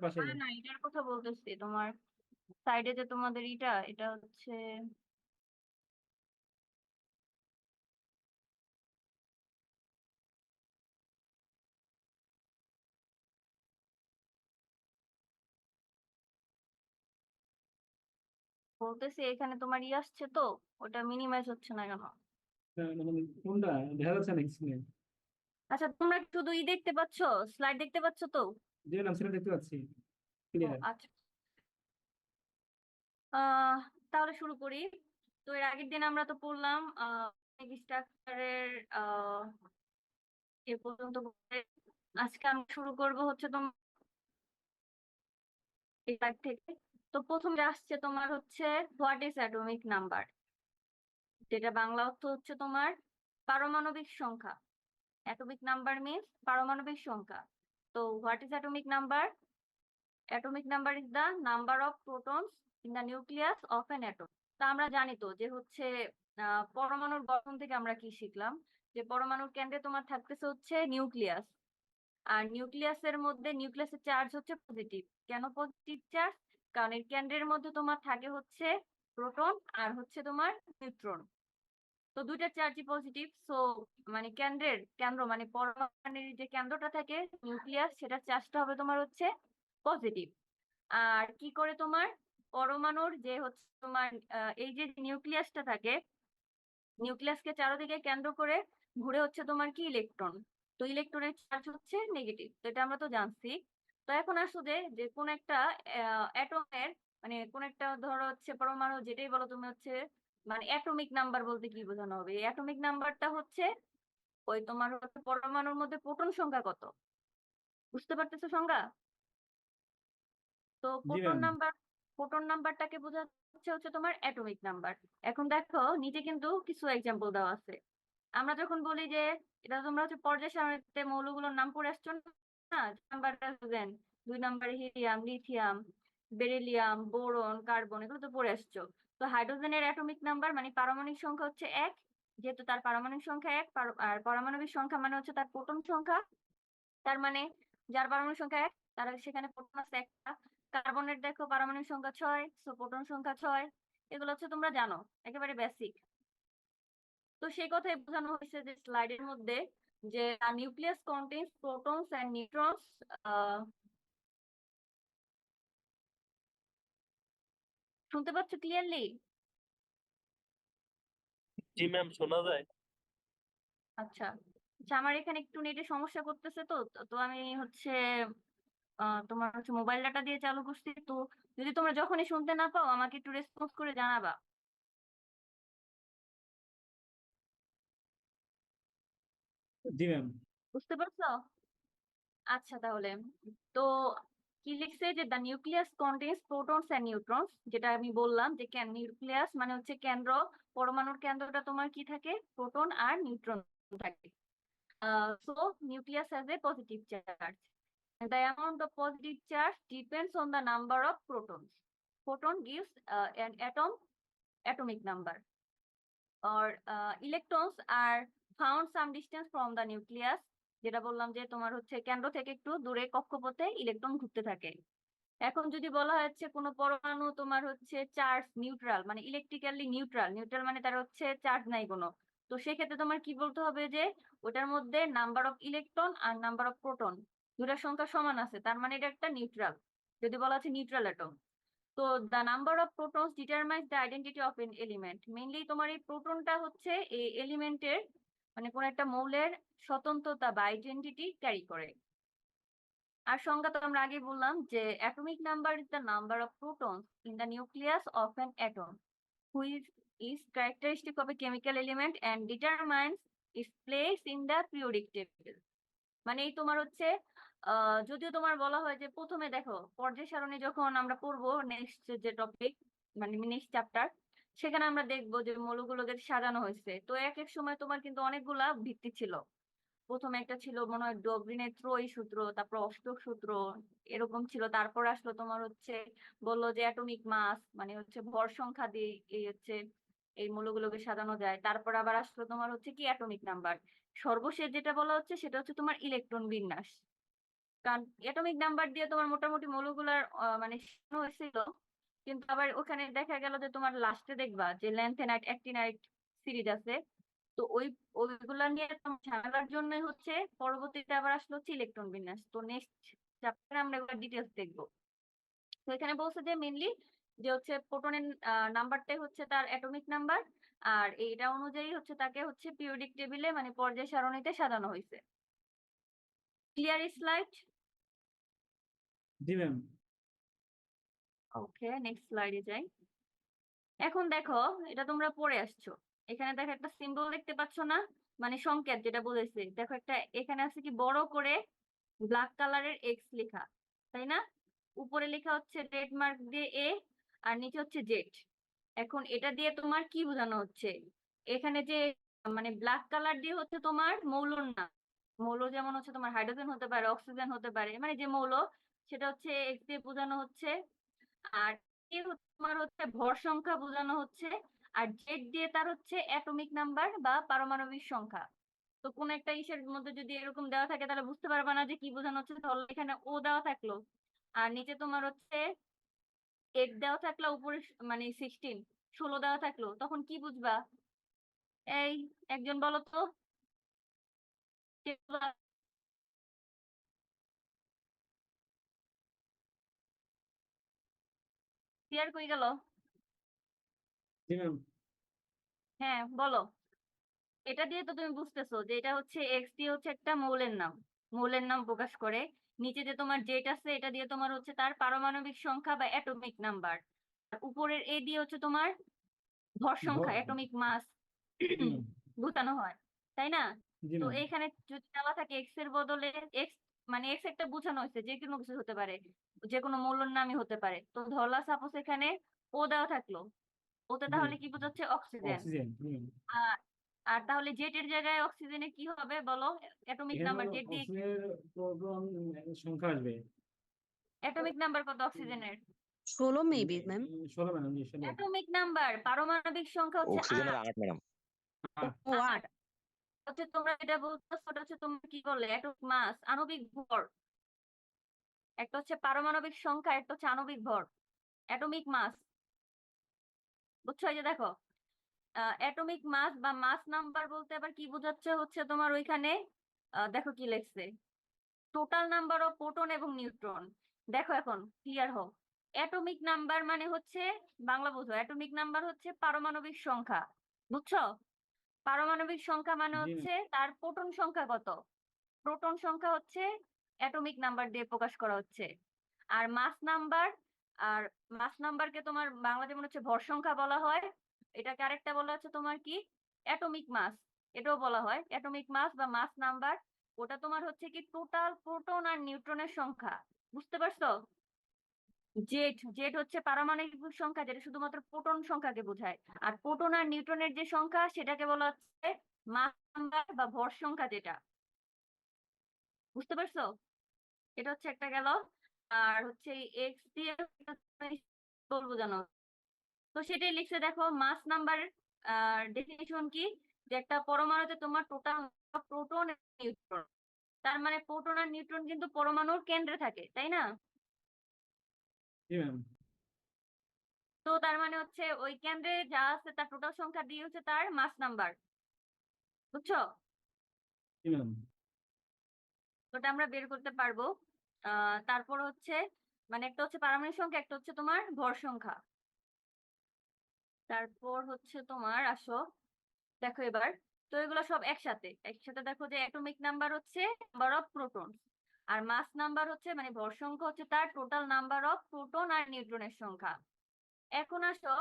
পাশে? আরে না, এটার কথা বলতেছি তোমার সাইডে যে তোমাদের এটা হচ্ছে বলতেছি এখানে তোমার আসছে তো, ওটা মিনিমাইজ হচ্ছে না কেন? মানে কোনটা দেখা যাচ্ছে না স্ক্রিনে? আচ্ছা, তোমরা শুধু দেখতে পাচ্ছো, স্লাইড দেখতে পাচ্ছো তো? যে নাম সেটা দেখতে পাচ্ছি ও ক্লিয়ার। আচ্ছা। আহ তাহলে শুরু করি। তো এর আগের দিন আমরা তো পড়লাম স্ট্রাকচারের এ পর্যন্ত বলে। আজকে আমি শুরু করব হচ্ছে তোমার এই slide থেকে। তো প্রথমে আসছে তোমার হচ্ছে হোয়াট ইজ অ্যাটমিক নাম্বার, যেটা বাংলা অর্থ হচ্ছে তোমার পারমাণবিক সংখ্যা। অ্যাটমিক নাম্বার মিন্স পারমাণবিক সংখ্যা। তো what is atomic number? Atomic number is the number of protons in the nucleus of an atom. তা আমরা জানি তো যে হচ্ছে পরমাণুর গঠন থেকে আমরা কি শিখলাম, যে পরমাণুর কেন্দ্রে তোমার থাকতেছে হচ্ছে নিউক্লিয়াস। আর নিউক্লিয়াসের মধ্যে নিউক্লিয়াসের চার্জ হচ্ছে পজিটিভ। কেন পজিটিভ চার্জ? কারণ এর কেন্দ্রের মধ্যে তোমার থাকে হচ্ছে প্রোটন আর হচ্ছে তোমার নিউট্রন। তো দুইটা চার্জই পজিটিভ। সো মানে কেন্দ্র মানে পরমাণুর যে কেন্দ্রটা থাকে নিউক্লিয়াস, সেটার চার্জটা হবে তোমার হচ্ছে পজিটিভ। আর কি করে তোমার পরমাণুর যে হচ্ছে তোমার এই যে নিউক্লিয়াসটা থাকে, নিউক্লিয়াসকে চারদিকে কেন্দ্র করে ঘুরে হচ্ছে তোমার কি ইলেকট্রন। তো ইলেকট্রনের চার্জ হচ্ছে নেগেটিভ, তো এটা আমরা তো জানছি। তো এখন আসো যে কোন একটা অ্যাটমের মানে কোন একটা ধরো হচ্ছে পরমাণু, যেটাই বলো তুমি হচ্ছে মানে অ্যাটমিক নাম্বার বলতে কি বোঝানো হবে? অ্যাটমিক নাম্বারটা হচ্ছে ওই তোমার হচ্ছে পরমাণুর মধ্যে প্রোটন সংখ্যা কত। বুঝতে পারতেছো সংজ্ঞা? তো জি প্রোটন ম্যাম। নাম্বার, প্রোটন নাম্বারটাকে বোঝাচ্ছে হচ্ছে তোমার অ্যাটমিক নাম্বার। এখন দেখো নিচে কিন্তু কিছু এক্সাম্পল দেওয়া আছে। আমরা যখন বলি যে এটা তোমরা হচ্ছে পর্যায় সারণীতে মৌলগুলোর নাম পড়ে আসছো না, নাম্বার হাইড্রোজেন, 2 নম্বরে helium, lithium, beryllium, boron, carbon, এগুলো তো পড়ে আসছো। তো হাইড্রোজেনের অ্যাটমিক নাম্বার মানে পারমাণবিক সংখ্যা হচ্ছে 1। যেহেতু তার পারমাণবিক সংখ্যা 1, আর পারমাণবিক সংখ্যা মানে হচ্ছে তার প্রোটন সংখ্যা। তার মানে যার পারমাণবিক সংখ্যা 1 তার সেখানে প্রোটন আছে একটা। কার্বনের দেখো পারমাণবিক সংখ্যা 6, সো প্রোটন সংখ্যা 6। এগুলো হচ্ছে তোমরা জানো, একেবারে বেসিক। তো সেই কথাই বোঝানো হয়েছে যে স্লাইডের মধ্যে, যে নিউক্লিয়াস কন্টেইনস প্রোটনস এন্ড নিউট্রনস। শুনতে পাচ্ছ ক্লিয়ারলি? জি ম্যাম, শোনা যায়। আচ্ছা আচ্ছা, আমার এখানে একটু নেটে সমস্যা করতেছে তো তো তো আমি হচ্ছে তোমার হচ্ছে মোবাইল ডাটা দিয়ে চালু করছি তো। যদি তোমরা যখনই শুনতে না পাও আমাকে একটু রেসপন্স করে জানাবা। জি ম্যাম। বুঝতে পারছো? আচ্ছা তাহলে তো কি লিখছে যে the nucleus contains protons and neutrons, যেটা আমি বললাম যে নিউক্লিয়াস মানে হচ্ছে কেন্দ্র। পরমাণুর কেন্দ্রটা তোমার কি থাকে? প্রোটন আর নিউট্রন থাকে। So nucleus has a positive charge. The amount of positive charge depends on the number of protons. Proton gives an atomic number. Or electrons are found some distance from the nucleus. যেটা বললাম যে তোমার হচ্ছে কেন্দ্র থেকে একটু দূরে কক্ষপথে ইলেকট্রন ঘুরতে থাকে। এখন যদি বলা হচ্ছে কোনো পরমাণু তোমার হচ্ছে চার্জ নিউট্রাল মানে ইলেকট্রিক্যালি নিউট্রাল, নিউট্রাল মানে তার হচ্ছে চার্জ নাই কোনো, তো সেক্ষেত্রে তোমার কি বলতে হবে যে ওটার মধ্যে নাম্বার অফ ইলেকট্রন আর নাম্বার অফ প্রোটন দুটার সংখ্যা সমান আছে, তার মানে এটা একটা নিউট্রাল। যদি বলা আছে নিউট্রাল অ্যাটম, তো the number of protons determines the identity of N element. Mainly তোমার এই প্রোটনটা হচ্ছে এই এলিমেন্টের মানে কোন একটা মৌলের স্বতন্ত্রতা বা আইডেন্টিটি ক্যারি করে। আর সংজ্ঞা তো আমরা আগে বললাম যে atomic number is the number of protons in the nucleus of an atom which is characteristic of a chemical element and determines it's place in the periodic table. মানে এই তোমার হচ্ছে যদিও তোমার বলা হয় যে প্রথমে দেখো পর্যায় সারণী যখন আমরা পড়বো নেক্সট যে টপিক মানে নেক্সট চ্যাপ্টার, সেখানে আমরা দেখবো যে মৌলগুলোকে সাজানো হয়েছে। তো এক এক সময় তোমার কিন্তু অনেকগুলা ভিত্তি ছিল। প্রথমে একটা ছিল মনে হয় ডবলিনের ত্রয়ী সূত্র, তারপর অষ্টক সূত্র এরকম ছিল। তারপর আসলো তোমার হচ্ছে বললো যে অ্যাটমিক মাস মানে হচ্ছে ভর সংখ্যা দিয়ে এই হচ্ছে এই মৌলগুলোকে সাজানো যায়। তারপর আবার আসলো তোমার হচ্ছে কি অ্যাটমিক নাম্বার। সর্বশেষ যেটা বলা হচ্ছে সেটা হচ্ছে তোমার ইলেকট্রন বিন্যাস। কারণ অ্যাটমিক নাম্বার দিয়ে তোমার মোটামুটি মৌলগুলার মানে শেখানো হয়েছিল, কিন্তু আবার ওখানে দেখা গেল যে তোমার লাস্টে দেখবা যে ল্যান্থেনাইট অ্যাক্টিনাইট সিরিজ আছে। তো ওইগুলা নিয়ে তোমার ঝামেলার জন্যই হচ্ছে পরবর্তীতে আবার আসলো হচ্ছে ইলেকট্রন বিন্যাস। তো নেক্সট চ্যাপ্টারে আমরা এগুলো ডিটেলস দেখবো। তো এখানে বলছে যে মেইনলি যে হচ্ছে প্রোটনের নাম্বারটাই হচ্ছে তার অ্যাটমিক নাম্বার, আর এইটা অনুযায়ী হচ্ছে তাকে হচ্ছে পিরিয়ডিক টেবিলে মানে পর্যায় সারণীতে সাজানো হয়েছে। Clear slide? জি ম্যাম। ওকে, নেক্সট স্লাইডে যাই। এখন দেখো, এটা তোমরা পড়ে আসছো, এখানে দেখো একটা সিম্বল দেখতে পাচ্ছ না, মানে সংকেত যেটা বলেছে। দেখো একটা এখানে আছে কি বড় করে ব্ল্যাক কালারের এক্স লেখা, তাই না? উপরে লেখা হচ্ছে রেড মার্ক দিয়ে এ, আর নিচে হচ্ছে জেড। এখন এটা দিয়ে তোমার কি বোঝানো হচ্ছে? এখানে যে মানে ব্ল্যাক কালার দিয়ে হচ্ছে তোমার মৌলর নাম। মৌল যেমন হচ্ছে তোমার হাইড্রোজেন হতে পারে, অক্সিজেন হতে পারে, মানে যে মৌল সেটা হচ্ছে এক্স দিয়ে বোঝানো হচ্ছে। আর এ হচ্ছে তোমার হচ্ছে ভর সংখ্যা বোঝানো হচ্ছে। আর জেড দিয়ে তার হচ্ছে অ্যাটমিক নাম্বার বা পারমাণবিক সংখ্যা। তো কোন একটা ইসের মধ্যে যদি এরকম দেওয়া থাকে তাহলে বুঝতে পারবে না যে কি বোঝানো হচ্ছে। তাহলে এখানে ও দেওয়া থাকলো, আর নিচে তোমার হচ্ছে 8 দেওয়া থাকলো, উপরে মানে 16 দেওয়া থাকলো, তখন কি বুঝবা? এই একজন বলো তো, কে বুঝবা? ক্লিয়ার কই গেল? জি ম্যাম। হ্যাঁ বলো। এটা দিয়ে তো তুমি বুঝতেছো যে এটা হচ্ছে এক্স দিয়ে হচ্ছে একটা মৌলের নাম প্রকাশ করে। নিচে যে তোমার জেড আছে এটা দিয়ে তোমার হচ্ছে তার পারমাণবিক সংখ্যা বা অ্যাটমিক নাম্বার। উপরের এ দিয়ে হচ্ছে তোমার ভর সংখ্যা, অ্যাটমিক মাস জি ম্যাম। বোঝানো হয়, তাই না? জি তো ম্যাম। এখানে যদি দেওয়া থাকে এক্স এর বদলে এক্স, মানে এক্স একটা বোঝানো হয়েছে যে কোনো কিছু হতে পারে, যে কোনো মৌলের নামই হতে পারে। তো ধরলা সাপোজ এখানে ও দেওয়া থাকলো, ওতে জি তাহলে কি বোঝাচ্ছে? অক্সিজেন। অক্সিজেন। জি ম্যাম। আর আর তাহলে জেড এর জায়গায় অক্সিজেনে কি হবে বলো? অ্যাটমিক এখানে নাম্বার জেড দিয়ে অক্সিজেনের প্রোটন সংখ্যা আসবে অ্যাটমিক নাম্বার কত অক্সিজেনের? 16 মেবি ম্যাম। 16 ম্যাডাম। জি 16। অ্যাটমিক নাম্বার, পারমাণবিক সংখ্যা হচ্ছে অক্সিজেনের 8। 8 ম্যাডাম। ও 8 হচ্ছে তোমরা এটা বলতেছো, ওটা হচ্ছে তোমরা কি বললে? অ্যাটমিক মাস, আণবিক ভর। একটা হচ্ছে পারমাণবিক সংখ্যা, একটা হচ্ছে আণবিক ভর। অ্যাটমিক মাস, বুঝছো? এই যে দেখো, অ্যাটমিক মাস বা মাস নাম্বার বলতে আবার কি বোঝাচ্ছে হচ্ছে তোমার ওইখানে দেখো কি লিখছে, টোটাল নাম্বার অফ প্রোটন এবং নিউট্রন। দেখো এখন ক্লিয়ার হও। অ্যাটমিক নাম্বার মানে হচ্ছে, বাংলা বোঝো, অ্যাটমিক নাম্বার হচ্ছে পারমাণবিক সংখ্যা, বুঝছো? পারমাণবিক সংখ্যা মানে জি হচ্ছে তার প্রোটন সংখ্যা কত। প্রোটন সংখ্যা হচ্ছে অ্যাটমিক নাম্বার দিয়ে প্রকাশ করা হচ্ছে। আর মাস নাম্বার, আর মাস নাম্বারকে তোমার বাংলা যেমন হচ্ছে ভর সংখ্যা বলা হয়, এটাকে আরেকটা বলা হচ্ছে তোমার কি? Atomic mass. এটাও বলা হয় অ্যাটমিক মাস বা মাস নাম্বার। ওটা তোমার হচ্ছে কি টোটাল প্রোটন আর নিউট্রনের সংখ্যা। বুঝতে পারছো? জেড, জেড হচ্ছে পারমাণবিক সংখ্যা, যেটা শুধুমাত্র প্রোটন সংখ্যাকে বোঝায়। আর প্রোটন আর নিউট্রনের যে সংখ্যা সেটাকে বলা হচ্ছে মাস নাম্বার বা ভর সংখ্যা যেটা। বুঝতে পারছো? এটা হচ্ছে একটা গেল। আর হচ্ছে এক্স দিয়ে বলবো জানো, তো সেটাই লিখছে। দেখো মাস নাম্বার ডেফিনিশন কি, যে একটা পরমাণুতে তোমার টোটাল প্রোটন নিউট্রন। তার মানে প্রোটন আর নিউট্রন কিন্তু পরমাণুর কেন্দ্রে থাকে, তাই না? ম্যাম। তো তার মানে হচ্ছে ওই কেন্দ্রে যা আছে তার টোটাল সংখ্যা দিয়ে হচ্ছে তার মাস নাম্বার। বুঝছো? জি ম্যাম। ওটা আমরা বের করতে পারবো। তারপর হচ্ছে মানে একটা হচ্ছে পারমাণবিক সংখ্যা, একটা হচ্ছে তোমার ভর সংখ্যা। তারপর হচ্ছে তোমার আসো, দেখো এবার, তো এগুলো সব একসাথে একসাথে দেখো যে অ্যাটমিক নাম্বার হচ্ছে নাম্বার অফ প্রোটন, আর মাস নাম্বার হচ্ছে মানে ভর সংখ্যা হচ্ছে তার টোটাল নাম্বার অফ প্রোটন আর নিউট্রনের সংখ্যা। এখন আসো,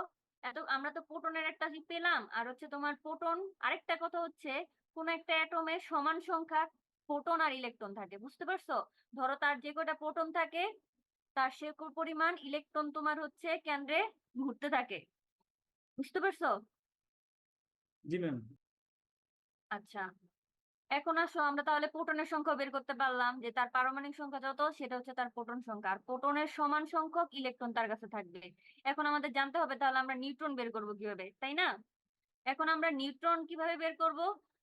এত আমরা তো প্রোটনের একটা ই পেলাম, আর হচ্ছে তোমার প্রোটন, আরেকটা কথা হচ্ছে কোন একটা অ্যাটমে সমান সংখ্যা প্রোটন আর ইলেকট্রন থাকে। বুঝতে পারছো? ধরো তার যে কয়টা প্রোটন থাকে তার সে পরিমাণ ইলেকট্রন তোমার হচ্ছে কেন্দ্রে ঘুরতে থাকে। বুঝতে পারছো? জি ম্যাম। আচ্ছা, এখন আসো আমরা তাহলে প্রোটনের সংখ্যা বের করতে পারলাম, যে তার পারমাণবিক সংখ্যা যত সেটা হচ্ছে তার প্রোটন সংখ্যা, আর প্রোটনের সমান সংখ্যক ইলেকট্রন তার কাছে থাকবে। এখন আমাদের জানতে হবে তাহলে আমরা নিউট্রন বের করবো কিভাবে, তাই না? এখন আমরা নিউট্রন কিভাবে বের করব?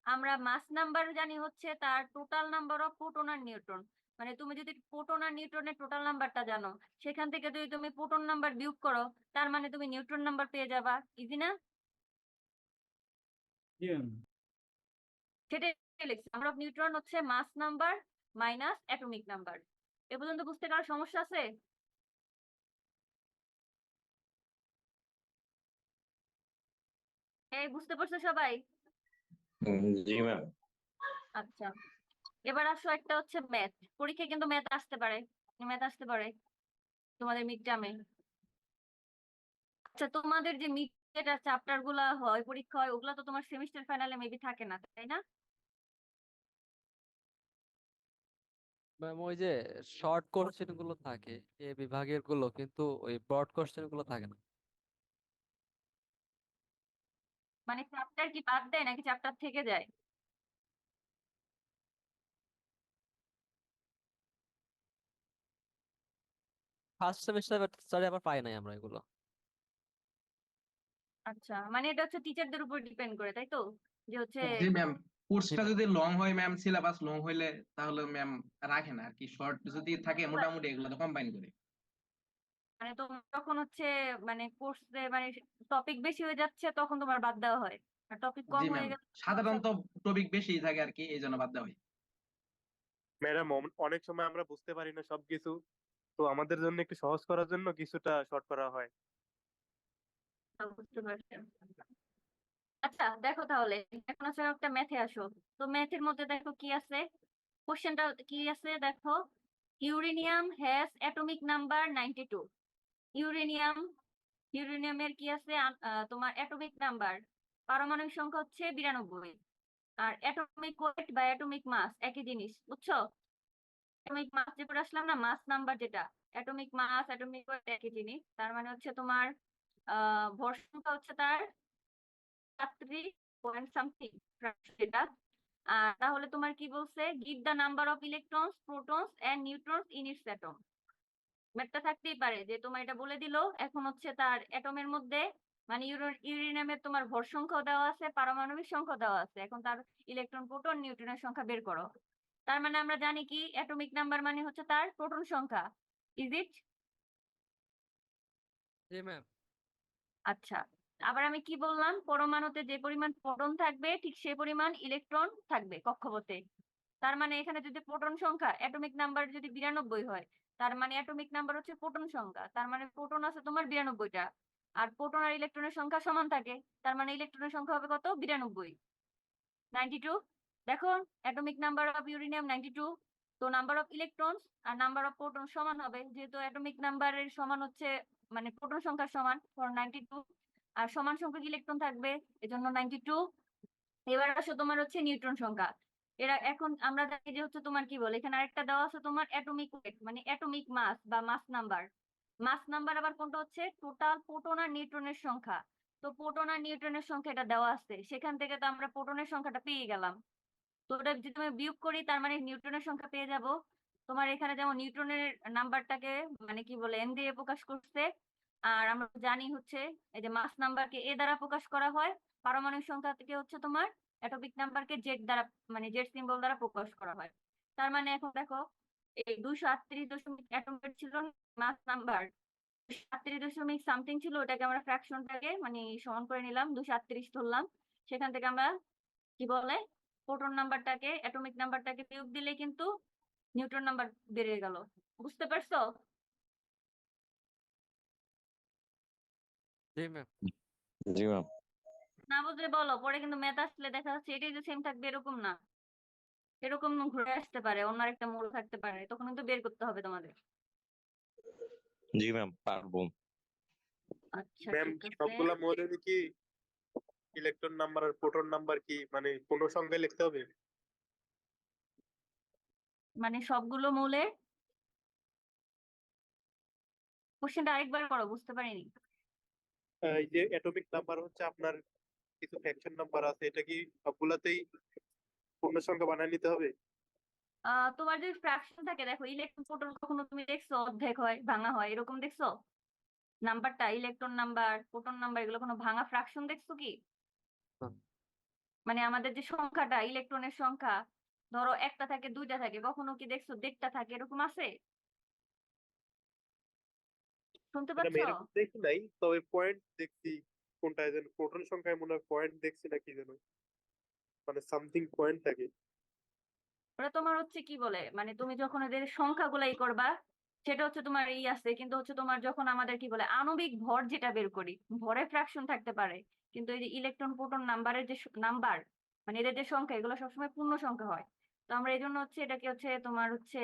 আমরা মাস নাম্বার জানি হচ্ছে তার টোটাল নাম্বার অফ প্রোটন আর নিউট্রন। মানে তুমি যদি প্রোটন আর নিউট্রনের টোটাল নাম্বারটা জানো, সেখান থেকে যদি তুমি প্রোটন নাম্বার বিয়োগ করো, তার মানে তুমি নিউট্রন নাম্বার পেয়ে যাবা। ইজি না? জি ম্যাম। সেটাই লিখছি। নাম্বার অফ নিউট্রন হচ্ছে মাস নাম্বার মাইনাস অ্যাটমিক নাম্বার। এ পর্যন্ত বুঝতে কারো সমস্যা আছে? এই বুঝতে পারছো সবাই? জি ম্যাম। আচ্ছা, এবার আসো একটা হচ্ছে ম্যাথ। পরীক্ষায় কিন্তু ম্যাথ আসতে পারে, তোমাদের মিড টার্মে। আচ্ছা, তোমাদের যে মিড চ্যাপ্টার গুলা হয়, পরীক্ষা হয়, ওগুলা তো তোমার সেমিস্টার ফাইনালে মেবি থাকে না, তাই না? ম্যাম ওই যে শর্ট কোশ্চেন গুলো থাকে এ বিভাগের গুলো, কিন্তু ওই ব্রড কোশ্চেন গুলো থাকে না। মানে চ্যাপ্টার কি বাদ দেয় নাকি চ্যাপ্টার থেকে যায়? ফার্স্ট সেমিস্টারে আবার পাই নাই আমরা এগুলো। আচ্ছা, মানে এটা হচ্ছে টিচারদের উপর ডিপেন্ড করে, তাই তো? যে হচ্ছে জি ম্যাম, জি কোর্সটা ম্যাম। যদি লং হয় ম্যাম, সিলেবাস লং হইলে তাহলে ম্যাম রাখে না আর কি। শর্ট যদি থাকে মোটামুটি এগুলো তো কম্বাইন করে। মানে তোমার যখন হচ্ছে মানে কোর্সে মানে টপিক বেশি হয়ে যাচ্ছে তখন তোমার বাদ দেওয়া হয়, আর টপিক কম জি হয়ে ম্যাম, গেলে তখন হচ্ছে সাধারণত টপিক বেশি থাকে আর কি, এই জন্য বাদ দেওয়া হয়। ম্যাডাম, অনেক সময় আমরা বুঝতে পারি না সবকিছু, তো আমাদের জন্য একটু সহজ করার জন্য কিছুটা শর্ট করা হয়। বুঝতে পারছি। আচ্ছা দেখো তাহলে, এখন হচ্ছে একটা ম্যাথে আসো। তো ম্যাথের মধ্যে দেখো কি আছে, কোশ্চেনটা কি আছে দেখো। Uranium has atomic number 92। Uranium, ইউরেনিয়ামের কি আছে তোমার অ্যাটমিক নাম্বার, পারমাণবিক সংখ্যা হচ্ছে 92। আর অ্যাটমিক ওয়েট বা অ্যাটমিক মাস একই জিনিস, বুঝছো? অ্যাটমিক মাস যে পড়ে আসলাম না, মাস নাম্বার যেটা, অ্যাটমিক মাস অ্যাটমিক ওয়েট একই জিনিস। তার মানে হচ্ছে তোমার ভর সংখ্যা হচ্ছে তার 33 পয়েন্ট সামথিং এটা। আর তাহলে তোমার কি বলছে, give the number of electrons protons and neutrons in its atom. ম্যাথটা থাকতেই পারে যে তোমার এটা বলে দিল। এখন হচ্ছে তার অ্যাটমের মধ্যে মানে ইউরেনিয়ামের তোমার ভর সংখ্যা দেওয়া আছে, পারমাণবিক সংখ্যা দেওয়া আছে, এখন তার ইলেকট্রন প্রোটন নিউট্রনের সংখ্যা বের করো। তার মানে আমরা জানি কি অ্যাটমিক নাম্বার মানে হচ্ছে তার প্রোটন সংখ্যা। Is it? G ma'am. আচ্ছা, আবার আমি কি বললাম, পরমাণুতে যে পরিমাণ প্রোটন থাকবে ঠিক সেই পরিমাণ ইলেকট্রন থাকবে কক্ষপথে। তার মানে এখানে যদি প্রোটন সংখ্যা অ্যাটমিক নাম্বার যদি 92 হয়, তার মানে অ্যাটমিক নাম্বার হচ্ছে প্রোটন সংখ্যা, তার মানে প্রোটন আছে তোমার 92টা। আর প্রোটন আর ইলেকট্রনের সংখ্যা সমান থাকে, তার মানে ইলেকট্রনের সংখ্যা হবে কত, 92, 92। দেখো, অ্যাটমিক নাম্বার অফ ইউরেনিয়াম 92, তো নাম্বার অফ ইলেকট্রনস আর নাম্বার অফ প্রোটন সমান হবে, যেহেতু অ্যাটমিক নাম্বারের সমান হচ্ছে মানে প্রোটন সংখ্যা সমান ফর 92, আর সমান সংখ্যক ইলেকট্রন থাকবে, এজন্য 92। এবার আসো তোমার হচ্ছে নিউট্রন সংখ্যা। এরা এখন আমরা জানি যে হচ্ছে তোমার কি বলে, এখানে আরেকটা দেওয়া আছে তোমার অ্যাটমিক ওয়েট মানে অ্যাটমিক মাস বা মাস নাম্বার। মাস নাম্বার আবার কোনটা হচ্ছে টোটাল প্রোটন আর নিউট্রনের সংখ্যা। তো প্রোটন আর নিউট্রনের সংখ্যা এটা দেওয়া আছে, সেখান থেকে তো আমরা প্রোটনের সংখ্যাটা পেয়ে গেলাম। তো ওটা যদি তুমি বিয়োগ করি তার মানে নিউট্রনের সংখ্যা পেয়ে যাব। তোমার এখানে যেমন নিউট্রনের নাম্বারটাকে মানে কি বলে এন দিয়ে প্রকাশ করছে, আর আমরা জানি হচ্ছে এই যে মাস নাম্বারকে এ দ্বারা প্রকাশ করা হয়, পারমাণবিক সংখ্যা থেকে হচ্ছে তোমার অ্যাটমিক নাম্বারকে জেড দ্বারা মানে জেড সিম্বল দ্বারা প্রকাশ করা হয়। তার মানে এখন দেখো, এই 238 অ্যাটমের ছিল মাস নাম্বার, 238 সামথিং ছিল, ওটাকে আমরা ফ্র্যাকশনটাকে মানে সমান করে নিলাম, 238 ধরলাম। সেখান থেকে আমরা কি বলে প্রোটন নাম্বারটাকে অ্যাটমিক নাম্বারটাকে বিয়োগ দিলে কিন্তু নিউট্রন নাম্বার বেড়ে গেল। বুঝতে পারছো? জি ম্যাম। জি ম্যাম। না বুঝলে বলো, পরে কিন্তু ম্যাথ আসলে দেখা যাচ্ছে এটাই যে সেম থাকবে এরকম না, এরকম ঘুরে আসতে পারে, অন্য একটা মূল থাকতে পারে, তখন কিন্তু বের করতে হবে তোমাদের। জি ম্যাম, পারবো। আচ্ছা ম্যাম, ঠিক আছে। সবগুলা মৌলেরই কি ইলেকট্রন নাম্বার আর প্রোটন নাম্বার কি মানে কোনো সংখ্যায় লিখতে হবে? মানে সবগুলো মৌলের কোশ্চেনটা আরেকবার করো, বুঝতে পারিনি। এই যে অ্যাটমিক নাম্বার হচ্ছে আপনার কিছু ফ্র্যাকশন নাম্বার আছে, এটা কি সবগুলাতেই পূর্ণ সংখ্যা বানায় নিতে হবে? তোমার যদি ফ্র্যাকশন থাকে, দেখো ইলেকট্রন প্রোটন কখনো তুমি দেখছো অর্ধেক হয় ভাঙা হয় এরকম দেখছো? নাম্বারটা ইলেকট্রন নাম্বার প্রোটন নাম্বার এগুলো কোনো ভাঙা ফ্র্যাকশন দেখছো কি? না। মানে আমাদের যে সংখ্যাটা ইলেকট্রনের সংখ্যা, ধরো একটা থাকে দুইটা থাকে, কখনো কি দেখছো দেড়টা থাকে, এরকম আছে? শুনতে ম্যাডাম পাচ্ছ? এরকম দেখি নাই, তবে পয়েন্ট দেখছি। কোনটা যেন প্রোটন সংখ্যায় মনে হয় পয়েন্ট দেখছি না কি যেন, মানে সামথিং পয়েন্ট থাকে। ওটা তোমার হচ্ছে কি বলে, মানে তুমি যখন এদের সংখ্যাগুলাই করবা, সেটা হচ্ছে তোমার আছে, কিন্তু হচ্ছে তোমার যখন আমাদের কি বলে আণবিক ভর যেটা বের করি, ভরে ফ্র্যাকশন থাকতে পারে, কিন্তু এই যে ইলেকট্রন প্রোটন নাম্বারের যে নাম্বার, মানে এদের যে সংখ্যা, এগুলো সবসময় পূর্ণ সংখ্যা হয়। তো আমরা এই জন্য হচ্ছে এটাকে হচ্ছে তোমার হচ্ছে,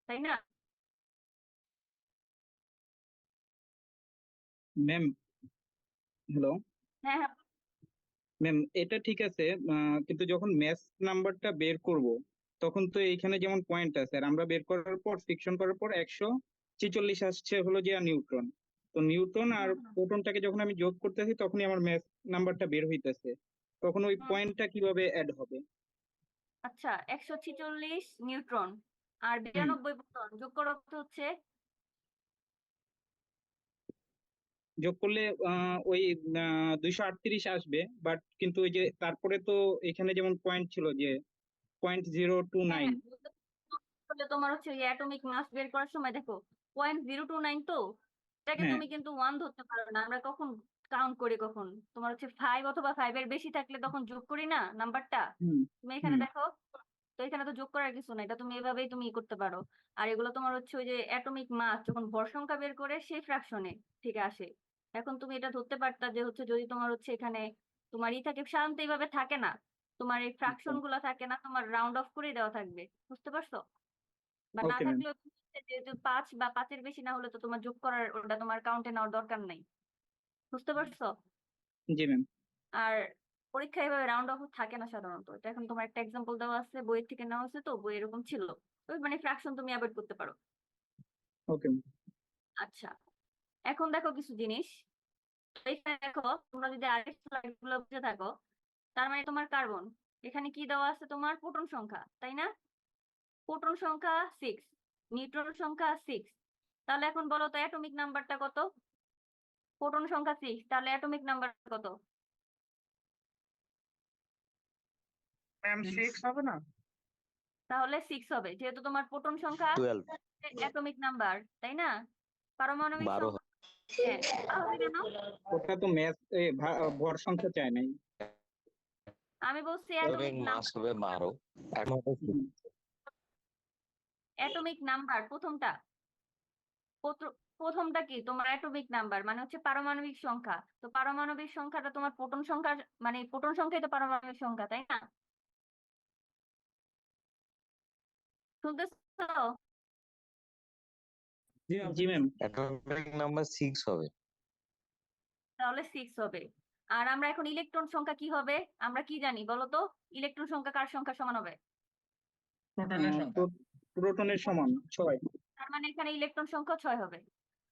তাই না? ম্যাম, হ্যালো হ্যাঁ হ্যাঁ। ম্যাম, এটা ঠিক আছে, কিন্তু যখন ম্যাথ নাম্বারটা বের করব তখন তো এইখানে যেমন পয়েন্ট আছে, আর আমরা বের করার পর ফিকশন করার পর 146 আসছে হলো যে নিউট্রন। তো নিউট্রন আর হুম হুম প্রোটনটাকে যখন আমি যোগ করতেছি তখনই আমার ম্যাথ নাম্বারটা বের হইতেছে, তখন ওই হুম। পয়েন্টটা কিভাবে অ্যাড হবে? আচ্ছা, 146 নিউট্রন আর হুম 92 প্রোটন যোগ করা হচ্ছে, যোগ করলে ওই 238 আসবে, বাট কিন্তু ওই যে তারপরে তো এখানে যেমন পয়েন্ট ছিল যে হ্যাঁ 0.029। তাহলে তোমার হচ্ছে ওই অ্যাটমিক মাস বের করার সময় দেখো 0.029, তো এটাকে হ্যাঁ। তুমি কিন্তু 1 ধরতে পারো না। আমরা কখন কাউন্ট করি, কখন তোমার হচ্ছে 5 অথবা 5 এর বেশি থাকলে তখন যোগ করি না নাম্বারটা। হুম তুমি এখানে হুম দেখো, তো এখানে তো যোগ করার কিছু নাই, এটা তুমি এভাবেই তুমি ই করতে পারো। আর এগুলো তোমার হচ্ছে ওই যে অ্যাটমিক মাস যখন ভর সংখ্যা বের করে সেই ফ্র্যাকশনে থেকে আসে। এখন তুমি এটা ধরতে পারতা যে হচ্ছে যদি তোমার হচ্ছে এখানে তোমার ই থাকে, সাধারণত এইভাবে থাকে না, তোমার এই ফ্র্যাকশন গুলা থাকে না, তোমার রাউন্ড অফ করে দেওয়া থাকবে, বুঝতে পারছো? বা না ওকে ম্যাম। থাকলেও তুমি হচ্ছে যেহেতু 5 বা 5 এর বেশি না হলে তো তোমার যোগ করার ওটা তোমার কাউন্টে নেওয়ার দরকার নাই, বুঝতে পারছো? জি ম্যাম। আর পরীক্ষায় এভাবে রাউন্ড অফ থাকে না সাধারণত। এটা এখন তোমার একটা এক্সাম্পল দেওয়া আছে, বইয়ের থেকে নেওয়া হয়েছে, তো বই এরকম ছিল। ওই মানে ফ্র্যাকশন তুমি অ্যাভয়েড করতে পারো। Okay ma'am. আচ্ছা, এখন দেখো কিছু জিনিস। এখানে দেখো, তোমরা যদি আরেক স্লাইড গুলো বুঝে থাকো, তার মানে তোমার কার্বন, এখানে কি দেওয়া আছে, তোমার প্রোটন সংখ্যা, তাই না? প্রোটন সংখ্যা 6, নিউট্রন সংখ্যা 6। তাহলে এখন বলো তো অ্যাটমিক নাম্বারটা কত? প্রোটন সংখ্যা 6, তাহলে অ্যাটমিক নাম্বার কত? ম্যাম 6 হবে না? তাহলে 6 হবে, যেহেতু তোমার প্রোটন সংখ্যা 12 অ্যাটমিক নাম্বার, তাই না? পারমাণবিক 12 সংখ্যা, হ্যাঁ, তাহলে কেন? ওটা তো ম্যাথ ভর সংখ্যা চায় নাই। আমি বলছি হবে, অ্যাটমিক মাস নাম্বার। হবে 12 এখন হবে হুম, অ্যাটমিক নাম্বার প্রথমটা, প্রথমটা কি তোমার অ্যাটমিক নাম্বার, মানে হচ্ছে পারমাণবিক সংখ্যা। তো পারমাণবিক সংখ্যাটা তোমার প্রোটন সংখ্যার, মানে প্রোটন সংখ্যাই তো পারমাণবিক সংখ্যা, তাই না? শুনতেছো? জি ম্যাম জি ম্যাম। অ্যাটমিক নাম্বার 6 হবে। তাহলে 6 হবে। আর আমরা এখন ইলেকট্রন সংখ্যা কি হবে, আমরা কি জানি বলো তো? ইলেকট্রন সংখ্যা কার সংখ্যা সমান হবে? প্রোটনের সংখ্যা। প্রোটনের সমান 6। তার মানে এখানে ইলেকট্রন সংখ্যা 6 হবে।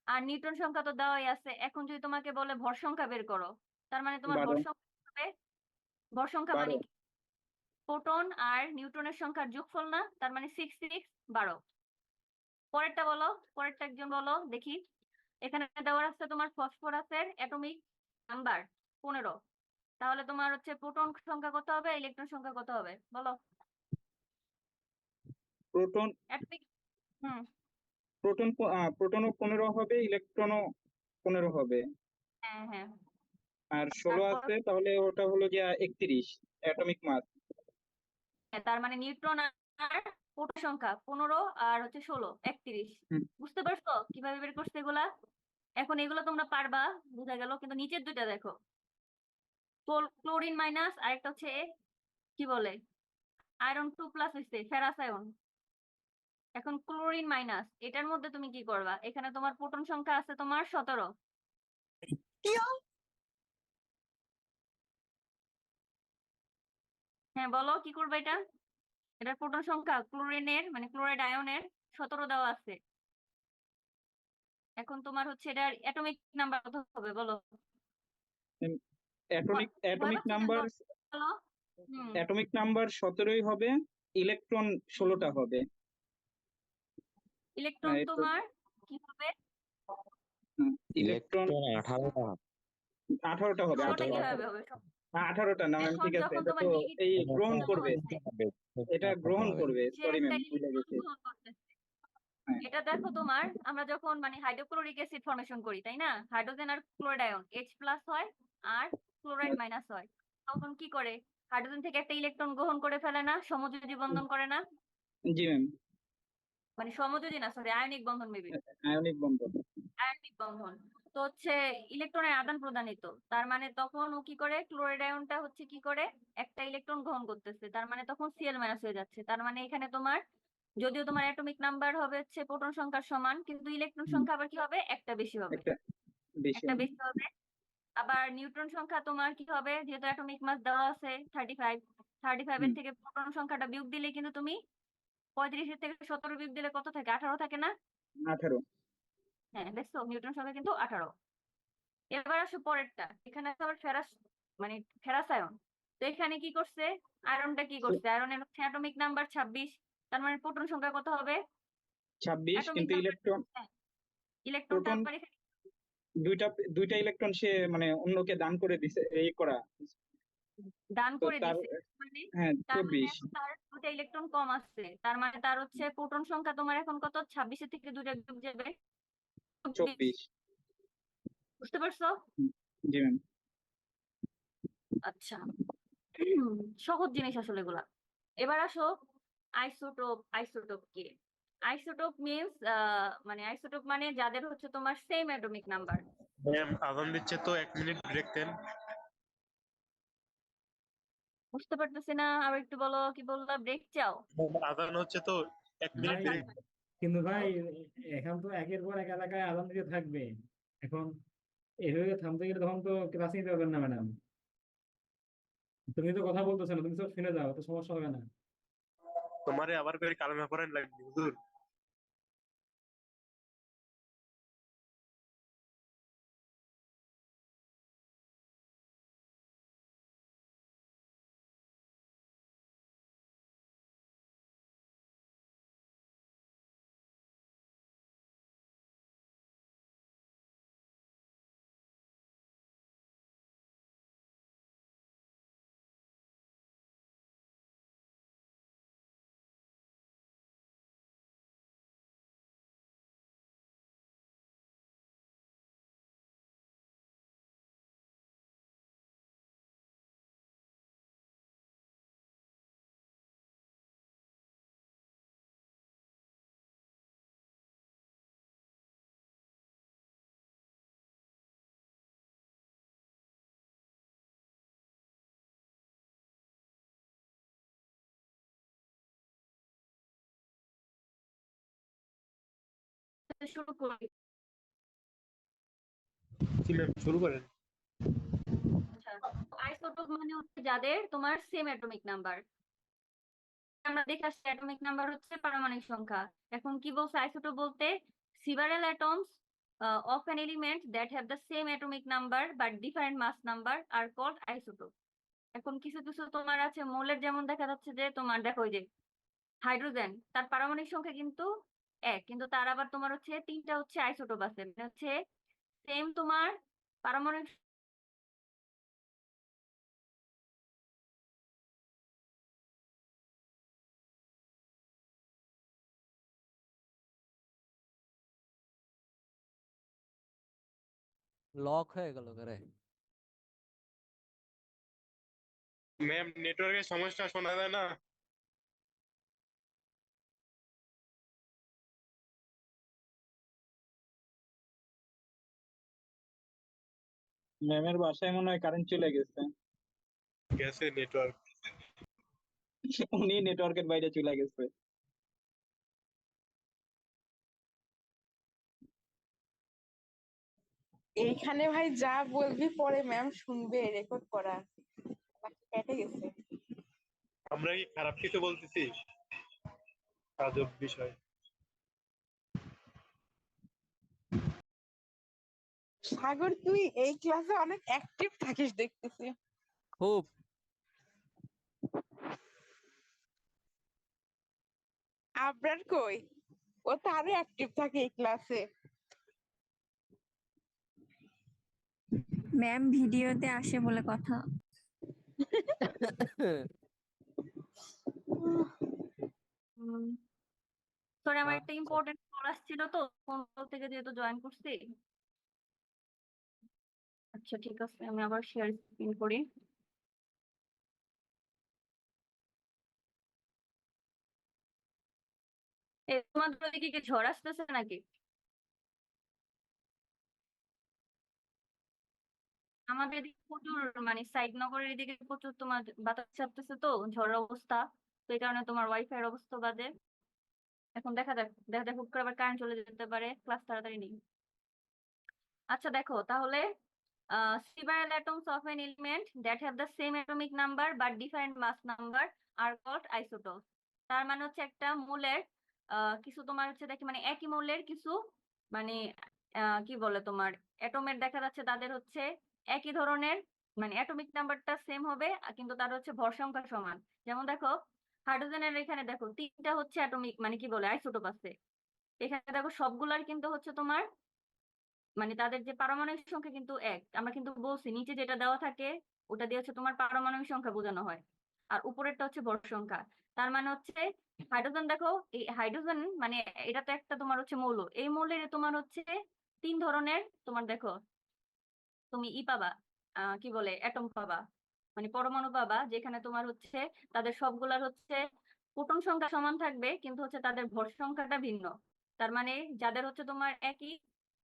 আর নিউটন সংখ্যা তো দেওয়াই আছে। এখন যদি তোমাকে বলে ভর সংখ্যা বের করো, তার মানে তোমার ভর 12। সংখ্যা হবে, ভর সংখ্যা মানে 12। কি? প্রোটন আর নিউট্রনের সংখ্যার যোগফল না? তার মানে 6 6 12। পরেরটা বলো, পরেরটা একজন বলো দেখি। এখানে দেওয়া আছে তোমার ফসফরাসের অ্যাটমিক নাম্বার 15। তাহলে তোমার হচ্ছে প্রোটন সংখ্যা কত হবে, ইলেকট্রন সংখ্যা কত হবে বলো? প্রোটন অ্যাটমিক, হুম, প্রোটনও 15 হবে, ইলেকট্রনও 15 হবে। হ্যাঁ হ্যাঁ। আর 16 তারপর আছে, তাহলে ওটা হলো যে 31 অ্যাটমিক মাস। তার মানে নিউট্রন আর প্রোটন সংখ্যা 15 আর হচ্ছে 16 31। বুঝতে পারছো কিভাবে বের করছে এগুলা? এখন এগুলো তোমরা পারবা, বোঝা গেল, কিন্তু নিচের দুইটা দেখো, ক্লোরিন মাইনাস, আরেকটা হচ্ছে কি বলে আয়রন 2 প্লাস হচ্ছে ফেরাস আয়ন। এখন ক্লোরিন মাইনাস, এটার মধ্যে তুমি কি করবা? এখানে তোমার প্রোটন সংখ্যা আছে তোমার 17। হ্যাঁ বলো কি করবে এটা? এটার প্রোটন সংখ্যা ক্লোরিনের মানে ক্লোরাইড আয়নের 17 দেওয়া আছে। এখন তোমার হচ্ছে এটার অ্যাটমিক নাম্বার কত হবে বলো? অ্যাটমিক ভয় অ্যাটমিক পাচ্ছ কেন নাম্বার বলো? হুম, অ্যাটমিক নাম্বার 17ই হবে, ইলেকট্রন 16টা হবে। ইলেকট্রন এই তো, তোমার কি হবে? ইলেকট্রন ইলেকট্রন 18টা 18টা হবে। 16টা 18 কিভাবে 18। হবে? 18টা না ম্যাম, এখন ঠিক আছে, যখন এটা তোমার তো নেগেটিভ এই এটা গ্রহণ ইলেকট্রন করবে, হচ্ছে এটা গ্রহণ করবে, সে সরি একটা ম্যাম, ভুলে গেছি। ইলেকট্রন গ্রহণ করতেছে। হ্যাঁ, এটা দেখো তোমার আমরা যখন মানে হাইড্রোক্লোরিক অ্যাসিড ফর্মেশন করি তাই না, হাইড্রোজেন আর ক্লোরাইড আয়ন H+ হয় আর ক্লোরাইড মাইনাস হয়, তখন কি করে হাইড্রোজেন থেকে একটা ইলেকট্রন গ্রহণ করে ফেলে না, সমযোজী বন্ধন করে না, জি ম্যাম, মানে সমযোজী না সরি আয়নিক বন্ধন মেবি, আয়নিক বন্ধন। আয়নিক বন্ধন। তো হচ্ছে ইলেকট্রনের আদান প্রদানিত, তার মানে তখন ও কি করে ক্লোরাইড আয়নটা হচ্ছে কি করে একটা ইলেকট্রন গ্রহণ করতেছে, তার মানে তখন Cl- হয়ে যাচ্ছে, তার মানে এখানে তোমার যদিও তোমার অ্যাটমিক নাম্বার হবে হচ্ছে প্রোটন সংখ্যার সমান, কিন্তু ইলেকট্রন সংখ্যা আবার কি হবে একটা বেশি হবে, একটা বেশি একটা বেশি হবে। আবার নিউট্রন সংখ্যা তোমার কি হবে, যেহেতু অ্যাটমিক মাস দেওয়া আছে 35, 35 এর থেকে প্রোটন সংখ্যাটা বিয়োগ দিলে কিন্তু তুমি 35 এর থেকে 17 বিয়োগ দিলে কত থাকে, 18 থাকে না? 18। হ্যাঁ দেখছো নিউট্রন সংখ্যা কিন্তু 18। এবার আসো পরেরটা, এখানে আছে আবার ফেরাস মানে ফেরাস আয়ন। তো এখানে কি করছে, আয়রনটা কি করছে, আয়রনের হচ্ছে অ্যাটমিক নাম্বার 26, তার মানে প্রোটন সংখ্যা কত হবে, 26, অ্যাটমিক কিন্তু নাম্বার ইলেকট্রন, ইলেকট্রনটা প্রোটন আবার এখানে দুইটা দুইটা ইলেকট্রন সে মানে অন্যকে দান করে দিছে, এই করা, দান তো করে তার, দিছে, মানে হ্যাঁ, তার মানে 24। এখন তার দুটা ইলেকট্রন কম আসছে, তার মানে তার হচ্ছে প্রোটন সংখ্যা তোমার এখন কত, 26 এর থেকে দুইটা বিয়োগ যাবে 24। 24। বুঝতে পারছো? জি ম্যাম। আচ্ছা সহজ জিনিস আসলে এগুলা। এবার আসো আইসোটোপ, আইসোটোপ কি, আইসোটোপ মিন্স মানে আইসোটোপ মানে যাদের হচ্ছে তোমার সেম অ্যাটমিক নাম্বার। ম্যাম আজান দিচ্ছে তো 1 মিনিট ব্রেক দেন। বুঝতে পারতেছি না, আবার একটু বলো, কি বললা, ব্রেক চাও? আজান হচ্ছে তো 1 মিনিট ভাই ব্রেক। কিন্তু ভাই এখন তো একের পর এক এলাকায় আদান দিতে থাকবে, এখন এভাবে থামতে গেলে তখন তো ক্লাস নিতে পারবেন না ম্যাডাম। তুমি তো কথা বলতেছো না, তুমি সব শুনে যাও, তো সমস্যা হবে না। তোমারে আবার করে কালেমা পড়ান লাগবে হুজুর। শুরু করি। জি ম্যাম শুরু করেন। আচ্ছা, আইসোটোপ মানে হচ্ছে যাদের তোমার সেম অ্যাটমিক নাম্বার, আমরা দেখে আসছি অ্যাটমিক নাম্বার হচ্ছে পারমাণবিক সংখ্যা। এখন কি বলছে আইসোটোপ বলতে, several atoms of an element that have the same atomic number but different mass number are called isotope। এখন কিছু কিছু তোমার আছে মৌলের, যেমন দেখা যাচ্ছে যে তোমার দেখো ওই যে হাইড্রোজেন, তার পারমাণবিক সংখ্যা কিন্তু 1, কিন্তু তার আবার তোমার হচ্ছে 3টা হচ্ছে আইসোটোপ আছে, মানে হচ্ছে সেম তোমার পারমাণবিক লক হয়ে গেল রে। ম্যাম নেটওয়ার্কের সমস্যা, শোনা যায় না। ম্যামের বাসায় মনে হয় কারেন্ট চলে গেছে, গেছে নেটওয়ার্ক। উনি নেটওয়ার্কের বাইরে চলে গেছে। এইখানে ভাই যা বলবি পরে ম্যাম শুনবে, রেকর্ড করা নাকি কেটে গেছে। আমরা কি খারাপ কিছু বলতেছি? আজব বিষয়। সাগর তুই এই ক্লাসে অনেক অ্যাক্টিভ থাকিস দেখতেছি। খুব। আবরার কই, ও তো আরো অ্যাক্টিভ থাকে এই ক্লাসে। ম্যাম ভিডিওতে আসে বলে কথা। সরি আমার একটা আচ্ছা ইম্পর্টেন্ট কল আসছিল তো ফোন থেকে যেহেতু জয়েন করছি। আচ্ছা ঠিক আছে, আমি আবার শেয়ার স্ক্রিন করি। তোমাদের ওদিকে কি ঝড় আসতেছে নাকি? আমাদের এদিকে প্রচুর, মানে সাইড নগরের এদিকে প্রচুর তোমার বাতাস চাপতেছে তো, ঝড়ের অবস্থা। তো এই কারণে তোমার ওয়াইফাই এর অবস্থা বাজে। এখন দেখা যাক হুট করে আবার কারেন্ট চলে যেতে পারে, ক্লাস তাড়াতাড়ি নেই। আচ্ছা দেখো তাহলে, several atoms of an element that have the same atomic number but different mass number are called isotopes. তার মানে হচ্ছে একটা মৌলের কিছু তোমার হচ্ছে দেখি মানে একই মৌলের কিছু মানে কি বলে তোমার অ্যাটমের দেখা যাচ্ছে তাদের হচ্ছে একই ধরনের, মানে অ্যাটমিক নাম্বারটা সেম হবে কিন্তু তার হচ্ছে ভর সংখ্যা সমান। যেমন দেখো হাইড্রোজেনের এখানে দেখো তিনটা হচ্ছে অ্যাটমিক মানে কি বলে আইসোটোপ আছে। এখানে দেখো সবগুলার কিন্তু হচ্ছে তোমার মানে তাদের যে পারমাণবিক সংখ্যা কিন্তু এক। আমরা কিন্তু বলছি নিচে যেটা দেওয়া থাকে ওটা দিয়ে হচ্ছে তোমার পারমাণবিক সংখ্যা বোঝানো হয়, আর উপরেরটা হচ্ছে ভর সংখ্যা। তার মানে হচ্ছে হাইড্রোজেন দেখো, এই হাইড্রোজেন মানে এটা তো একটা তোমার হচ্ছে মৌল, এই মৌলের তোমার হচ্ছে তিন ধরনের তোমার দেখো তুমি পাবা, কি বলে অ্যাটম পাবা, মানে পরমাণু পাবা, যেখানে তোমার হচ্ছে তাদের সবগুলার হচ্ছে প্রোটন সংখ্যা সমান থাকবে কিন্তু হচ্ছে তাদের ভর সংখ্যাটা ভিন্ন। তার মানে যাদের হচ্ছে তোমার একই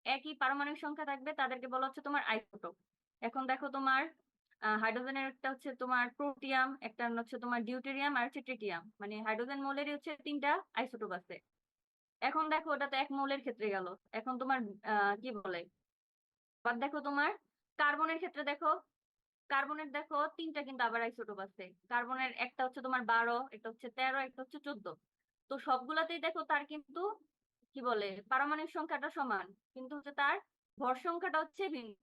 একই পারমাণবিক সংখ্যা থাকবে তাদেরকে বলা হচ্ছে তোমার আইসোটোপ। এখন দেখো তোমার হাইড্রোজেনের একটা হচ্ছে তোমার প্রোটিয়াম, একটা হচ্ছে তোমার ডিউটেরিয়াম আর হচ্ছে ট্রিটিয়াম, মানে হাইড্রোজেন মৌলেরই হচ্ছে তিনটা আইসোটোপ আছে। এখন দেখো ওটা তো এক মৌলের ক্ষেত্রে গেল। এখন তোমার কি বলে আবার দেখো তোমার কার্বনের ক্ষেত্রে দেখো, কার্বনের দেখো তিনটা কিন্তু আবার আইসোটোপ আছে। কার্বনের একটা হচ্ছে তোমার 12, একটা হচ্ছে 13, একটা হচ্ছে 14। তো সবগুলাতেই দেখো তার কিন্তু কি বলে পারমাণবিক সংখ্যাটা সমান কিন্তু হচ্ছে তার ভর সংখ্যাটা হচ্ছে ভিন্ন।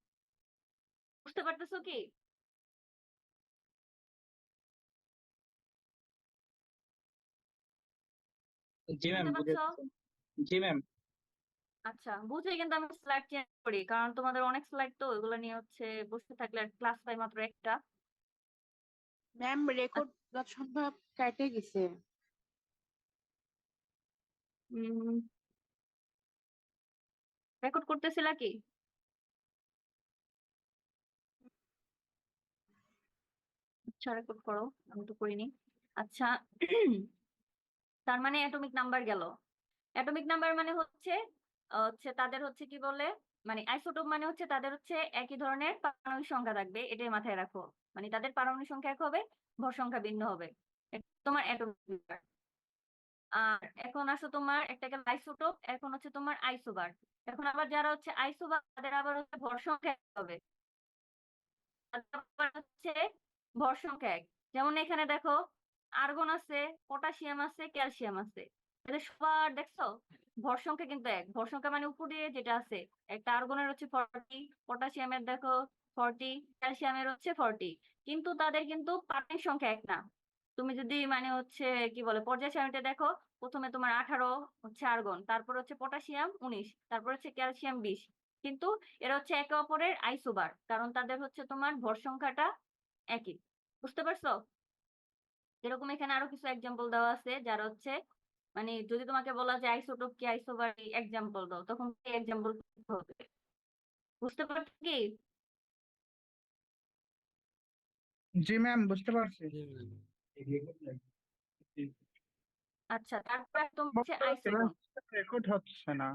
বুঝতে পারতেছো কি? জি ম্যাম বুঝতে পারছো? বুঝেছি। জি ম্যাম। আচ্ছা বুঝে কিন্তু আমি স্লাইড চেঞ্জ করি, কারণ তোমাদের অনেক স্লাইড তো এগুলো নিয়ে হচ্ছে বসে থাকলে ক্লাস পাই মাত্র একটা। ম্যাম রেকর্ড সম্ভব কেটে গেছে। রেকর্ড করতেছিলা কি? আচ্ছা রেকর্ড করো, আমি তো করিনি। আচ্ছা তার মানে অ্যাটমিক নাম্বার গেল। অ্যাটমিক নাম্বার মানে হচ্ছে হচ্ছে তাদের হচ্ছে কি বলে মানে আইসোটোপ মানে হচ্ছে তাদের হচ্ছে একই ধরনের পারমাণবিক সংখ্যা থাকবে, এটাই মাথায় রাখো। মানে তাদের পারমাণবিক সংখ্যা এক হবে, ভর সংখ্যা ভিন্ন হবে। এটা তোমার অ্যাটমিক নাম্বার। আর এখন আসো তোমার একটা গেল আইসোটোপ, এখন হচ্ছে তোমার আইসোবার। এখন আবার যারা হচ্ছে আইসোবার তাদের আবার হচ্ছে ভর সংখ্যা এক হবে, তাদের আবার হচ্ছে ভর সংখ্যা এক। যেমন এখানে দেখো আর্গন আছে, পটাশিয়াম আছে, ক্যালসিয়াম আছে, এদের সবার দেখছো ভর সংখ্যা কিন্তু এক। ভর সংখ্যা মানে উপরে যেটা আছে, একটা আর্গনের হচ্ছে 40, পটাশিয়ামের দেখো 40, ক্যালসিয়ামের হচ্ছে 40, কিন্তু তাদের কিন্তু পারমাণবিক সংখ্যা এক না। তুমি যদি মানে হচ্ছে কি বলে পর্যায় সারণীতে দেখো, প্রথমে তোমার 18 হচ্ছে আর্গন, তারপর হচ্ছে পটাশিয়াম 19, তারপর হচ্ছে ক্যালসিয়াম 20, কিন্তু এরা হচ্ছে একে অপরের আইসোবার, কারণ তাদের হচ্ছে তোমার ভর সংখ্যাটা একই। বুঝতে পারছো? যেরকম এখানে আরো কিছু এক্সাম্পল দেওয়া আছে যারা হচ্ছে মানে যদি তোমাকে বলা যায় আইসোটোপ কি আইসোবার এক্সাম্পল দাও, তখন কি এক্সাম্পল হবে? বুঝতে পারছো কি? জি ম্যাম বুঝতে পারছি। জি ম্যাম। আচ্ছা তারপর একদম হচ্ছে আইসোটোন। রেকর্ড হচ্ছে না।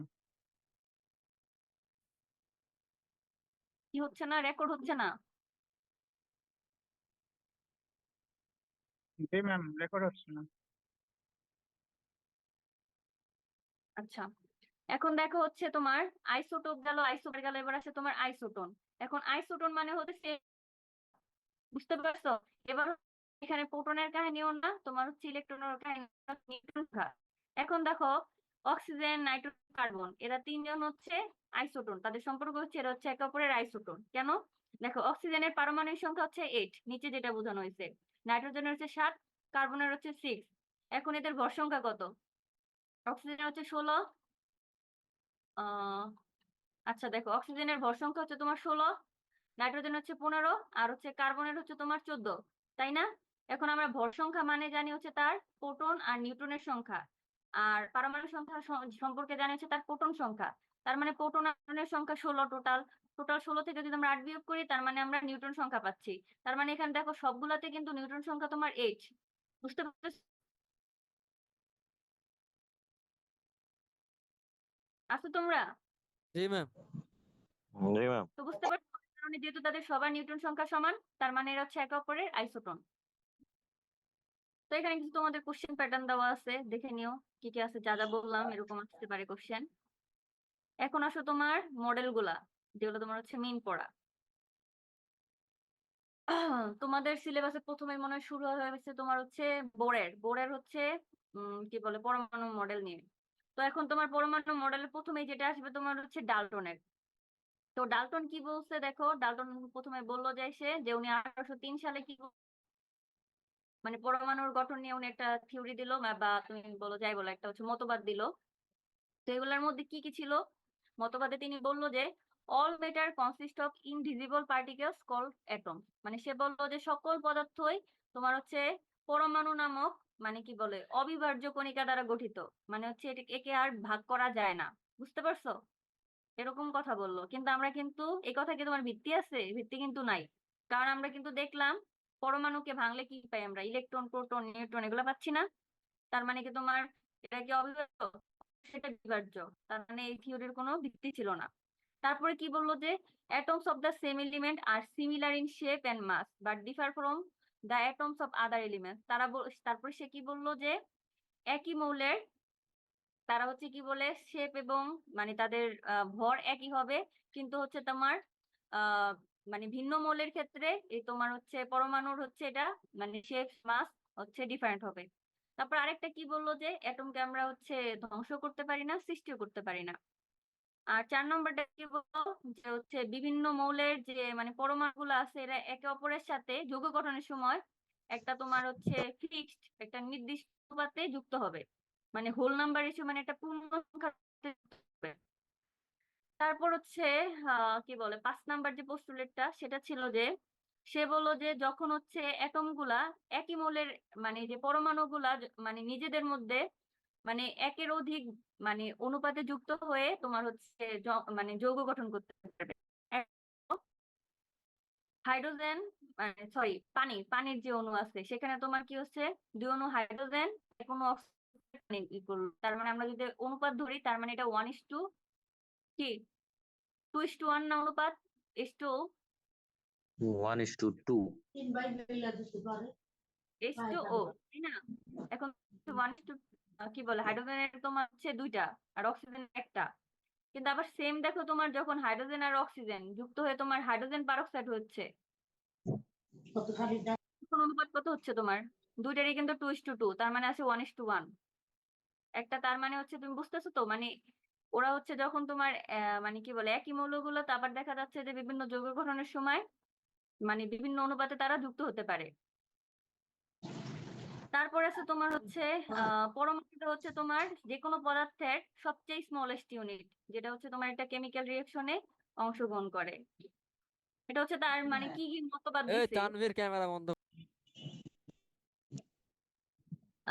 কি হচ্ছে না? রেকর্ড হচ্ছে না? জি ম্যাম রেকর্ড হচ্ছে না। আচ্ছা এখন দেখো হচ্ছে তোমার আইসোটোপ গেল, আইসোবার গেল, এবার আছে তোমার আইসোটোন। এখন আইসোটোন মানে হচ্ছে, বুঝতে পারছো? এবার এখানে প্রোটনের কাহিনীও না, তোমার হচ্ছে ইলেকট্রনের কাহিনী, নিউট্রন ঘাত। এখন দেখো অক্সিজেন, নাইট্রোজেন, কার্বন এরা তিনজন হচ্ছে আইসোটোন, তাদের সম্পর্ক হচ্ছে এরা হচ্ছে একে অপরের আইসোটোন। কেন? দেখো অক্সিজেনের পারমাণবিক সংখ্যা হচ্ছে 8, নিচে যেটা বোঝানো হয়েছে। নাইট্রোজেনের হচ্ছে 7, কার্বনের হচ্ছে 6। এখন এদের ভর সংখ্যা কত? অক্সিজেনের হচ্ছে 16, আচ্ছা দেখো অক্সিজেনের ভর সংখ্যা হচ্ছে তোমার 16, নাইট্রোজেন হচ্ছে 15, আর হচ্ছে কার্বনের হচ্ছে তোমার 14। তাই না? এখন আমরা ভর সংখ্যা মানে জানি হচ্ছে তার প্রোটন আর নিউট্রনের সংখ্যা, আর পারমাণবিক সংখ্যা সম্পর্কে জানি হচ্ছে তার প্রোটন সংখ্যা। তার মানে প্রোটন আর নিউট্রনের সংখ্যা 16 টোটাল। টোটাল 16 থেকে যদি আমরা 8 বিয়োগ করি তার মানে আমরা নিউট্রন সংখ্যা পাচ্ছি। তার মানে এখানে দেখো সবগুলাতে কিন্তু নিউট্রন সংখ্যা তোমার 8। বুঝতে পারছো? আছো তোমরা? জি ম্যাম। জি ম্যাম। তো বুঝতে পারছো তার কারণে যেহেতু তাদের সবার নিউট্রন সংখ্যা সমান, তার মানে এরা হচ্ছে একে অপরের আইসোটোন। তো এখানে কিছু তোমাদের কোশ্চেন প্যাটার্ন দেওয়া আছে, দেখে নিও কি কি আছে। যা যা বললাম এরকম আসতে পারে কোশ্চেন। এখন আসো তোমার মডেল গুলা, যেগুলো তোমার হচ্ছে মেইন পড়া। তোমাদের সিলেবাসে প্রথমে মনে হয় শুরু হয়ে গেছে তোমার হচ্ছে বোরের হচ্ছে কি বলে পরমাণু মডেল নিয়ে। তো এখন তোমার পরমাণু মডেলের প্রথমে যেটা আসবে তোমার হচ্ছে ডাল্টনের। তো ডাল্টন কি বলছে দেখো, ডাল্টন প্রথমে বললো যে উনি 1803 সালে কি মানে পরমাণুর গঠন নিয়ে উনি একটা থিওরি দিল, বা তুমি বলো যাই বলো, একটা হচ্ছে মতবাদ দিল। তো এগুলোর মধ্যে কি কি ছিল মতবাদে? তিনি বললো যে all matter consist of invisible particles called atom. মানে সে বললো যে সকল পদার্থই তোমার হচ্ছে পরমাণু নামক মানে কি বলে অবিভাজ্য কণিকা দ্বারা গঠিত। মানে হচ্ছে একে আর ভাগ করা যায় না। বুঝতে পারছো? এরকম কথা বললো। কিন্তু আমরা কিন্তু এই কথা কি তোমার ভিত্তি আছে? ভিত্তি কিন্তু নাই। কারণ আমরা কিন্তু দেখলাম পরমাণুকে ভাঙলে কি পাই আমরা? ইলেকট্রন, প্রোটন, নিউট্রন এগুলো পাচ্ছি না। তার মানে কি তোমার এটা কি অবিভাজ্য? সেটা বিভাজ্য। তার মানে এই থিওরির কোনো ভিত্তি ছিল না। তারপরে কি বললো যে atoms of the same element are similar in shape and mass but differ from the atoms of other elements। তারপরে সে কি বললো যে একই মৌলের তারা হচ্ছে কি বলে শেপ এবং মানে তাদের ভর একই হবে, কিন্তু হচ্ছে তোমার আহ মানে ভিন্ন মৌলের ক্ষেত্রে এই তোমার হচ্ছে পরমাণুর হচ্ছে এটা মানে শেপ মাস হচ্ছে ডিফারেন্ট হবে। তারপর আরেকটা কি বললো যে অ্যাটমকে আমরা হচ্ছে ধ্বংস করতে পারি না, সৃষ্টিও করতে পারি না। আর 4 নম্বরটা কি বলবো যে হচ্ছে বিভিন্ন মৌলের যে মানে পরমাণুগুলো আছে এরা একে অপরের সাথে যৌগ গঠনের সময় একটা তোমার হচ্ছে ফিক্সড একটা নির্দিষ্ট অনুপাতে যুক্ত হবে। মানে হোল নাম্বার রেশিও মানে একটা পূর্ণ সংখ্যা। তারপর হচ্ছে কি বলে 5 নাম্বার যে পোস্টুলেটটা সেটা ছিল যে সে বললো যে যখন হচ্ছে অ্যাটম গুলা একই মৌলের মানে যে পরমাণুগুলা মানে নিজেদের মধ্যে মানে একের অধিক মানে অনুপাতে যুক্ত হয়ে তোমার হচ্ছে মানে যৌগ গঠন করতে পারবে। হাইড্রোজেন সরি পানির যে অণু আছে সেখানে তোমার কি হচ্ছে 2 অণু হাইড্রোজেন কোনো অক্সিজেন তার মানে আমরা যদি অনুপাত ধরি তার মানে এটা 1:2 কি 2:1 না অনুপাত H2O 1:2. H2O তাই না? এখন 1:2 কি বলে হাইড্রোজেনের তোমার হচ্ছে 2টা আর অক্সিজেন একটা। কিন্তু আবার সেম দেখো তোমার যখন হাইড্রোজেন আর অক্সিজেন যুক্ত হয়ে তোমার হাইড্রোজেন পারঅক্সাইড হচ্ছে তখন অনুপাত কত হচ্ছে তোমার? দুইটারই কিন্তু 2:2 তার মানে আছে 1:1 একটা। তার মানে হচ্ছে তুমি বুঝতেছো তো মানে ওরা হচ্ছে যখন তোমার মানে কি বলে একই মৌলগুলো তো আবার দেখা যাচ্ছে যে বিভিন্ন যৌগ গঠনের সময় মানে বিভিন্ন অনুপাতে তারা যুক্ত হতে পারে। তারপর আছে তোমার হচ্ছে পরমাণুটা হচ্ছে তোমার যে কোনো পদার্থের সবচেয়ে স্মলেস্ট ইউনিট, যেটা হচ্ছে তোমার একটা কেমিক্যাল রিয়েকশনে অংশগ্রহণ করে। এটা হচ্ছে তার মানে কি কি মতবাদ এই দিছে। তানভীর ক্যামেরা বন্ধ।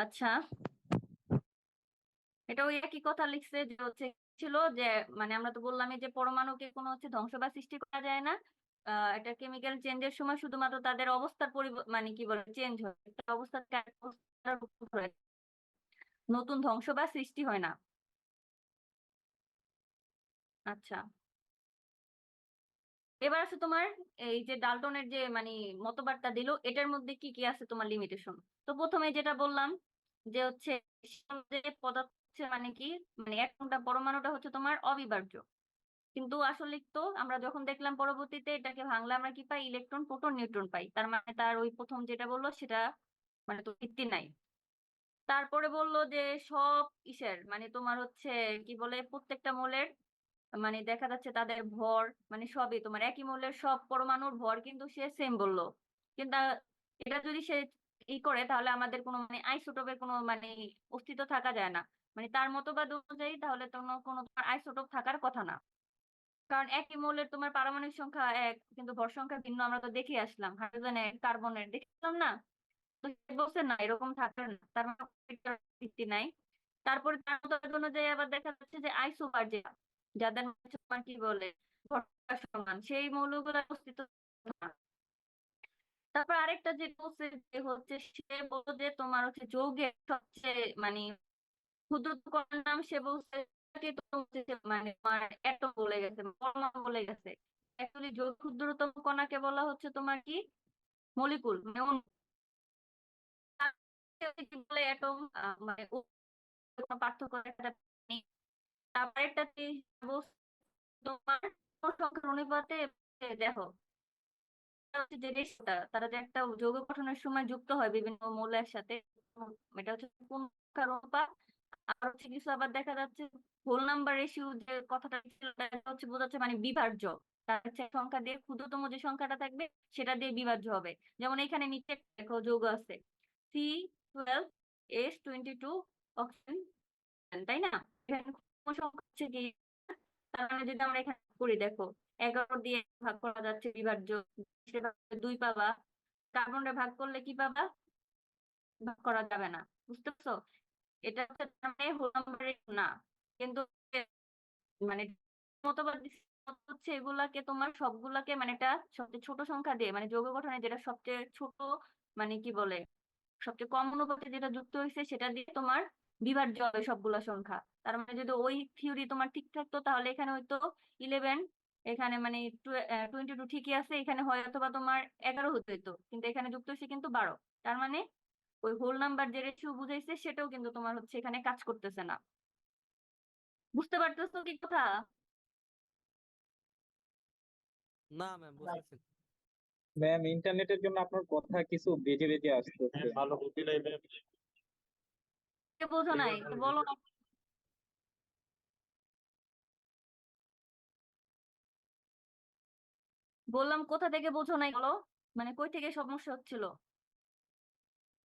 আচ্ছা, এটা ওই একই কথা লিখছে যে হচ্ছে ছিল যে মানে আমরা তো বললামই যে পরমাণুকে কোনো হচ্ছে ধ্বংস বা সৃষ্টি করা যায় না। এটা কেমিক্যাল চেঞ্জের সময় শুধুমাত্র তাদের অবস্থার মানে কি বলে চেঞ্জ হয়, একটা অবস্থা থেকে আরেকটা অবস্থায় রূপান্তর হয়। নতুন ধ্বংস বা সৃষ্টি হয় না। আচ্ছা, এবার আছে তোমার এই যে ডাল্টনের যে মানে মতবাদটা দিল এটার মধ্যে কি কি আছে তোমার লিমিটেশন। তো প্রথমে যেটা বললাম যে হচ্ছে যে পদার্থ হচ্ছে মানে কি মানে একটা পরমাণুটা হচ্ছে তোমার অবিভাজ্য। কিন্তু আসলে তো আমরা যখন দেখলাম পরবর্তীতে এটাকে ভাঙলে আমরা কি পাই? ইলেকট্রন, প্রোটন, নিউট্রন পাই। তার মানে তার ওই প্রথম যেটা বললো সেটা মানে তো ভিত্তি নাই। তারপরে বললো যে সব ইসের মানে তোমার হচ্ছে কি বলে প্রত্যেকটা মৌলের মানে দেখা যাচ্ছে তাদের ভর মানে সবই তোমার একই মৌলের সব পরমাণুর ভর কিন্তু সে সেম বললো। কিন্তু এটা যদি সে করে তাহলে আমাদের কোনো মানে আইসোটোপের কোনো মানে অস্তিত্ব থাকা যায় না। মানে তার মতবাদ অনুযায়ী তাহলে তো কোনো আইসোটোপ থাকার কথা না। কারণ একই মৌলের তোমার পারমাণবিক সংখ্যা এক কিন্তু ভর সংখ্যা ভিন্ন, আমরা তো দেখে আসলাম হাইড্রোজেনের কার্বনের দেখলাম না। তো সে বলছে না এরকম থাকবে না, তার মানে এটার ভিত্তি নাই। তারপরে তার মতো অনুযায়ী আবার দেখা যাচ্ছে যে আইসোবার যেটা, যাদের মধ্যে তোমার কি বলে ভর সংখ্যা সমান, সেই মৌলগুলোর অস্তিত্ব না। তারপর আরেকটা যে বলছে যে হচ্ছে সে বলতো যে তোমার হচ্ছে যৌগের সবচেয়ে মানে ক্ষুদ্রতম কণার নাম সে বলছে কি তোমার হচ্ছে যে মানে তোমার এটম বলে গেছে, পরমাণু বলে গেছে। অ্যাকচুয়ালি যৌগ ক্ষুদ্রতম কণাকে বলা হচ্ছে তোমার কি মলিকুল, মানে অণু। তার সাথে কি বলে অ্যাটম, মানে কোনো পার্থক্য একটা নেই। তারপর একটা জিনিস বলছে তোমার সংখ্যার অনুপাতে দেখো হচ্ছে যে রেশিওটা তারা যে একটা যৌগ গঠনের সময় যুক্ত হয় বিভিন্ন মৌলের সাথে, এটা হচ্ছে পূর্ণসংখ্যার অনুপাত। আর হচ্ছে কিছু আবার দেখা যাচ্ছে হোল নাম্বার রেশিও যে কথাটা ছিল এটা হচ্ছে বোঝাচ্ছে মানে বিভাজ্য, তার হচ্ছে সংখ্যা দিয়ে ক্ষুদ্রতম যে সংখ্যাটা থাকবে সেটা দিয়ে বিভাজ্য হবে। যেমন এখানে নিচে দেখো যৌগ আছে C12H22 অক্সিজেন, তাই না? এখানে কোন সংখ্যা হচ্ছে কি, তার মানে যদি আমরা এখানে করি দেখো 11 দিয়ে ভাগ করা যাচ্ছে বিভাজ্য, সেটা 2 পাবা। কার্বনে ভাগ করলে কি পাবা? ভাগ করা যাবে না, বুঝতে পারছো? এটা হচ্ছে তার মানে হোল নাম্বারের না, কিন্তু মানে মতবাদ হচ্ছে এগুলাকে তোমার সবগুলাকে মানে এটা সবচেয়ে ছোট সংখ্যা দিয়ে মানে যৌগ গঠনে যেটা সবচেয়ে ছোট মানে কি বলে সবচেয়ে কম অনুপাতে যেটা যুক্ত হয়েছে সেটা দিয়ে তোমার বিভাজ্য হবে সবগুলা সংখ্যা। তার মানে যদি ওই থিওরি তোমার ঠিক থাকতো তাহলে এখানে হয়তো 11, এখানে মানে 22 ঠিকই আছে, এখানে হয়তো বা তোমার 11 হতে হতো, কিন্তু এখানে যুক্ত হয়েছে কিন্তু 12। তার মানে ওই হোল নাম্বার যে রেশিও বুঝাইছে সেটাও কিন্তু তোমার হচ্ছে এখানে কাজ করতেছে না। বুঝতে পারতেছো কি কথা? না ম্যাম, বুঝতেছি না। ম্যাম ইন্টারনেটের জন্য আপনার কথা কিছু বেজে বেজে আসতেছে। ভালো বুদ্ধি নাই ম্যাম। কে বোঝো নাই তো বলো না। বললাম কোথা থেকে বোঝো নাই বলো, মানে কই থেকে সমস্যা হচ্ছিল?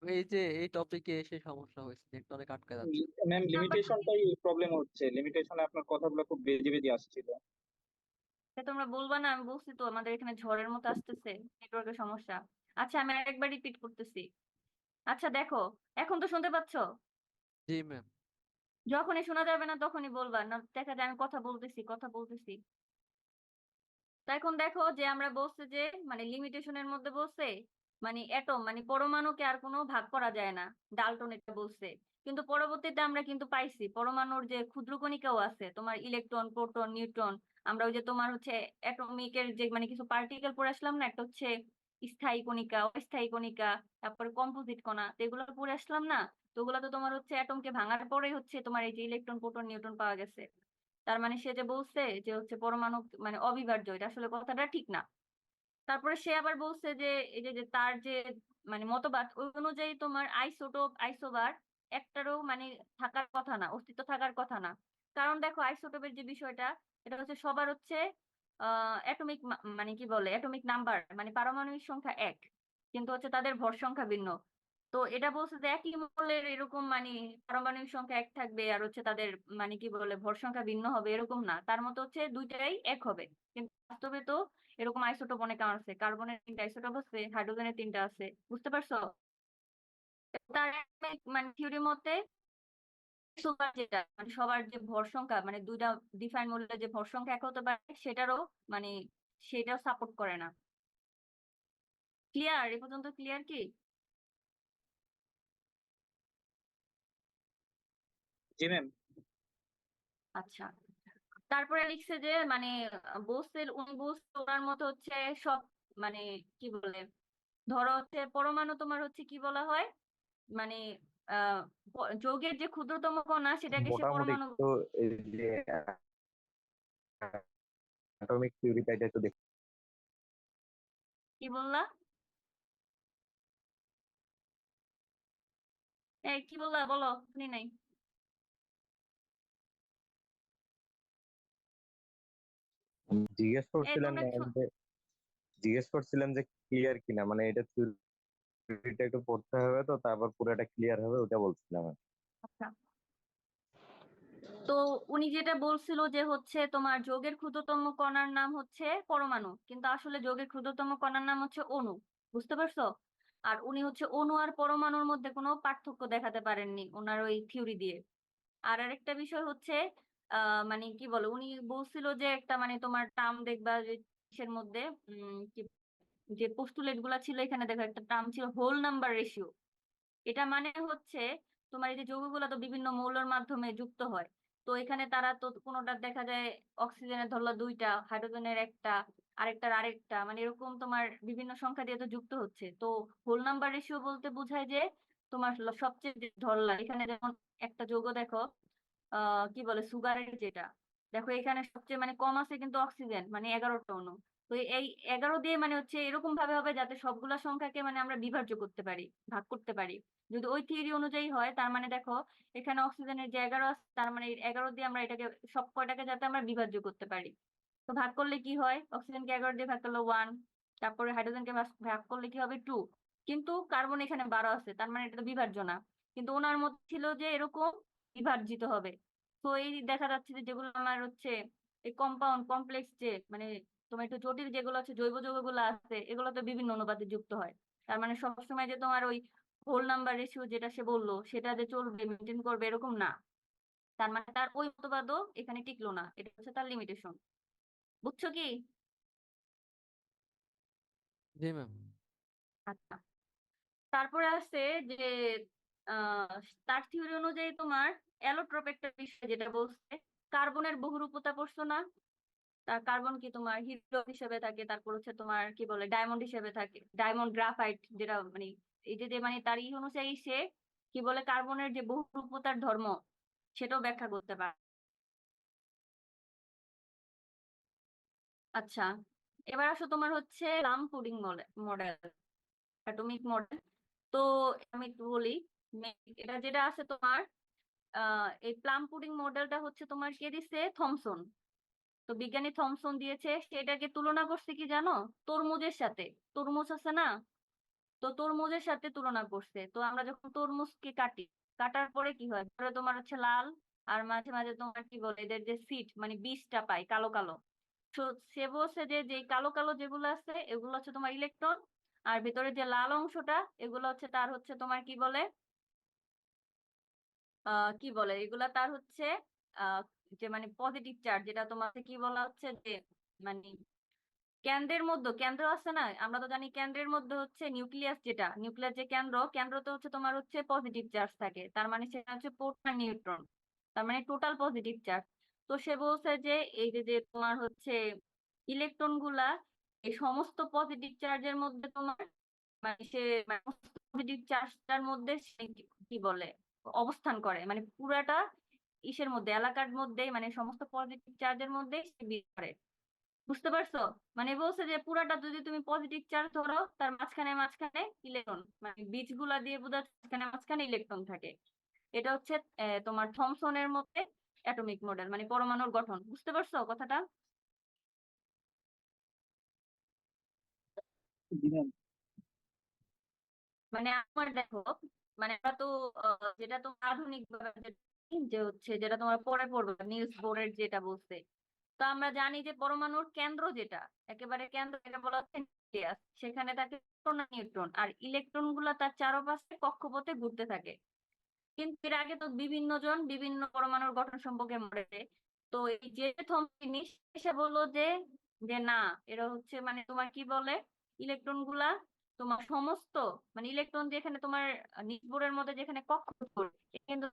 এই যে এই টপিকে এসে সমস্যা হয়েছে, নেট অনেক আটকে যাচ্ছে। ম্যাম লিমিটেশনটাই প্রবলেম হচ্ছে, লিমিটেশনে আপনার কথাগুলো খুব বেজে বেজে আসছিল। সে তোমরা বলবা না, আমি বলছি তো আমাদের এখানে ঝড়ের মতো আসতেছে, নেটওয়ার্কের সমস্যা। আচ্ছা আমি আরেকবার রিপিট করতেছি। আচ্ছা দেখো, এখন তো শুনতে পাচ্ছো? জি ম্যাম। যখনই শোনা যাবে না তখনই বলবা, না দেখা যায় আমি কথা বলতেছি কথা বলতেছি। তো এখন দেখো যে আমরা বলছি যে মানে লিমিটেশনের মধ্যে বলছে মানে এটম মানে পরমাণুকে আর কোনো ভাগ করা যায় না, ডাল্টন এটা বলছে। কিন্তু পরবর্তীতে আমরা কিন্তু পাইছি পরমাণুর যে ক্ষুদ্র কণিকাও আছে, তোমার ইলেকট্রন প্রোটন নিউট্রন। আমরা ওই যে তোমার হচ্ছে অ্যাটমিকের যে মানে কিছু পার্টিকেল পড়ে আসলাম না, একটা হচ্ছে স্থায়ী কণিকা অস্থায়ী কণিকা, তারপরে কম্পোজিট কণা, তো এগুলো পড়ে আসলাম না। তো ওগুলো তো তোমার হচ্ছে অ্যাটমকে ভাঙার পরেই হচ্ছে তোমার এই যে ইলেকট্রন প্রোটন নিউট্রন পাওয়া গেছে। তার মানে সে যে বলছে যে হচ্ছে পরমাণু মানে অবিভাজ্য, এটা আসলে কথাটা ঠিক না। তারপরে সে আবার বলছে যে এই যে যে তার যে মানে মতবাদ ওই অনুযায়ী তোমার আইসোটোপ আইসোবার একটারও মানে থাকার কথা না, অস্তিত্ব থাকার কথা না। কারণ দেখো আইসোটোপের যে বিষয়টা, এটা হচ্ছে সবার হচ্ছে অ্যাটমিক মানে কি বলে অ্যাটমিক নাম্বার মানে পারমাণবিক সংখ্যা এক, কিন্তু হচ্ছে তাদের ভর সংখ্যা ভিন্ন। তো এটা বলছে যে একই মৌলের এরকম মানে পারমাণবিক সংখ্যা এক থাকবে আর হচ্ছে তাদের মানে কি বলে ভর সংখ্যা ভিন্ন হবে এরকম না, তার মতো হচ্ছে দুইটাই এক হবে। কিন্তু বাস্তবে তো এরকম আইসোটোপ অনেক আছে, কার্বনের 3টা আইসোটোপ আছে, হাইড্রোজেনের 3টা আছে, বুঝতে পারছো? তার মানে থিওরি মতে সুপার যেটা মানে সবার যে ভর সংখ্যা মানে দুইটা ডিফাইন মৌলের যে ভর সংখ্যা এক হতে পারে সেটারও মানে সেটাও সাপোর্ট করে না। ক্লিয়ার? এ পর্যন্ত ক্লিয়ার কি? জি ম্যাম। আচ্ছা, তারপরে লিখছে যে মানে বলছে উনি বলছে ওনার মতো হচ্ছে সব মানে কি বলে ধরো হচ্ছে পরমাণু তোমার হচ্ছে কি বলা হয় মানে আহ যৌগের যে ক্ষুদ্রতম কণা সেটাকে সে মোটামুটি পরমাণু। একটু এই যে অ্যাটমিক থিওরিটা এটা একটু কি বললা? এই কি বললা বলো, শুনি নাই। জিজ্ঞেস এই করছিলেন তোমরা কি ম্যাম যে জিজ্ঞেস করছিলাম যে ক্লিয়ার কিনা, মানে এটা থিওরিটা একটু পড়তে হবে তো তারপর পুরোটা ক্লিয়ার হবে ওটা বলছিলাম আর কি। আচ্ছা তো উনি যেটা বলছিল যে হচ্ছে তোমার যৌগের ক্ষুদ্রতম কণার নাম হচ্ছে পরমাণু, কিন্তু আসলে যৌগের ক্ষুদ্রতম কণার নাম হচ্ছে অণু। বুঝতে পারছো? আর উনি হচ্ছে অণু আর পরমাণুর মধ্যে কোনো পার্থক্য দেখাতে পারেননি ওনার ওই থিওরি দিয়ে। আর আরেকটা বিষয় হচ্ছে মানে কি বলে, উনি বলছিল যে একটা মানে তোমার টার্ম দেখবা যে ইসের মধ্যে কি যে পোস্টুলেট গুলা ছিল, এখানে দেখো একটা টার্ম ছিল হোল নাম্বার রেশিও। এটা মানে হচ্ছে তোমার এই যে যৌগগুলো তো বিভিন্ন মৌলের মাধ্যমে যুক্ত হয়, তো এখানে তারা তো কোনোটা দেখা যায় অক্সিজেনের ধরলো দুইটা, হাইড্রোজেনের একটা, আরেকটার আরেকটা, মানে এরকম তোমার বিভিন্ন সংখ্যা দিয়ে তো যুক্ত হচ্ছে। তো হোল নাম্বার রেশিও বলতে বোঝায় যে তোমার সবচেয়ে যে ধরলা এখানে যেমন একটা যৌগ দেখো কি বলে সুগারের যেটা, দেখো এখানে সবচেয়ে মানে কম আছে কিন্তু অক্সিজেন মানে 11টা অণু। তো এই 11 দিয়ে মানে হচ্ছে এরকম ভাবে হবে যাতে সবগুলা সংখ্যাকে মানে আমরা বিভাজ্য করতে পারি, ভাগ করতে পারি। যদি ওই থিওরি অনুযায়ী হয় তার মানে দেখো এখানে অক্সিজেনের যে 11 আছে, তার মানে এই 11 দিয়ে আমরা এটাকে সব কয়টাকে যাতে আমরা বিভাজ্য করতে পারি। তো ভাগ করলে কি হয়, অক্সিজেনকে 11 দিয়ে ভাগ করলে 1, তারপরে হাইড্রোজেনকে ভাগ করলে কি হবে 2, কিন্তু কার্বন এখানে 12 আছে, তার মানে এটা তো বিভাজ্য না। কিন্তু ওনার মত ছিল যে এরকম বিভাজিত হবে। তো এই দেখা যাচ্ছে যে যেগুলো আমার হচ্ছে এই কম্পাউন্ড কমপ্লেক্স যে মানে তোমার একটু জটিল যেগুলো আছে জৈব যৌগগুলো আছে, এগুলো তো বিভিন্ন অনুপাতে যুক্ত হয়। তার মানে সবসময় যে তোমার ওই হোল নাম্বার রেশিও যেটা সে বললো সেটা যে চলবে মেনটেন করবে এরকম না। তার মানে তার ওই মতবাদও এখানে টিকলো না, এটা হচ্ছে তার লিমিটেশন। বুঝছো কি? জি ম্যাম। আচ্ছা, তারপরে আছে যে আহ তার থিওরি অনুযায়ী তোমার অ্যালোট্রপ একটা বিষয় যেটা বলছে কার্বনের বহুরূপতা পড়ছো না? তার কার্বন কি তোমার হিরো হিসেবে থাকে, তারপর হচ্ছে তোমার কি বলে ডায়মন্ড হিসেবে থাকে, ডায়মন্ড গ্রাফাইট যেটা মানে এই যে মানে তার অনুযায়ী সে কি বলে কার্বনের যে বহুরূপতার ধর্ম সেটাও ব্যাখ্যা করতে পারে। আচ্ছা, এবার আসো তোমার হচ্ছে plum pudding model, atomic model. তো আমি একটু বলি, এটা যেটা আছে তোমার এই প্লাম পুডিং মডেলটা হচ্ছে তোমার কে দিছে, থমসন। তো বিজ্ঞানী থমসন দিয়েছে, সেটাকে তুলনা করছে কি জানো, তরমুজের সাথে। তরমুজ আছে না, তো তরমুজের সাথে তুলনা করছে। তো আমরা যখন তরমুজকে কাটি, কাটার পরে কি হয়, পরে তোমার হচ্ছে লাল, আর মাঝে মাঝে তোমার কি বলে এদের যে সিড মানে বীজটা পাই কালো কালো। তো সে বলছে যে যে কালো কালো যেগুলো আছে এগুলো হচ্ছে তোমার ইলেকট্রন, আর ভিতরে যে লাল অংশটা এগুলো হচ্ছে তার হচ্ছে তোমার কি বলে কি বলে এগুলা তার হচ্ছে আহ যে মানে পজিটিভ চার্জ, যেটা তোমার কি বলা হচ্ছে যে মানে কেন্দ্রের মধ্যে কেন্দ্র আছে না, আমরা তো জানি কেন্দ্রের মধ্যে হচ্ছে নিউক্লিয়াস, যেটা নিউক্লিয়াস যে কেন্দ্র, কেন্দ্রতে হচ্ছে তোমার হচ্ছে পজিটিভ চার্জ থাকে, তার মানে সেটা হচ্ছে প্রোটন নিউট্রন, তার মানে টোটাল পজিটিভ চার্জ। তো সে বলছে যে এই যে যে তোমার হচ্ছে ইলেকট্রন গুলা এই সমস্ত পজিটিভ চার্জের মধ্যে তোমার মানে সে পজিটিভ চার্জটার মধ্যে সে কি বলে অবস্থান করে, মানে পুরাটা ইসের মধ্যে এলাকার মধ্যে মানে সমস্ত পজিটিভ চার্জের মধ্যে সে বিরাজ করে। বুঝতে পারছো? মানে বলছে যে পুরাটা যদি তুমি পজিটিভ চার্জ ধরো, তার মাঝখানে মাঝখানে ইলেকট্রন মানে বীজগুলা দিয়ে বোঝাচ্ছে মাঝখানে মাঝখানে ইলেকট্রন থাকে। এটা হচ্ছে তোমার থমসনের মধ্যে অ্যাটমিক মডেল মানে পরমাণুর গঠন। বুঝতে পারছো কথাটা? জি ম্যাম। মানে আমার দেখো মানে আমরা তো যেটা তোমার আধুনিক ভাবে যে হচ্ছে যেটা তোমার পরে পড়বে নিউজ বোর্ডের যেটা বলছে, তো আমরা জানি যে পরমাণুর কেন্দ্র যেটা একেবারে কেন্দ্র, এটা বলা হচ্ছে নিউক্লিয়াস, সেখানে থাকে প্রোটন আর নিউট্রন, আর ইলেকট্রন গুলা তার চারপাশে কক্ষপথে ঘুরতে থাকে। কিন্তু এর আগে তো বিভিন্ন জন বিভিন্ন পরমাণুর গঠন সম্পর্কে মডেলে, তো এই যে প্রথম জিনিস এসে বললো যে যে না, এরা হচ্ছে মানে তোমার কি বলে ইলেকট্রন গুলা তোমার সমস্ত মানে ইলেকট্রন যেখানে তোমার নিচবোর্ডের মধ্যে যেখানে কক্ষপথ কিন্তু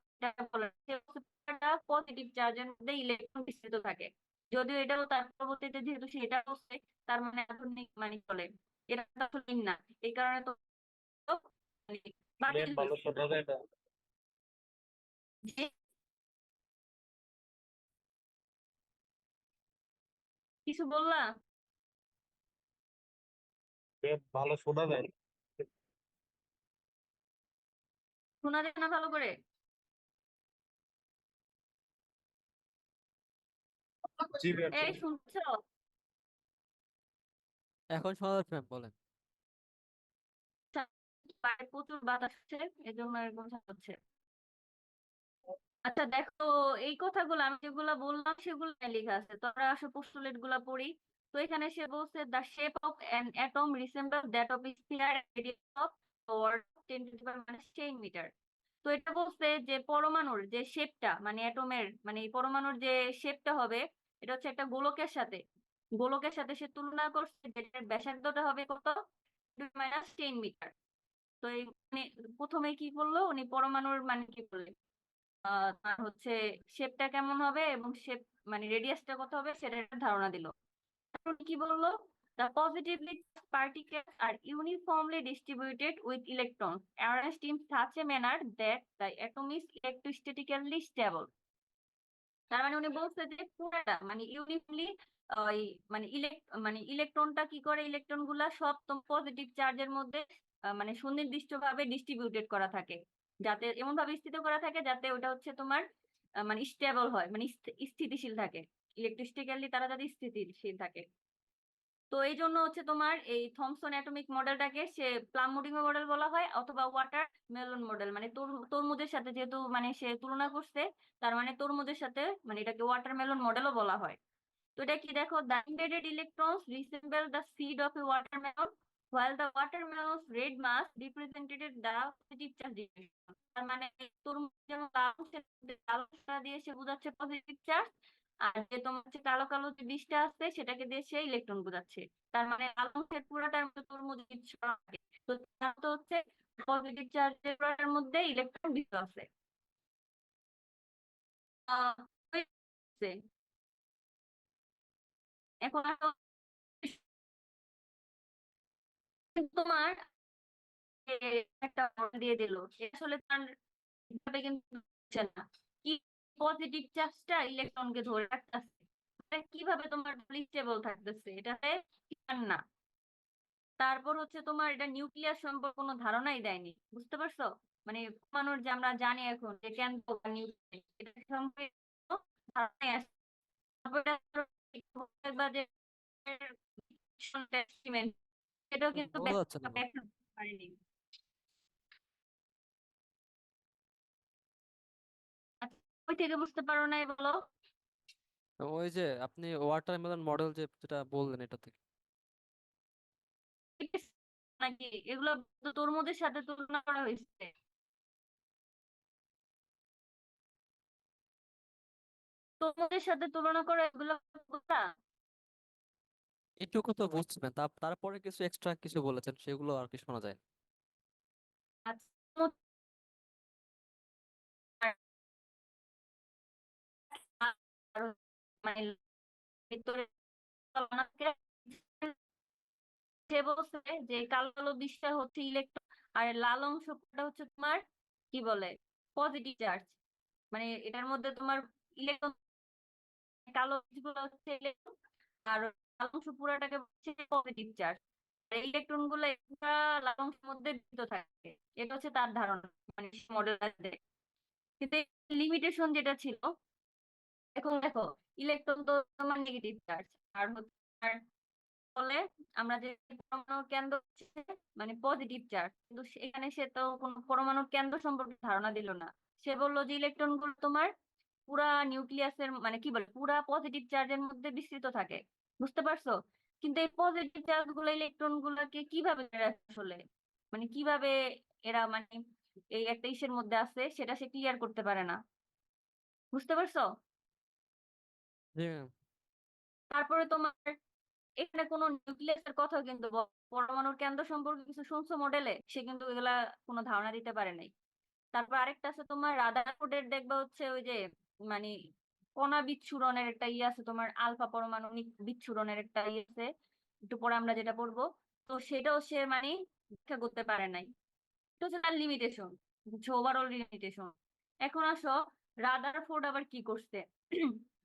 পজিটিভ চার্জের মধ্যে ইলেকট্রন বিস্তৃত থাকে। যদিও এটাও তার পরবর্তীতে যেহেতু সেটা বলছে, তার মানে আধুনিক মানে বলে এটা তো আসলে না, এই কারণে তো মানে বাতিল ভালো হয়েছে। শোনা যায় না। জি, কিছু বললা? ভালো শোনা যায়। শোনা যায় না ভালো করে? জি ম্যাম। এই শুনছো? এখন শোনা যাচ্ছে ম্যাম, বলেন। বাইরে প্রচুর বাতাস হচ্ছে, এজন্য এরকম হচ্ছে। আচ্ছা দেখো, এই কথাগুলো আমি যেগুলা বললাম সেগুলো লেখা আছে, তো আমরা আসলে পোস্টুলেট গুলা পড়ি। তো এখানে সে বলছে the shape of an atom resemble that of sphere radius of 10⁻10⁻⁰ metre. তো এটা বলছে যে পরমাণুর যে শেপটা, মানে অ্যাটমের মানে এই পরমাণুর যে শেপটা হবে, এটা হচ্ছে একটা গোলকের সাথে সে তুলনা করছে, যেটার ব্যাসার্ধটা হবে কত, 10⁻10 মিটার। তো এই মানে প্রথমে কি করলো উনি, পরমাণুর মানে কি বলে তার হচ্ছে শেপটা কেমন হবে এবং শেপ মানে রেডিয়াসটা কত হবে সেটার একটা ধারণা দিল। তারপর উনি কি বললো, the positively charged particles are uniformly distributed with electrons arranged in such a manner that the atom is electrostatically stable. তার মানে উনি বলছে যে পুরাটা মানে ইউনিফর্মলি ওই মানে ইলেকট্রনটা কি করে, ইলেকট্রন গুলা সব পজিটিভ চার্জের মধ্যে মানে সুনির্দিষ্ট ভাবে ডিস্ট্রিবিউটেড করা থাকে, যাতে এমন ভাবে স্থিত করা থাকে যাতে ওটা হচ্ছে তোমার মানে স্টেবল হয়, মানে স্থিতিশীল থাকে, ইলেকট্রোস্ট্যাটিক্যালি তারা যাতে স্থিতিশীল থাকে। তো এই জন্য হচ্ছে তোমার এই থমসন অ্যাটমিক মডেলটাকে সে প্লাম মুডিঙ্গো মডেল বলা হয়, অথবা ওয়াটার মেলন মডেল, মানে তরমুজের সাথে যেহেতু মানে সে তুলনা করছে, তার মানে তরমুজের সাথে মানে এটাকে ওয়াটার মেলন মডেলও বলা হয়। তো এটা কি দেখো, the embedded electrons resemble the seed of a watermelon while the watermelon's red mass represented the positive charge distribution. তার মানে তরমুজ যেমন লাল অংশের মধ্যে লাল অংশটা দিয়ে সে বোঝাচ্ছে পজিটিভ চার্জ, আর যে তোমার হচ্ছে কালো কালো যে বীজটা আছে সেটাকে দিয়ে সে ইলেকট্রন বোঝাচ্ছে। তার মানে লাল অংশের পুরোটার মধ্যে তরমুজ থাকে, তো তার তো হচ্ছে পজিটিভ চার্জের পুরোটার মধ্যে ইলেকট্রন বীজ আছে। আহ এখন আসো তোমার একটা মডেল দিয়ে দিল, আসলে তার ভাবে কিন্তু হচ্ছে না কি পজিটিভ চার্জটা ইলেকট্রনকে ধরে রাখতেছে, কিভাবে তোমার স্টেবল থাকতেছে এটাতে না। তারপর হচ্ছে তোমার এটা নিউক্লিয়াস সম্পর্কে কোনো ধারণাই দেয়নি, বুঝতে পারছো? মানে পরমাণুর যে আমরা জানি এখন যে কেন্দ্র বা নিউক্লিয়াস, এটা সম্পর্কে কোনো ধারণাই আসে না। তারপর এটা বা যে experiment, সেটাও কিন্তু বোঝা যাচ্ছে না। ব্যাখ্যা করতে পারেনি। আচ্ছা, ওই থেকে বুঝতে পারো নাই বলো? ওই যে আপনি ওয়াটারমেলন মডেল যেটা বললেন এটা থেকে। নাকি এগুলো তো তরমুজের সাথে তুলনা করা হয়েছে? তরমুজের সাথে তুলনা করে এগুলো কথা। এটুকু তো বুঝছেন, তারপরে কিছু এক্সট্রা কিছু বলেছেন সেগুলো আর কি শোনা যায় না। আচ্ছা, তরমুজ আর মানে ভিতরে সে বলছে যে কালো কালো দিকটা হচ্ছে ইলেকট্রন, আর লাল অংশটা হচ্ছে তোমার কি বলে পজিটিভ চার্জ, মানে এটার মধ্যে তোমার ইলেকট্রন, কালো দিকগুলো হচ্ছে ইলেকট্রন, আর লাল অংশ পুরাটাকে হচ্ছে পজিটিভ চার্জ, ইলেকট্রন গুলো একটা লাল অংশের মধ্যে বিদ্ধ থাকে। এটা হচ্ছে তার ধারণা, মানে মডেল। কিন্তু লিমিটেশন যেটা ছিল, এখন দেখো ইলেকট্রন তো তোমার নেগেটিভ চার্জ, আর হচ্ছে আর বলে আমরা যে পরমাণু কেন্দ্র হচ্ছে মানে পজিটিভ চার্জ, কিন্তু এখানে সে তো কোনো পরমাণুর কেন্দ্র সম্পর্কে ধারণা দিল না। সে বললো যে ইলেকট্রন গুলো তোমার পুরা নিউক্লিয়াসের মানে কি বলে পুরা পজিটিভ চার্জের মধ্যে বিস্তৃত থাকে, বুঝতে পারছো? কিন্তু এই পজিটিভ চার্জ গুলো ইলেকট্রন গুলাকে কিভাবে ধরে রাখে আসলে, মানে কিভাবে এরা মানে এই একটা ইসের মধ্যে আছে সেটা সে ক্লিয়ার করতে পারে না, বুঝতে পারছো? জি ম্যাম। তারপরে তোমার এখানে কোনো নিউক্লিয়াসের কথা কিন্তু পরমাণুর কেন্দ্র সম্পর্কে কিছু শুনছো মডেলে, সে কিন্তু এগুলা কোনো ধারণা দিতে পারে নাই। তারপর আরেকটা আছে তোমার রাদারফোর্ডের, দেখবা হচ্ছে ওই যে মানে কণা বিচ্ছুরণের একটা ইয়ে আছে, তোমার আলফা পরমাণু বিচ্ছুরণের একটা ইয়ে আছে, একটু পরে আমরা যেটা পড়বো। তো সেটাও সে মানে ব্যাখ্যা করতে পারে নাই। এটা হচ্ছে তার লিমিটেশন, বুঝছো, ওভারঅল লিমিটেশন। এখন আসো রাদারফোর্ড আবার কি করছে।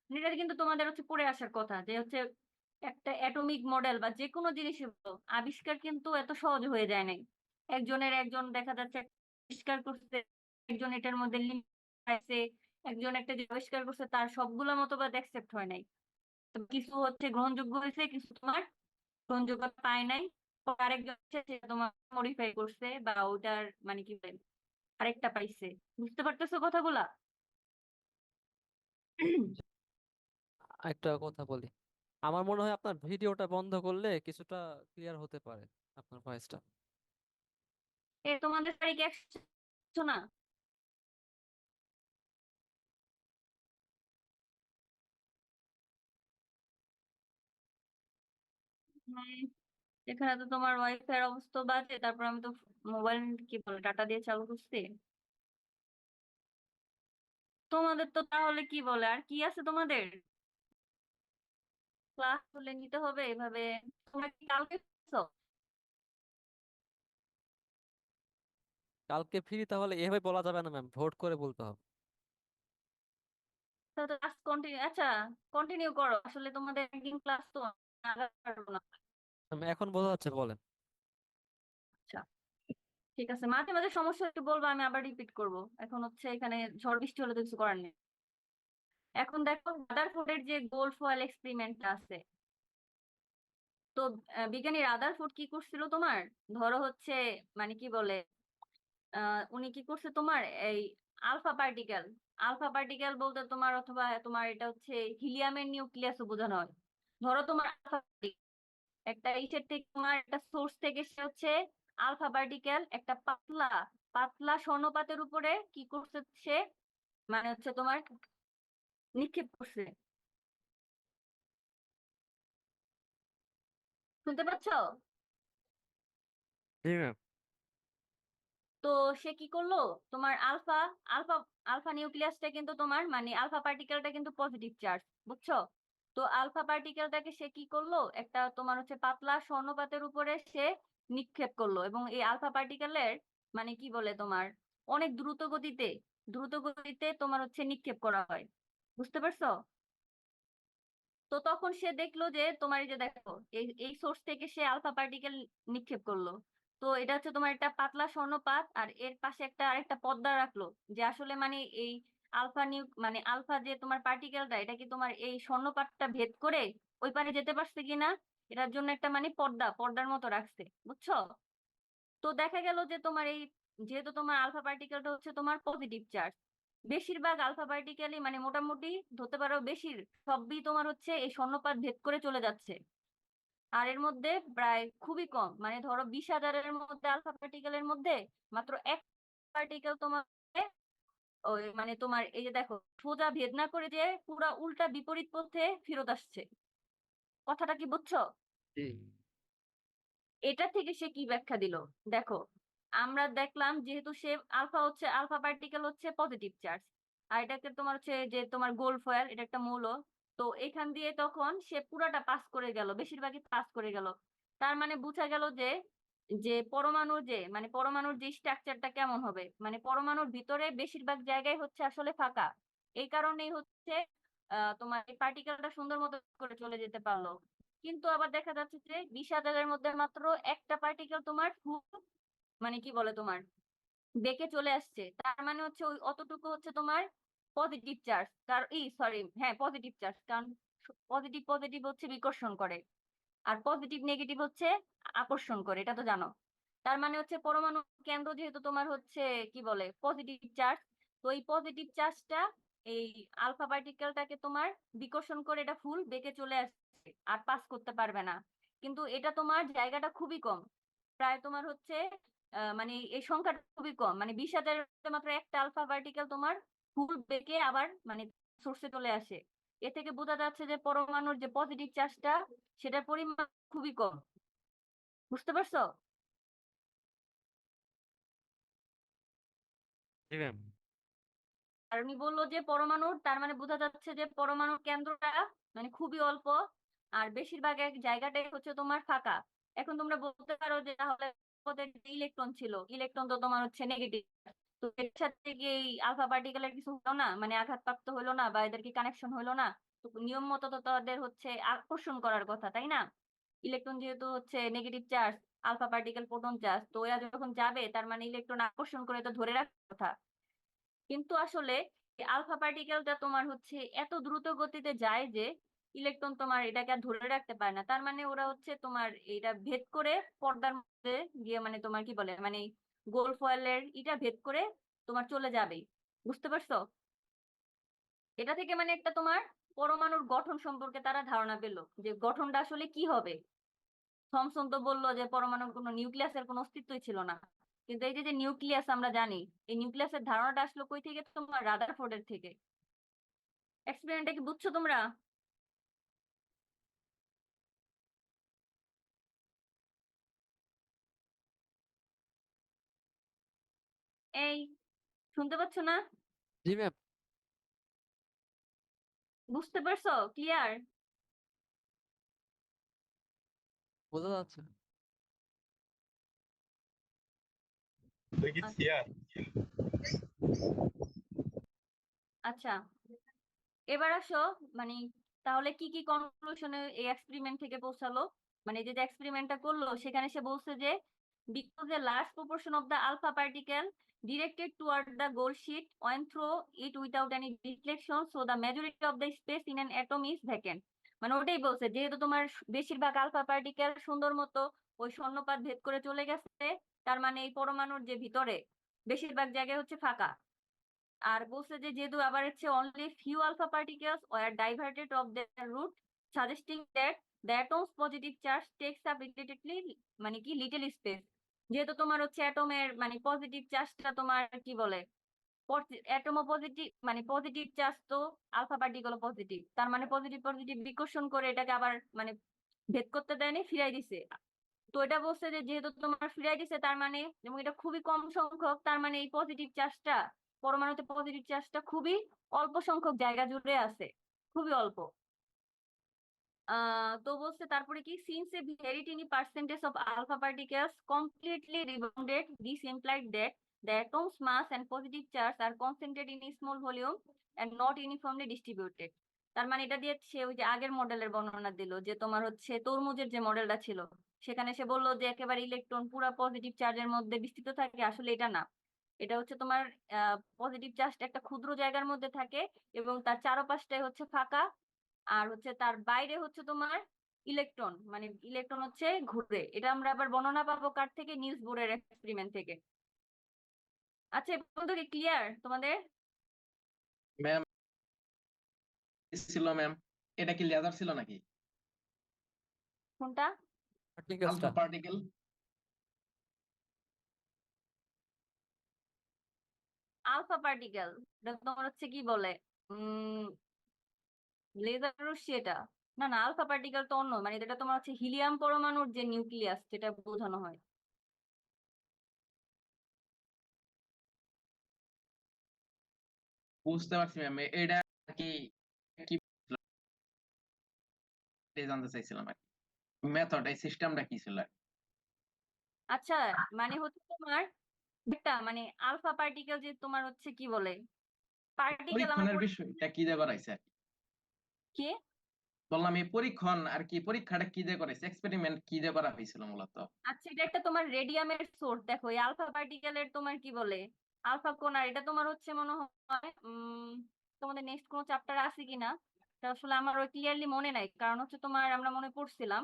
এটা কিন্তু তোমাদের হচ্ছে পড়ে আসার কথা যে হচ্ছে একটা অ্যাটমিক মডেল বা যে কোনো জিনিসের আবিষ্কার কিন্তু এত সহজ হয়ে যায় নাই। একজন দেখা যাচ্ছে আবিষ্কার করছে, একজন এটার মধ্যে লিমিট আছে, একজন একটা যে আবিষ্কার করছে তার সবগুলো মতবাদ অ্যাকসেপ্ট হয় নাই। তো কিছু হচ্ছে গ্রহণযোগ্য হয়েছে, কিছু তোমার গ্রহণযোগ্যতা পায় নাই। আরেকজন হচ্ছে সে তোমার মডিফাই করছে বা ওটার মানে কি বলে আরেকটা পাইছে, বুঝতে পারতেছো কথাগুলা? একটা কথা বলি, আমার মনে হয় আপনার ভিডিওটা বন্ধ করলে কিছুটা ক্লিয়ার হতে পারে আপনার ভয়েসটা। তোমাদের বাড়ি কি একশো না? হুম, এখানে তো তোমার ওয়াইফাই এর অবস্থা বাজে, তারপর আমি তো মোবাইল কি বলে ডাটা দিয়ে চালু করছি। তোমাদের তো তাহলে কি বলে আর কি আছে তোমাদের, ক্লাস হলে নিতে হবে এভাবে। তোমরা কি কালকে করছো? কালকে ফ্রি তাহলে এভাবে বলা যাবে না ম্যাম, ভোট করে বলতে হবে। তাহলে তো ক্লাস কন্টিনিউ, আচ্ছা কন্টিনিউ করো, আসলে তোমাদের একদিন ক্লাস তো আগাতে পারবো না। এখন বোঝা যাচ্ছে, বলেন। আচ্ছা ঠিক আছে, মাঝে মাঝে সমস্যা একটু বলবো, আমি আবার রিপিট করব। এখন হচ্ছে এখানে ঝড় বৃষ্টি হলে তো কিছু করার নেই। এখন দেখো রাদারফোর্ডের যে গোল্ড ফয়েল এক্সপেরিমেন্টটা আছে, তো বিজ্ঞানী রাদারফোর্ড কি করছিল তোমার, ধরো হচ্ছে মানে কি বলে, উনি কি করছে তোমার এই আলফা পার্টিকেল বলতে তোমার, অথবা তোমার এটা হচ্ছে হিলিয়ামের নিউক্লিয়াসও বোঝানো হয়। ধরো তোমার আলফা একটা ইসের থেকে, তোমার একটা সোর্স থেকে সে হচ্ছে আলফা পার্টিকেল একটা পাতলা পাতলা স্বর্ণপাতের উপরে কি করছে সে, মানে হচ্ছে তোমার নিক্ষেপ করছে। শুনতে পাচ্ছো? জি ম্যাম। তো সে কি করলো, তোমার আলফা আলফা আলফা নিউক্লিয়াসটা কিন্তু তোমার মানে আলফা পার্টিকেলটা কিন্তু পজিটিভ চার্জ, বুঝছো? তো আলফা পার্টিকেলটাকে সে কি করলো, একটা তোমার হচ্ছে পাতলা স্বর্ণপাতের উপরে সে নিক্ষেপ করলো, এবং এই আলফা পার্টিকেলের মানে কি বলে তোমার অনেক দ্রুত গতিতে তোমার হচ্ছে নিক্ষেপ করা হয়, বুঝতে পারছো? তো তখন সে দেখলো যে তোমার এই যে দেখো এই এই সোর্স থেকে সে আলফা পার্টিকেল নিক্ষেপ করলো। তো এটা হচ্ছে তোমার একটা পাতলা স্বর্ণপাত, আর এর পাশে একটা আরেকটা পর্দা রাখলো, যে আসলে মানে এই মানে আলফা যে তোমার পার্টিকেলটা, এটা কি তোমার এই স্বর্ণপাতটা ভেদ করে ওই পারে যেতে পারছে কিনা, এটার জন্য একটা মানে পর্দার মতো রাখছে, বুঝছো? তো দেখা গেল যে তোমার এই যেহেতু তোমার আলফা পার্টিকেলটা হচ্ছে তোমার পজিটিভ চার্জ, বেশিরভাগ আলফা পার্টিকেলই মানে মোটামুটি ধরতে পারো বেশির সবই তোমার হচ্ছে এই স্বর্ণপাত ভেদ করে চলে যাচ্ছে। আর এর মধ্যে প্রায় খুবই কম, মানে ধরো 20,000-এর মধ্যে আলফা পার্টিকেলের মধ্যে মাত্র এক পার্টিকেল তোমার ওই মানে তোমার এই যে দেখো সোজা ভেদ না করে যে পুরা উল্টা বিপরীত পথে ফেরত আসছে। কথাটা কি বুঝছো? জি। এটা থেকে সে কি ব্যাখ্যা দিল, দেখো আমরা দেখলাম যেহেতু সে আলফা পার্টিকেল হচ্ছে পজিটিভ চার্জ, আর এটাকে তোমার হচ্ছে যে তোমার গোল্ড ফয়েল, এটা একটা মৌল। তো এখান দিয়ে তখন সে পুরাটা পাস করে গেল, বেশিরভাগই পাস করে গেল। তার মানে বোঝা গেল যে যে পরমাণুর যে স্ট্রাকচারটা কেমন হবে, মানে পরমাণুর ভিতরে বেশিরভাগ জায়গায় হচ্ছে আসলে ফাঁকা। এই কারণেই হচ্ছে তোমার এই পার্টিকেলটা সুন্দর মতো করে চলে যেতে পারলো। কিন্তু আবার দেখা যাচ্ছে যে 20,000-এর মধ্যে মাত্র একটা পার্টিকেল তোমার মানে কি বলে তোমার বেঁকে চলে আসছে, তার মানে হচ্ছে ওই অতটুকু হচ্ছে তোমার পজিটিভ চার্জ, হ্যাঁ পজিটিভ চার্জ, কারণ পজিটিভ পজিটিভ হচ্ছে বিকর্ষণ করে, আর পজিটিভ নেগেটিভ হচ্ছে আকর্ষণ করে, এটা তো জানো। তার মানে হচ্ছে পরমাণু কেন্দ্র যেহেতু তোমার হচ্ছে কি বলে পজিটিভ চার্জ, তো এই পজিটিভ চার্জটা এই আলফা পার্টিকেলটাকে তোমার বিকর্ষণ করে এটা ফুল বেঁকে চলে আসছে, আর পাস করতে পারবে না। কিন্তু এটা তোমার জায়গাটা খুবই কম, প্রায় তোমার হচ্ছে মানে এই সংখ্যাটা খুবই কম, মানে 20,000-এর মধ্যে মাত্র একটা আলফা পার্টিকেল তোমার ফুল বেঁকে আবার মানে সোর্সে চলে আসে। এ থেকে বোঝা যাচ্ছে যে পরমাণুর যে পজিটিভ চার্জটা সেটার পরিমাণ খুবই কম, বুঝতে পারছো? জি ম্যাম। আর উনি বললো যে পরমাণুর, তার মানে বোঝা যাচ্ছে যে পরমাণুর কেন্দ্রটা মানে খুবই অল্প, আর বেশিরভাগ এক জায়গাটাই হচ্ছে তোমার ফাঁকা। এখন তোমরা বলতে পারো যে তাহলে ওদের যে ইলেকট্রন ছিল, ইলেকট্রন তো তোমার হচ্ছে নেগেটিভ, তো এর সাথে কি এই আলফা পার্টিকেলের কিছু হলো না, মানে আঘাতপ্রাপ্ত হলো না, বা এদের কি কানেকশন হলো না? তো নিয়ম মতো তো তাদের হচ্ছে আকর্ষণ করার কথা, তাই না? ইলেকট্রন যেহেতু হচ্ছে negative charge, alpha particle proton charge, তো এরা যখন যাবে তার মানে ইলেকট্রন আকর্ষণ করে তো ধরে রাখার কথা। কিন্তু আসলে আলফা পার্টিকেলটা তোমার হচ্ছে এত দ্রুত গতিতে যায় যে ইলেকট্রন তোমার এটাকে আর ধরে রাখতে পারে না, তার মানে ওরা হচ্ছে তোমার এটা ভেদ করে পর্দার মধ্যে গিয়ে মানে তোমার কি বলে মানে গোল্ড ফয়েলের এটা ভেদ করে তোমার চলে যাবেই, বুঝতে পারছো? এটা থেকে মানে একটা তোমার পরমাণুর গঠন সম্পর্কে তারা ধারণা পেল যে গঠনটা আসলে কি হবে। থমসন তো বললো যে পরমাণুর কোনো নিউক্লিয়াসের কোনো অস্তিত্বই ছিল না, কিন্তু এই যে নিউক্লিয়াস আমরা জানি, এই নিউক্লিয়াসের ধারণাটা আসলো কই থেকে? তোমার রাদারফোর্ডের থেকে। এক্সপেরিমেন্টটা কি বুঝছো তোমরা? এই শুনতে পাচ্ছ না? জি ম্যাম। বুঝতে পারছো? ক্লিয়ার? বোঝা যাচ্ছে। তুই কি সিয়ার? আচ্ছা, এবার আসো মানে তাহলে কি কি কনক্লুশনে এই এক্সপেরিমেন্ট থেকে পৌঁছালো? মানে যে এক্সপেরিমেন্টটা করলো সেখানে সে বলছে যে because a large proportion of the alpha particle directed toward the goal sheet went through it without any deflection, so the majority of the space in an atom is vacant. মানে ওটাই বলছে, যেহেতু তোমার বেশিরভাগ আলফা পার্টিকেল সুন্দর মতো ওই শূন্যপাত ভেদ করে চলে গেছে, তার মানে এই পরমাণুর যে ভিতরে বেশিরভাগ জায়গায় হচ্ছে ফাঁকা। আর বলছে যে যেহেতু আবার হচ্ছে only few alpha particles were diverted of their route, suggesting that the atom's positive charge takes up relatively মানে কি little space. যেহেতু তোমার হচ্ছে অ্যাটমের মানে পজিটিভ চার্জটা তোমার কি বলে, অ্যাটমও পজিটিভ মানে পজিটিভ চার্জ তো আলফা পার্টিকেলও পজিটিভ, তার মানে পজিটিভ পজিটিভ বিকর্ষণ করে এটাকে আবার মানে ভেদ করতে দেয়নি, ফিরাই দিছে। তো এটা বলছে যে যেহেতু তোমার ফিরাই দিছে তার মানে, এবং এটা খুবই কম সংখ্যক, তার মানে এই পজিটিভ চার্জটা পরমাণুতে পজিটিভ চার্জটা খুবই অল্প সংখ্যক জায়গা জুড়ে আছে, খুবই অল্প। তো বলছে তারপরে কি, since a very tiny percentage of alpha particles completely rebounded, this implied that the atom's mass and positive charge are concentrated in a small volume and not uniformly distributed. তার মানে এটা দিয়ে সে ওই যে আগের মডেলের বর্ণনা দিল যে তোমার হচ্ছে তরমুজের যে মডেলটা ছিল সেখানে সে বললো যে একেবারে ইলেকট্রন পুরো পজিটিভ চার্জের মধ্যে বিস্তৃত থাকে, আসলে এটা না। এটা হচ্ছে তোমার পজিটিভ চার্জটা একটা ক্ষুদ্র জায়গার মধ্যে থাকে এবং তার চারপাশটাই হচ্ছে ফাঁকা, আর হচ্ছে তার বাইরে হচ্ছে তোমার ইলেকট্রন, মানে ইলেকট্রন হচ্ছে ঘুরে। এটা আমরা আবার বর্ণনা পাবো কার থেকে? নিলস বোরের এক্সপেরিমেন্ট থেকে। আচ্ছা, এ পর্যন্ত কি ক্লিয়ার তোমাদের? ম্যাম ছিল ম্যাম, এটা কি লেজার ছিল নাকি? কোনটা? পার্টিকেলসটা আলফা পার্টিকেল? আলফা পার্টিকেল এটা তোমার হচ্ছে কি বলে, লেজার রশ্মি এটা? না না, আলফা পার্টিকেল তো অন্য, মানে এটা তোমার হচ্ছে হিলিয়াম পরমাণুর যে নিউক্লিয়াস যেটা বোঝানো হয়। বুঝতে পারছি ম্যাম, এটা কি কি জানতে চাইছিলাম আর কি, মেথড এই সিস্টেমটা কি ছিল আর কি। আচ্ছা, মানে হচ্ছে তোমার একটা মানে আলফা পার্টিকেল যে তোমার হচ্ছে কি বলে, পার্টিকেল আমরা পরীক্ষণের বিষয়টা কি দিয়ে করাইছে আর কি? কি বললাম এই পরীক্ষণ আর কি, পরীক্ষাটা কি দিয়ে করাইছে, এক্সপেরিমেন্ট কি দিয়ে করা হয়েছিল মূলত? আচ্ছা, এটা একটা তোমার রেডিয়ামের সোর্স। দেখো এই আলফা পার্টিকেলের তোমার কি বলে আলফা কোণ, আর এটা তোমার হচ্ছে মনে হয় তোমাদের নেক্সট কোনো চ্যাপ্টার আছে কিনা এটা আসলে আমার ওই ক্লিয়ারলি মনে নাই, কারণ হচ্ছে তোমার আমরা মনে পড়ছিলাম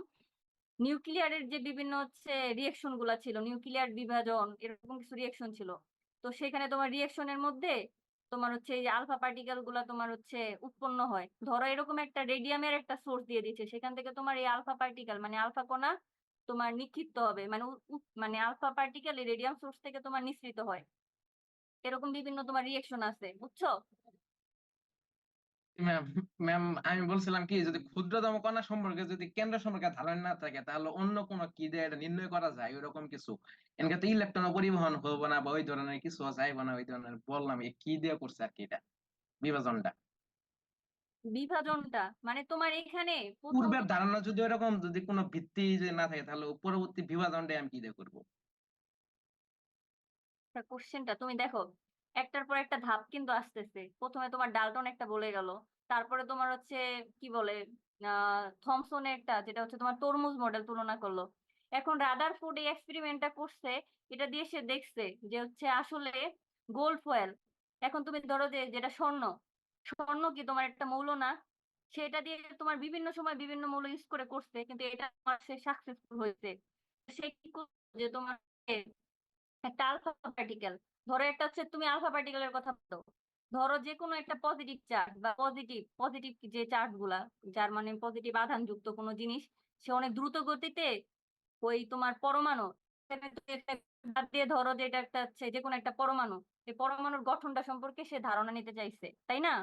নিউক্লিয়ারের যে বিভিন্ন হচ্ছে রিয়েকশন গুলা ছিল, নিউক্লিয়ার বিভাজন এরকম কিছু রিয়েকশন ছিল। তো সেখানে তোমার রিয়েকশনের মধ্যে তোমার হচ্ছে এই যে আলফা পার্টিকেল গুলা তোমার হচ্ছে উৎপন্ন হয়। ধরো এরকম একটা রেডিয়ামের একটা সোর্স দিয়ে দিচ্ছে, সেখান থেকে তোমার এই আলফা পার্টিকেল মানে আলফা কণা তোমার নিক্ষিপ্ত হবে, মানে মানে আলফা পার্টিকেল এই রেডিয়াম সোর্স থেকে তোমার নিঃসৃত হয়। এরকম বিভিন্ন তোমার রিয়েকশন আছে, বুঝছো? ম্যাম ম্যাম আমি বলছিলাম কি, যদি ক্ষুদ্রতম কণা সম্পর্কে যদি কেন্দ্র সম্পর্কে ধারণা না থাকে তাহলে অন্য কোনো কি দিয়ে এটা নির্ণয় করা যায় ওইরকম কিছু? এনকে তো ইলেকট্রন পরিবহন হবো না বা ওই ধরনের কিছু যাইবো না, ওই ধরনের বললাম এ কি দিয়ে করছে আর কি এটা বিভাজনটা? বিভাজনটা মানে তোমার এখানে প্রথম পূর্বের ধারণা যদি ওরকম যদি কোনো ভিত্তি যে না থাকে তাহলে পরবর্তী বিভাজনটা আমি কি দিয়ে করবো? কোশ্চেনটা তুমি দেখো, একটার পর একটা ধাপ কিন্তু আসতেছে। প্রথমে তোমার ডাল্টন একটা বলে গেল, তারপরে তোমার হচ্ছে কি বলে থমসনের একটা যেটা হচ্ছে তোমার তরমুজ মডেল তুলনা করলো। এখন রাদারফোর্ড এই এক্সপেরিমেন্টটা করছে, এটা দিয়ে সে দেখছে যে হচ্ছে আসলে গোল্ড ফয়েল, এখন তুমি ধরো যে যেটা স্বর্ণ, স্বর্ণ কি তোমার একটা মৌল না? সেটা দিয়ে তোমার বিভিন্ন সময় বিভিন্ন মৌল ইউজ করে করছে, কিন্তু এটা তোমার সে সাকসেসফুল হয়েছে। সে কি করছে যে তোমার একটা আলফা পার্টিকেল, ধরো একটা হচ্ছে তুমি আলফা পার্টিকেলের কথা বলো, ধরো যে কোনো একটা পজিটিভ চার্জ বা পজিটিভ যে চার্জ গুলা, যার মানে পজিটিভ আধানযুক্ত কোনো জিনিস, সে অনেক দ্রুত গতিতে ওই তোমার পরমাণু, এখানে যদি একটা বাদ দিয়ে ধরো যে এটা একটা হচ্ছে যে কোনো একটা পরমাণু, এই পরমাণুর গঠনটা সম্পর্কে সে ধারণা নিতে চাইছে, তাই না?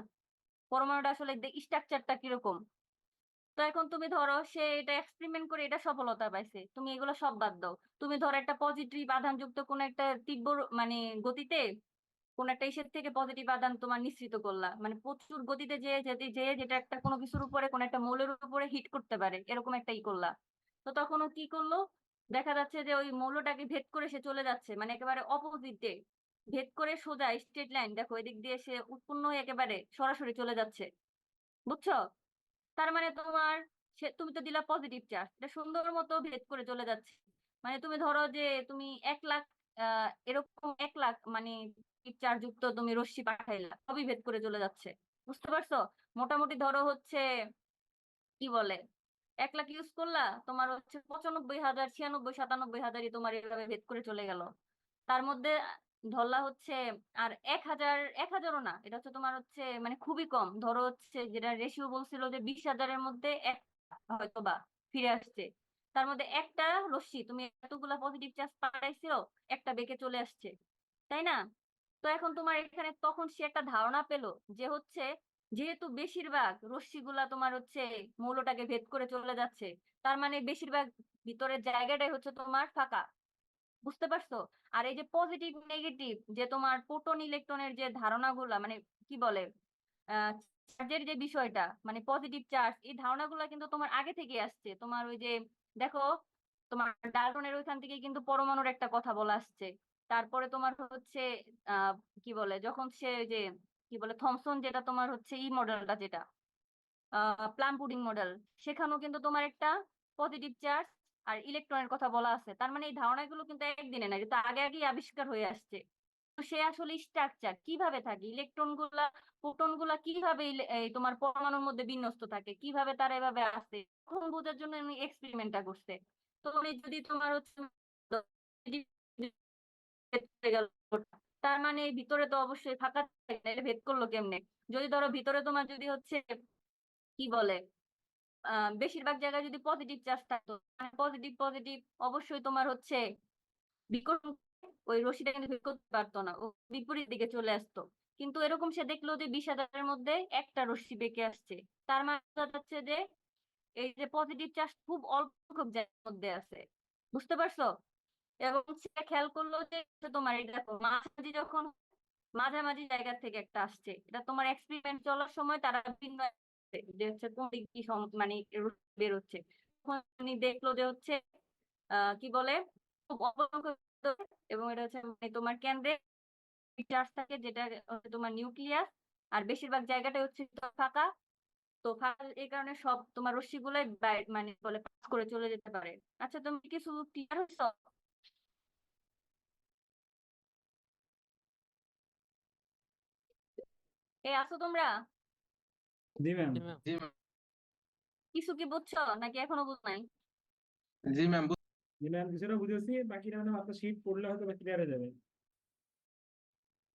পরমাণুটা আসলে স্ট্রাকচারটা কিরকম। তো এখন তুমি ধরো সে এটা এক্সপেরিমেন্ট করে এটা সফলতা পাইছে, তুমি এগুলো সব বাদ দাও। তুমি ধরো একটা পজিটিভ আধানযুক্ত কোন একটা তীব্র মানে গতিতে কোন একটা ইসের থেকে পজিটিভ আধান তোমার নিঃসৃত করলা, মানে প্রচুর গতিতে যে যেটা একটা কোনো কিছুর উপরে কোন একটা মৌলের উপরে হিট করতে পারে, এরকম একটা ই করলা। তো তখন ও কি করলো, দেখা যাচ্ছে যে ওই মৌলটাকে ভেদ করে সে চলে যাচ্ছে, মানে একেবারে অপোজিটে ভেদ করে সোজা স্ট্রেট লাইন, দেখো এদিক দিয়ে সে উৎপন্ন হয়ে একেবারে সরাসরি চলে যাচ্ছে, বুঝছো? তার মানে তোমার তুমি তো দিলা পজিটিভ চার্জ, এটা সুন্দর মতো ভেদ করে চলে যাচ্ছে। মানে তুমি ধরো যে তুমি 1 লাখ এরকম 1 লাখ মানে চার্জ যুক্ত তুমি রশ্মি পাঠাইলা, সবই ভেদ করে চলে যাচ্ছে, বুঝতে পারছো? মোটামুটি ধরো হচ্ছে কি বলে 1 লাখ ইউজ করলা, তোমার হচ্ছে 95,000 96 97,000ই তোমার এভাবে ভেদ করে চলে গেল। তার মধ্যে ধরলা হচ্ছে আর 1,000ও না, এটা হচ্ছে তোমার হচ্ছে মানে খুবই কম, ধরো হচ্ছে যেটা রেশিও বলছিল যে 20,000-এর মধ্যে এক হয়তো বা ফিরে আসছে। তার মধ্যে একটা রশ্মি তুমি এতগুলা পজিটিভ চার্জ পাঠাইছো, একটা বেঁকে চলে আসছে, তাই না? তো এখন তোমার এখানে তখন সে একটা ধারণা পেলো যে হচ্ছে যেহেতু বেশিরভাগ রশ্মিগুলা তোমার হচ্ছে মৌলটাকে ভেদ করে চলে যাচ্ছে, তার মানে বেশিরভাগ ভিতরের জায়গাটাই হচ্ছে তোমার ফাঁকা, বুঝতে পারছো? আর এই যে পজিটিভ নেগেটিভ যে তোমার প্রোটন ইলেকট্রনের যে ধারণাগুলা মানে কি বলে চার্জের যে বিষয়টা মানে পজিটিভ চার্জ, এই ধারণাগুলা কিন্তু তোমার আগে থেকে আসছে। তোমার ওই যে দেখো তোমার ডাল্টনের ওইখান থেকে কিন্তু পরমাণুর একটা কথা বলা আসছে। তারপরে তোমার হচ্ছে আহ কি বলে যখন সে ওই যে কি বলে থমসন যেটা তোমার হচ্ছে মডেলটা যেটা প্লাম পুডিং মডেল, সেখানেও কিন্তু তোমার একটা পজিটিভ চার্জ আর ইলেকট্রনের কথা বলা আছে। তার মানে এই ধারণাগুলো কিন্তু একদিনে না, কিন্তু আগে আগেই আবিষ্কার হয়ে আসছে। তো সে আসলে স্ট্রাকচার কিভাবে থাকে, ইলেকট্রন গুলা প্রোটন গুলা কিভাবে এই তোমার পরমাণুর মধ্যে বিন্যস্ত থাকে, কিভাবে তারা এভাবে আসে, তখন বোঝার জন্য উনি এক্সপেরিমেন্টটা করছে। তো উনি যদি তোমার হচ্ছে গেল, তার মানে ভিতরে তো অবশ্যই ফাঁকা থাকে, নাহলে ভেদ করলো কেমনে? যদি ধরো ভিতরে তোমার যদি হচ্ছে কি বলে বেশিরভাগ জায়গায় যদি পজিটিভ চার্জ থাকতো, পজিটিভ পজিটিভ অবশ্যই তোমার হচ্ছে বিকর্ষণ ওই রশ্মিটা কিন্তু ভেদ করতে পারতো না, ও বিপরীত দিকে চলে আসতো। কিন্তু এরকম সে দেখলো যে 20,000-এর মধ্যে একটা রশ্মি বেঁকে আসছে, তার মানে বোঝা যাচ্ছে যে এই যে পজিটিভ চার্জ খুব অল্প সংখ্যক জায়গার মধ্যে আছে, বুঝতে পারছো? এবং সে খেয়াল করলো যে তোমার এই দেখো মাঝামাঝি জায়গা থেকে একটা আসছে, এটা তোমার এক্সপেরিমেন্ট চলার সময় তারা ভিন্ন যে হচ্ছে কোন দিক দিয়ে মানে বের হচ্ছে। তখন উনি দেখলো যে হচ্ছে কি বলে খুব অল্প সংখ্যক এবং এটা হচ্ছে মানে তোমার কেন্দ্রে চার্জ থাকে যেটা হচ্ছে তোমার নিউক্লিয়াস, আর বেশিরভাগ জায়গাটা হচ্ছে ফাঁকা। তো ফাঁকা এই কারণে সব তোমার রশ্মিগুলাই মানে বলে পাস করে চলে যেতে পারে। আচ্ছা তুমি কিছু ক্লিয়ার হয়েছো? আছো তোমরা? জি ম্যাম। জি ম্যাম। জি ম্যাম। কিছু কি বুঝছো নাকি এখনো বুঝ নাই? জি ম্যাম। জি ম্যাম, কিছুটা বুঝেছি, বাকিটা মানে আপনার শীট পড়লে হয়তো ক্লিয়ার হয়ে যাবে।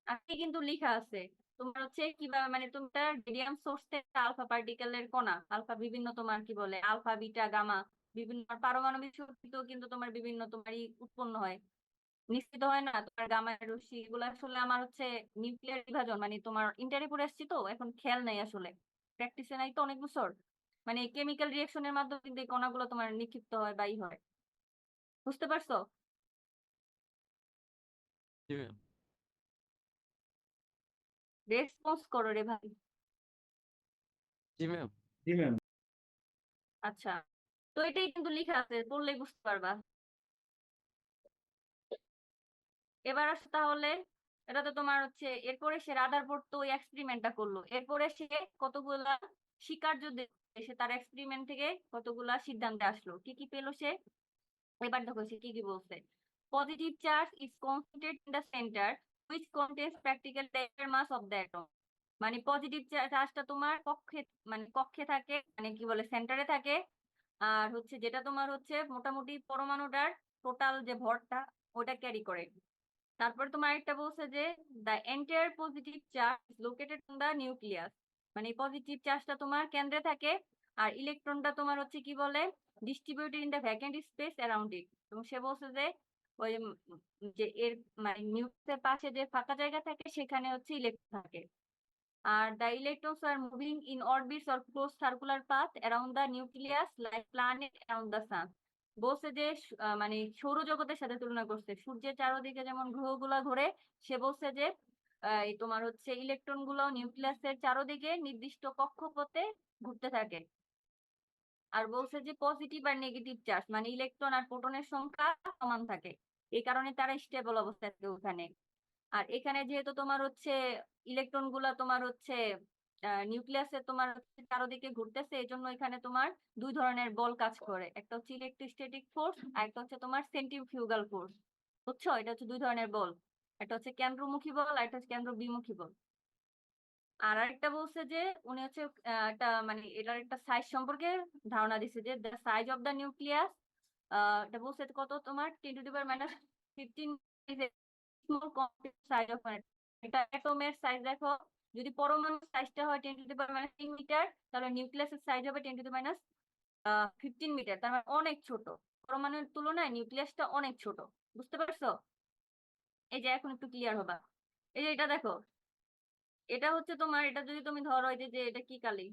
আজকে কিন্তু লেখা আছে তোমার হচ্ছে কিভাবে মানে তুমি তার রেডিয়াম সোর্স থেকে আলফা পার্টিকেলের কণা, আলফা বিভিন্ন তোমার কি বলে আলফা বিটা গামা বিভিন্ন পারমাণবিক শক্তিতেও কিন্তু তোমার বিভিন্ন তোমারই উৎপন্ন হয়, নিশ্চিত হয় না তোমার গামা রশ্মি এগুলো। আসলে আমার হচ্ছে নিউক্লিয়ার বিভাজন মানে তোমার ইন্টারে পড়ে আসছি তো এখন খেয়াল নাই আসলে, প্র্যাকটিসে নাই তো অনেক বছর। মানে কেমিক্যাল রিয়েকশনের মাধ্যমে কিন্তু এই কণাগুলো তোমার নিক্ষিপ্ত হয় বাই হয়, বুঝতে পারছো? জি ম্যাম। রেসপন্স করো রে ভাই। জি ম্যাম। জি ম্যাম। আচ্ছা, তো এটাই কিন্তু লেখা আছে, পড়লেই বুঝতে পারবা। এবার আসো তাহলে, এটা তো তোমার হচ্ছে এরপরে সে রাদারফোর্ড তো ওই এক্সপেরিমেন্টটা করলো, এরপরে সে কতগুলা স্বীকার্য সে তার এক্সপেরিমেন্ট থেকে কতগুলা সিদ্ধান্তে আসলো, কি কি পেলো সে। এবার দেখো সে কি কি বলছে। Positive charge is concentrated in the centre which contains practical mass of the atom. মানে পজিটিভ চার্জটা তোমার কক্ষে থাকে, মানে কি বলে সেন্টারে থাকে। আর হচ্ছে যেটা তোমার হচ্ছে মোটামুটি পরমাণুটার টোটাল যে ভরটা ওটা ক্যারি করে। তারপর তোমার একটা বলছে যে the entire positive charge located on the nucleus, মানে পজিটিভ চার্জটা তোমার কেন্দ্রে থাকে আর ইলেকট্রনটা তোমার হচ্ছে কি বলে distributed in the vacant space around ইট। এবং সে বলছে যে ওই যে এর মানে নিউক্লিয়াসের পাশে যে ফাঁকা জায়গা থাকে সেখানে হচ্ছে ইলেকট্রন থাকে। আর the electrons are moving in orbits or closed circular path around the nucleus like planet around the sun. বলছে যে মানে সৌরজগতের সাথে তুলনা করছে, সূর্যের চারদিকে যেমন গ্রহগুলা ঘোরে, সে বলছে যে এই তোমার হচ্ছে ইলেকট্রন গুলো নিউক্লিয়াসের চারদিকে নির্দিষ্ট কক্ষপথে ঘুরতে থাকে। আর বলছে যে পজিটিভ আর নেগেটিভ চার্জ মানে ইলেকট্রন আর প্রোটনের সংখ্যা সমান থাকে, এই কারণে তারা স্টেবল অবস্থায় থাকে ওখানে। আর এখানে যেহেতু তোমার হচ্ছে ইলেকট্রন গুলা তোমার হচ্ছে নিউক্লিয়াসে তোমার হচ্ছে চারদিকে ঘুরতেছে, এই জন্য এখানে তোমার দুই ধরনের বল কাজ করে, একটা হচ্ছে ইলেকট্রোস্ট্যাটিক ফোর্স আর একটা হচ্ছে তোমার সেন্ট্রিফিউগাল ফোর্স। বুঝছো, এটা হচ্ছে দুই ধরনের বল, একটা হচ্ছে কেন্দ্রমুখী বল আর একটা হচ্ছে কেন্দ্র বিমুখী বল। আর আরেকটা বলছে যে উনি হচ্ছে একটা মানে এটার একটা সাইজ সম্পর্কে ধারণা দিচ্ছে যে the size of the nucleus, এটা বলছে কত তোমার 10⁻15 is a small compact size of an এটা অ্যাটমের সাইজ দেখো, যদি পরমাণুর সাইজটা হয় 10⁻3 মিটার, তাহলে নিউক্লিয়াসের সাইজ হবে 10⁻15 মিটার, তার মানে অনেক ছোট। পরমাণুর তুলনায় নিউক্লিয়াসটা অনেক ছোট, বুঝতে পারছো? এই যে এখন একটু ক্লিয়ার হবা। এই যে এটা দেখো, এটা হচ্ছে তোমার, এটা যদি তুমি ধরো এই যে এটা কি কালি,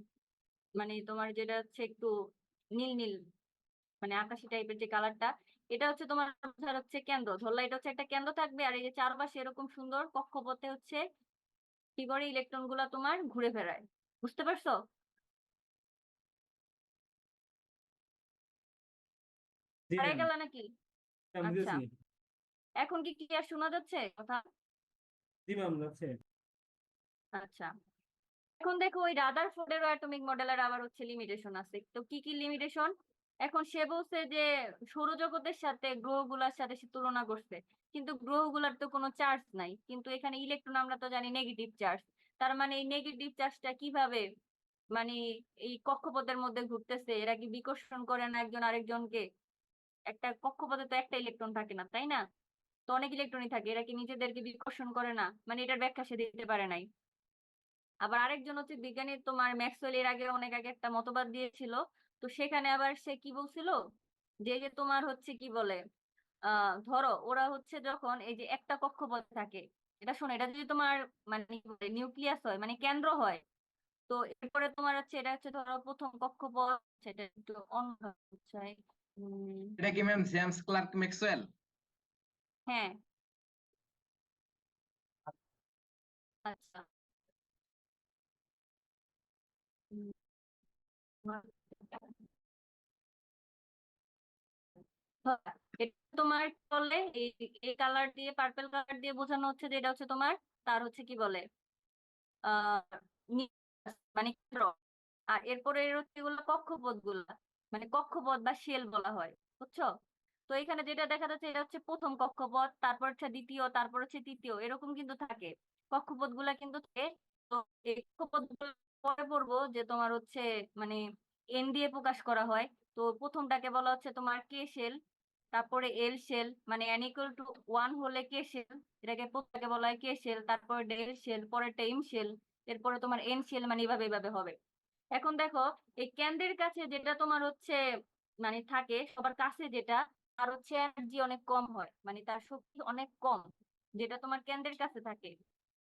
মানে তোমার যেটা হচ্ছে একটু নীল নীল মানে আকাশি টাইপের যে কালারটা, এটা হচ্ছে তোমার হচ্ছে কেন্দ্র ধরলা, এটা হচ্ছে একটা কেন্দ্র থাকবে আর এই যে চারপাশে এরকম সুন্দর কক্ষপথে হচ্ছে কি করে ইলেকট্রন গুলা তোমার ঘুরে বেড়ায়। বুঝতে পারছো? জি হারাই ম্যাম, গেল নাকি? আচ্ছা, বুঝেছি। এখন কি ক্লিয়ার শোনা যাচ্ছে কথা? জি ম্যাম, যাচ্ছে। আচ্ছা, এখন দেখো ওই রাদারফোর্ডেরও অ্যাটমিক মডেলের আবার হচ্ছে লিমিটেশন আছে। তো কি কি লিমিটেশন? এখন সে বলছে যে সৌরজগতের সাথে গ্রহগুলোর সাথে সে তুলনা করছে, কিন্তু গ্রহগুলোর তো কোনো চার্জ নাই, কিন্তু এখানে ইলেকট্রন আমরা তো জানি নেগেটিভ চার্জ। তার মানে এই নেগেটিভ চার্জটা কিভাবে মানে এই কক্ষপথের মধ্যে ঘুরতেছে, এরা কি বিকর্ষণ করে না একজন আরেকজনকে? একটা কক্ষপথে তো একটা ইলেকট্রন থাকে না, তাই না? তো অনেক ইলেকট্রনই থাকে, এরা কি নিজেদেরকে বিকর্ষণ করে না? মানে এটার ব্যাখ্যা সে দিতে পারে নাই। আবার আরেকজন হচ্ছে বিজ্ঞানী তোমার ম্যাক্সওয়েল এর আগে অনেক আগে একটা মতবাদ দিয়েছিল, তো সেখানে আবার সে কি বলছিল যে এই যে তোমার হচ্ছে কি বলে ধরো ওরা হচ্ছে যখন এই যে একটা কক্ষপথ থাকে, এটা শোনো, এটা যদি তোমার মানে নিউক্লিয়াস হয় মানে কেন্দ্র হয়, তো এরপরে তোমার হচ্ছে এটা হচ্ছে ধরো প্রথম কক্ষপথ, সেটা একটু অন্য বিষয়। এটা কি ম্যাম জেমস ক্লার্ক ম্যাক্সওয়েল? হ্যাঁ, আচ্ছা। উম, এটা তোমার কি বলে এই এই কালার দিয়ে পার্পল কালার দিয়ে বোঝানো হচ্ছে যে এটা হচ্ছে তোমার তার হচ্ছে কি বলে আহ মানে কেন্দ্র। আর এরপরে এর হচ্ছে এগুলো কক্ষপথ গুলা, মানে কক্ষপথ বা শেল বলা হয়, বুঝছো? তো এখানে যেটা দেখা যাচ্ছে এটা হচ্ছে প্রথম কক্ষপথ, তারপর হচ্ছে দ্বিতীয়, তারপর হচ্ছে তৃতীয়, এরকম কিন্তু থাকে কক্ষপথ গুলা কিন্তু থাকে। তো এই কক্ষপথ পরে পড়বো যে তোমার হচ্ছে মানে এন দিয়ে প্রকাশ করা হয়। তো প্রথমটাকে বলা হচ্ছে তোমার কে শেল, তারপরে এল শেল, মানে n equal to 1 হলে কে শেল, এটাকে প্রথমটাকে বলা হয় কে শেল, তারপরে ডেল শেল, পরে টেম শেল, এরপরে তোমার এন শেল, মানে এইভাবে এইভাবে হবে। এখন দেখো এই কেন্দ্রের কাছে যেটা তোমার হচ্ছে মানে থাকে সবার কাছে যেটা, তার হচ্ছে এনার্জি অনেক কম হয়, মানে তার শক্তি অনেক কম, যেটা তোমার কেন্দ্রের কাছে থাকে।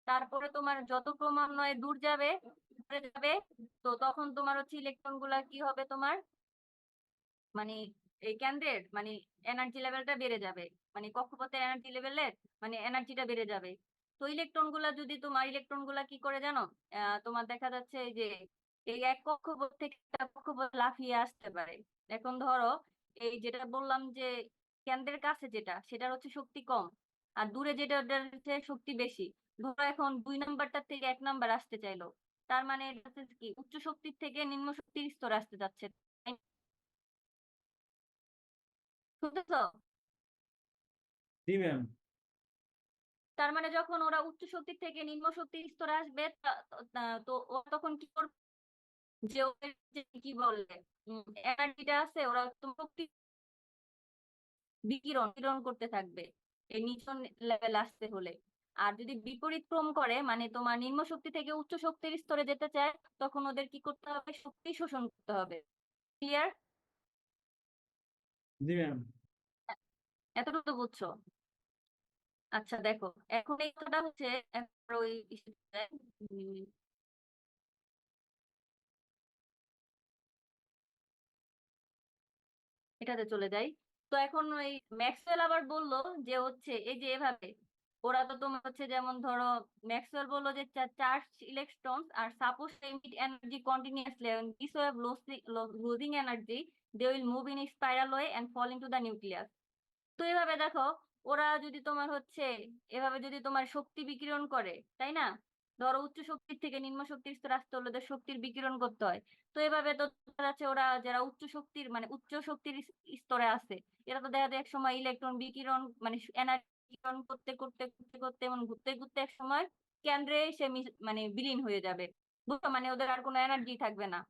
তারপরে তোমার যত ক্রমান্বয়ে দূর যাবে দূরে যাবে, তো তখন তোমার হচ্ছে ইলেকট্রন গুলা কি হবে তোমার মানে এই কেন্দ্রের মানে এনার্জি লেভেলটা বেড়ে যাবে, মানে কক্ষপথের এনার্জি লেভেলের মানে এনার্জিটা বেড়ে যাবে। তো ইলেকট্রন গুলা যদি তোমার ইলেকট্রন গুলা কি করে জানো, তোমার দেখা যাচ্ছে এই যে এই এক কক্ষপথ থেকে একটা কক্ষপথ লাফিয়ে আসতে পারে। এখন ধরো এই যেটা বললাম যে কেন্দ্রের কাছে যেটা সেটার হচ্ছে শক্তি কম, আর দূরে যেটা ওটার হচ্ছে শক্তি বেশি। ধরো এখন 2 নাম্বারটার থেকে 1 নাম্বার আসতে চাইলো, তার মানে এটা হচ্ছে কি উচ্চ শক্তির থেকে নিম্ন শক্তির স্তরে আসতে যাচ্ছে। শুনতেছো? জি ম্যাম। তার মানে যখন ওরা উচ্চ শক্তির থেকে নিম্ন শক্তির স্তরে আসবে তো ও তখন কি করবে যে ওদের যে কি বলে এনার্জিটা আছে ওরা শক্তি বিকিরণ করতে থাকবে। এই নিচ লেভেল আসতে হলে। আর যদি বিপরীত ক্রম করে মানে তোমার নিম্ন শক্তি থেকে উচ্চ শক্তির স্তরে যেতে চায়, তখন ওদের কি করতে হবে? শক্তি শোষণ করতে হবে। ক্লিয়ার? জি ম্যাম। এতটুকু তো বুঝছো? আচ্ছা দেখো, এখন এই কথাটা হচ্ছে এখন ওই উম, এটাতে চলে যাই। তো এখন ওই ম্যাক্সওয়েল আবার বললো যে হচ্ছে এই যে এভাবে ওরা তো তোমার হচ্ছে যেমন ধরো ম্যাক্সওয়েল বললো যে চার্জ ইলেকট্রনস আর suppose they emit energy continuously and this way of losing energy they will move in a spiral way and fall into the nucleus। তো এভাবে দেখো, ওরা যদি তোমার হচ্ছে এভাবে যদি তোমার শক্তি বিকিরণ করে, তাই না? ধরো উচ্চ শক্তির থেকে নিম্ন শক্তির স্তরে আসতে হলে ওদের শক্তির বিকিরণ করতে হয়। তো এভাবে তো দেখা যাচ্ছে ওরা যারা উচ্চ শক্তির মানে উচ্চ শক্তির স্তরে আছে, এরা তো দেখা যায় এক সময় ইলেকট্রন বিকিরণ মানে এনার্জি বিকিরণ করতে করতে করতে করতে এমন ঘুরতে ঘুরতে এক সময় কেন্দ্রে সে মানে বিলীন হয়ে যাবে। বুঝছো? মানে ওদের আর কোনো এনার্জি থাকবে না,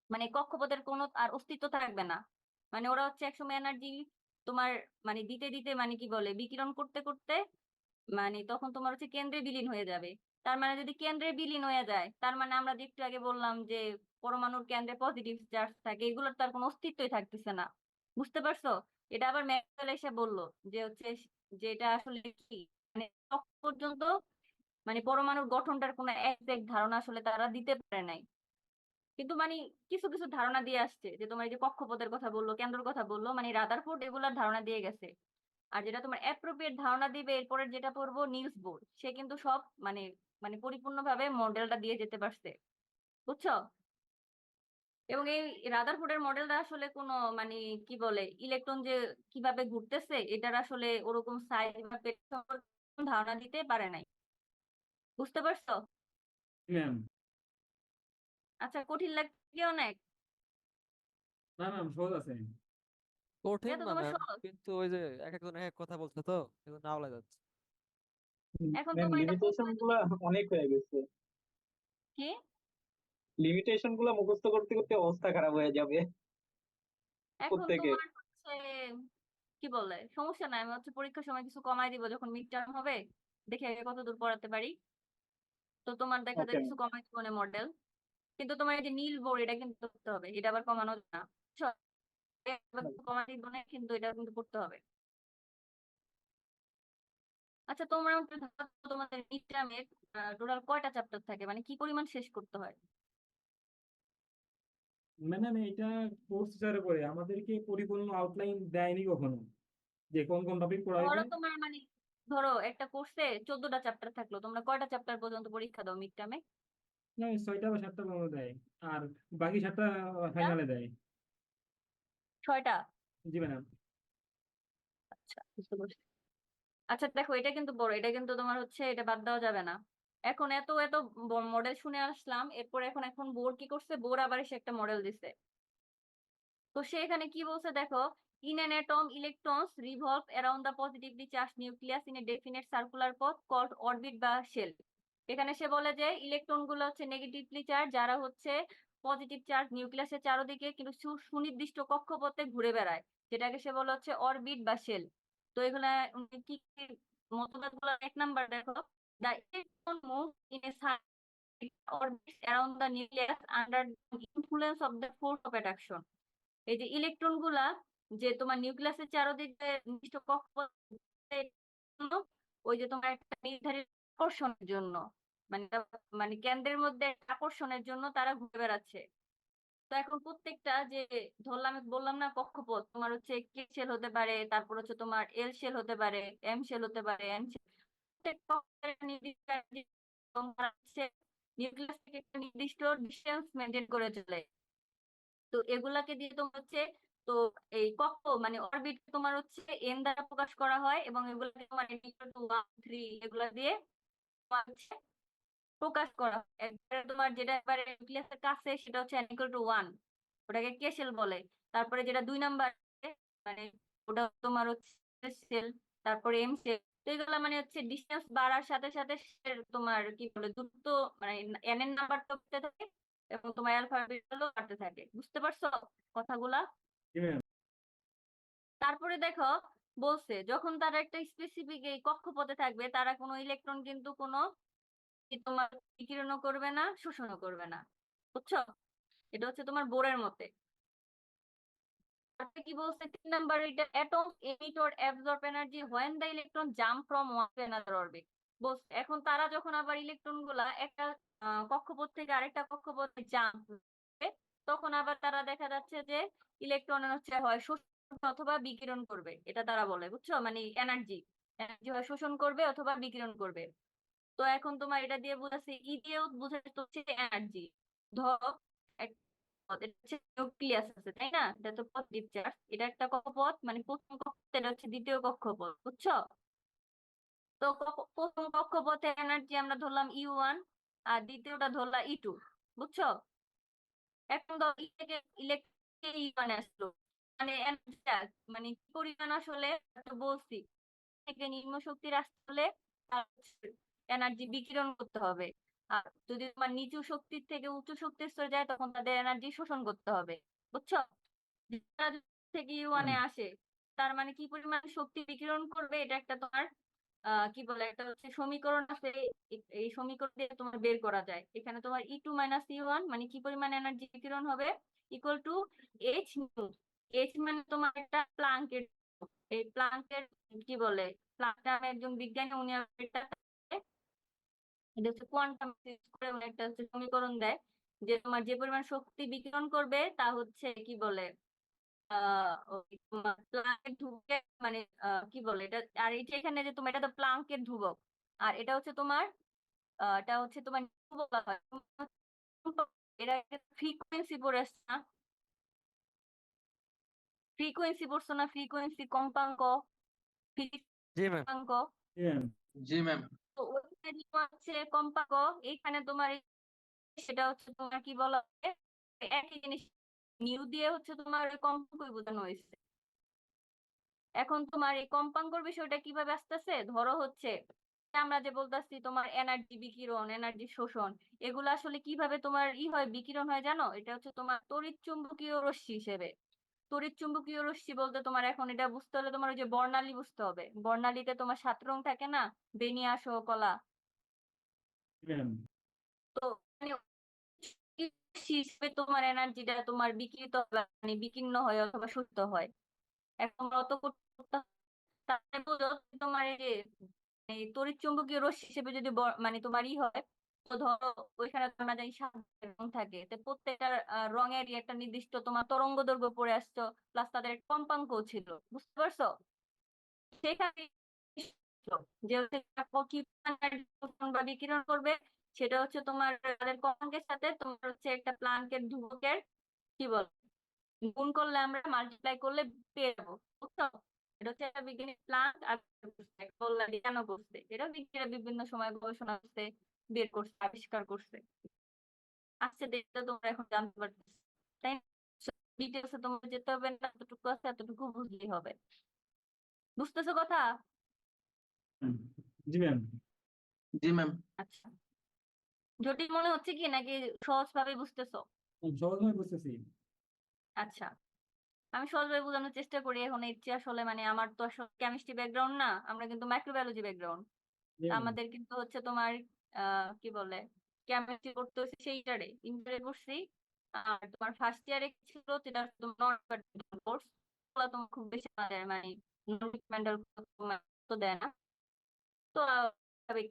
মানে কক্ষপথের কোনো আর অস্তিত্ব থাকবে না। মানে ওরা হচ্ছে একসময় এনার্জি তোমার মানে দিতে দিতে মানে কি বলে বিকিরণ করতে করতে মানে তখন তোমার হচ্ছে কেন্দ্রে বিলীন হয়ে যাবে। তার মানে যদি কেন্দ্রে বিলীন হয়ে যায়, তার মানে আমরা যে একটু আগে বললাম যে পরমাণুর কেন্দ্রে পজিটিভ চার্জ থাকে, এগুলোর তার কোনো অস্তিত্বই থাকতেছে না। বুঝতে পারছো? এটা আবার ম্যাক্সওয়েল এসে বললো যে হচ্ছে যে এটা আসলে কি মানে তখন পর্যন্ত মানে পরমাণুর গঠনটার কোনো একজ্যাক্ট ধারণা আসলে তারা দিতে পারে নাই। কিন্তু মানে কিছু কিছু ধারণা দিয়ে আসছে, যে তোমার এই যে কক্ষপথের কথা বললো, কেন্দ্রের কথা বললো, মানে রাদারফোর্ড এগুলার ধারণা দিয়ে গেছে। আর যেটা তোমার অ্যাপ্রোপ্রিয়েট ধারণা দিবে এরপরে যেটা পড়বো নিলস বোর, সে কিন্তু সব মানে মানে পরিপূর্ণভাবে মডেলটা দিয়ে যেতে পারছে। বুঝছো? এবং এই রাদারফোর্ডের মডেলটা আসলে কোনো মানে কি বলে ইলেকট্রন যে কিভাবে ঘুরতেছে এটার আসলে ওরকম সাইজ বা ধারণা দিতে পারে নাই। বুঝতে পারছো? ম্যাম। আচ্ছা, কঠিন লাগে কি অনেক? না ম্যাম, সহজ আছে। কঠিন এটা তো না তোমার ম্যাম, সহজ। কিন্তু ওই যে এক একজন এক এক কথা বলছে তো এজন্য আওলা যাচ্ছে। এখন ম্যাম তোমার এটা লিমিটেশন গুলা অনেক হয়ে গেছে, কি লিমিটেশন গুলা মুখস্থ করতে করতে অবস্থা খারাপ হয়ে যাবে এখন প্রত্যেকের। তোমার হচ্ছে কি বলে সমস্যা নাই, আমি হচ্ছে পরীক্ষার সময় কিছু কমাই দিব যখন মিড টার্ম হবে, দেখে আগে কত দূর পড়াতে পারি। তো তোমার দেখা ওকে যায় ম্যাম। কিছু কমাই দিব না মডেল। কিন্তু তোমার এই যে নীল বোর্ড এটা কিন্তু করতে হবে, এটা আবার কমানো যায় না। বুঝছো? এবার কমাই দিব না, কিন্তু এটা কিন্তু করতে হবে। আচ্ছা তোমরা আমাকে ধরো তোমাদের মিড টার্মে টোটাল কয়টা চ্যাপ্টার থাকে, মানে কি পরিমাণ শেষ করতে হয়? ম্যাডাম এটা কোর্স টিচারের পরে আমাদেরকে পরিপূর্ণ আউটলাইন দেয়নি কখনো যে কোন কোন টপিক পড়াইবে। ধরো তোমার মানে ধরো একটা কোর্সে 14টা চ্যাপ্টার থাকলো, তোমরা কয়টা চ্যাপ্টার পর্যন্ত পরীক্ষা দাও মিড টার্মে? না, 6টা বা 7টা পর্যন্ত দেয়, আর বাকি 7টা ফাইনালে দেয়। 6টা? জি ম্যাডাম। আচ্ছা বুঝতে পারছি। আচ্ছা দেখো, এটা কিন্তু বড়, এটা কিন্তু তোমার হচ্ছে এটা বাদ দেওয়া যাবে না। এখন এত এত মডেল শুনে আসলাম, এরপর এখন এখন বোর কি করছে, বোর আবার এসে একটা মডেল দিছে। তো সে এখানে কি বলছে দেখো, in an atom electrons revolve around the positively charge nucleus in a definite circular পথ কল্ড অরবিট বা শেল। এখানে সে বলে যে ইলেকট্রন গুলো হচ্ছে নেগেটিভলি চার্জ, যারা হচ্ছে পজিটিভ চার্জ নিউক্লিয়াসের চারদিকে কিন্তু সুনির্দিষ্ট কক্ষপথে ঘুরে বেড়ায়, যেটাকে সে বলে হচ্ছে অরবিট বা শেল। তো এগুলা উনি কি কি মতবাদ গুলো, 1 নাম্বার দেখো, the electron move in a orbits around the nucleus under the influence of the force of attraction। এই যে ইলেকট্রন গুলা যে তোমার নিউক্লিয়াসের চারদিকে নির্দিষ্ট কক্ষপথে জন্য, ওই যে তোমার একটা নির্ধারিত আকর্ষণের জন্য মানে মানে কেন্দ্রের মধ্যে একটা আকর্ষণের জন্য তারা ঘুরে বেড়াচ্ছে। তো এখন প্রত্যেকটা যে ধরলাম বললাম না কক্ষপথ তোমার হচ্ছে কে শেল হতে পারে, তারপর হচ্ছে তোমার এল শেল হতে পারে, এম শেল হতে পারে, এন শেল, প্রত্যেক কক্ষপথের নির্দিষ্ট নিউক্লিয়াস থেকে একটা নির্দিষ্ট ডিস্টেন্স মেনটেন করে চলে। তো এগুলাকে দিয়ে তোমার হচ্ছে তো এই কক্ষ মানে অরবিট তোমার হচ্ছে এন দ্বারা প্রকাশ করা হয়, এবং এগুলোকে তোমার n = 1 3 এগুলা দিয়ে তোমার হচ্ছে প্রকাশ করা হয়। একবারে তোমার যেটা একবারে নিউক্লিয়াসের কাছে সেটা হচ্ছে n = 1, ওটাকে কে শেল বলে। তারপরে যেটা 2 নাম্বার মানে ওটা তোমার হচ্ছে সেল, তারপরে এম শেল। তো এগুলা মানে হচ্ছে ডিস্টেন্স বাড়ার সাথে সাথে তোমার কি বলে দ্রুত মানে এন এর নাম্বারটা বাড়তে থাকে এবং তোমার অ্যালফাবেট গুলো বাড়তে থাকে। বুঝতে পারছো কথাগুলা? জি ম্যাম। তারপরে দেখো বলছে যখন তারা একটা স্পেসিফিক এই কক্ষপথে থাকবে তারা কোনো ইলেকট্রন কিন্তু কোনো তোমার বিকিরণও করবে না, শোষণও করবে না, বুঝছো? এটা হচ্ছে তোমার বোরের মতে। তারপরে কি বলছে 3 নাম্বার, এটা atoms emit or absorb energy when the electron jump from one to another orbit। বলছে এখন তারা যখন আবার ইলেকট্রন গুলা একটা কক্ষপথ থেকে আরেকটা কক্ষপথে জাম্প করবে, তখন আবার তারা দেখা যাচ্ছে যে ইলেকট্রন হচ্ছে হয় শোষণ অথবা বিকিরণ করবে, এটা তারা বলে, বুঝছো? মানে এনার্জি এনার্জি হয় শোষণ করবে অথবা বিকিরণ করবে। তো এখন তোমার এটা দিয়ে বোঝাচ্ছে, ই দিয়েও বোঝাচ্ছে হচ্ছে এনার্জি। ধরো নিউক্লিয়াস আছে, তাই না? এটা তো পজিটিভ চার্জ, এটা একটা কক্ষপথ, মানে প্রথম কক্ষপথ, এটা হচ্ছে দ্বিতীয় কক্ষপথ, বুঝছো? তো প্রথম কক্ষপথে এনার্জি আমরা ধরলাম E1 আর দ্বিতীয়টা ধরলাম E2, বুঝছো? এখন ধর ই থেকে ইলেকট্রন E1 আসলো, মানে এনার্জিটা মানে কি পরিমাণ আসলে তো বলছি, থেকে নিম্ন শক্তির আসতে হলে এনার্জি বিকিরণ করতে হবে। আর যদি তোমার নিচু শক্তির থেকে উচ্চ শক্তির স্তরে যায় তখন তাদের এনার্জি শোষণ করতে হবে, বুঝছো? তারা যদি থেকে ইউয়ানে আসে তার মানে কি পরিমাণ শক্তি বিকিরণ করবে, এটা একটা তোমার কি বলে, একটা হচ্ছে সমীকরণ আছে, এই সমীকরণ দিয়ে তোমার বের করা যায়। এখানে তোমার E2 মাইনাস E1 মানে কি পরিমাণ এনার্জি বিকিরণ হবে equal to H new. H মানে তোমার একটা প্লাঙ্কের, এই প্লাঙ্কের কি বলে, প্লাঙ্ক নামে একজন বিজ্ঞানী, উনি এটা হচ্ছে কোয়ান্টাম করে উনি একটা হচ্ছে সমীকরণ দেয় যে তোমার যে পরিমাণ শক্তি বিকিরণ করবে তা হচ্ছে কি বলে প্লাঙ্কের ধ্রুবকের মানে কি বলে এটা, আর এটা এখানে যে তোমার এটা তো প্লাঙ্কের ধ্রুবক, আর এটা হচ্ছে তোমার এটা হচ্ছে তোমার বলা হয় এরা ফ্রিকোয়েন্সি পড়ে আসছে না, ফ্রিকোয়েন্সি পড়ছো না, ফ্রিকোয়েন্সি কম্পাঙ্ক, জি ম্যাম। কম্পাঙ্ক। জি ম্যাম। তো ওইখানে তোমার হচ্ছে কম্পাঙ্ক, এইখানে তোমার সেটা হচ্ছে তোমার কি বলা হয় একই জিনিস, নিউ দিয়ে হচ্ছে তোমার ওই কম্পাঙ্কই বোঝানো হয়েছে। এখন তোমার এই কম্পাঙ্কর বিষয়টা কিভাবে আসতেছে, ধরো হচ্ছে আমরা যে বলতেছি তোমার এনার্জি বিকিরণ, এনার্জি শোষণ, এগুলো আসলে কিভাবে তোমার হয় বিকিরণ হয় জানো? এটা হচ্ছে তোমার তড়িৎ চুম্বকীয় রশ্মি হিসেবে। তড়িৎ চুম্বকীয় রশ্মি বলতে তোমার এখন এটা বুঝতে হলে তোমার ওই যে বর্ণালী বুঝতে হবে। বর্ণালীতে তোমার 7 রং থাকে না, বেনিয়া সহ কলা। তো মানে হিসেবে তোমার এনার্জিটা তোমার বিকিরিত হয়, মানে বিকীর্ণ হয় অথবা শোষিত হয়। এখন অত করতে তাহলে বোঝো তোমার এই যে এই তড়িৎ চুম্বকীয় রশ্মি হিসেবে যদি মানে তোমার হয়, তো ধরো ওইখানে তোমার জানি 7 রং থাকে, তো প্রত্যেকটা রঙেরই একটা নির্দিষ্ট তোমার তরঙ্গ দৈর্ঘ্য পড়ে আসছো, প্লাস তাদের কম্পাঙ্কও ছিল, বুঝতে পারছো? সেখানে যে হচ্ছে কি বা বিকিরণ করবে সেটা হচ্ছে তোমার তাদের কম্পাঙ্কের সাথে তোমার হচ্ছে একটা প্লাঙ্কের ধ্রুবকের কি বল গুণ করলে আমরা মাল্টিপ্লাই করলে পেয়ে যাবো, বুঝছো? এটা হচ্ছে একটা বিজ্ঞানী প্লাঙ্ক আর বললাম কেন করছে, এটা বিজ্ঞানীরা বিভিন্ন সময় গবেষণা করছে, বের করছে, আবিষ্কার করছে। আচ্ছা দেখতে তোমরা এখন জানতে পারতেছ, তাই না? ডিটেলসে তোমার যেতে হবে না, এতটুকু আছে এতটুকু বুঝলেই হবে। বুঝতেছো কথা? জি ম্যাম। জি ম্যাম। আচ্ছা, জটিল মনে হচ্ছে কি নাকি সহজ ভাবে বুঝতেছো? সহজভাবে বুঝতেছি। আচ্ছা, আমি সহজভাবে বোঝানোর চেষ্টা করি। এখন ইচ্ছে আসলে মানে আমার তো আসলে কেমিস্ট্রি ব্যাকগ্রাউন্ড না, আমরা কিন্তু মাইক্রোবায়োলজি ব্যাকগ্রাউন্ড। আমাদের কিন্তু হচ্ছে তোমার কি বলে কেমিস্ট্রি করতে হচ্ছে সেইটারে ইন্টারে করছি। আর তোমার ফার্স্ট ইয়ারে ছিল যেটা নন ডিপার্টমেন্টাল কোর্স, তোমার খুব বেশি আমাদের মানে নন ডিপার্টমেন্টাল তো দেয় না। তো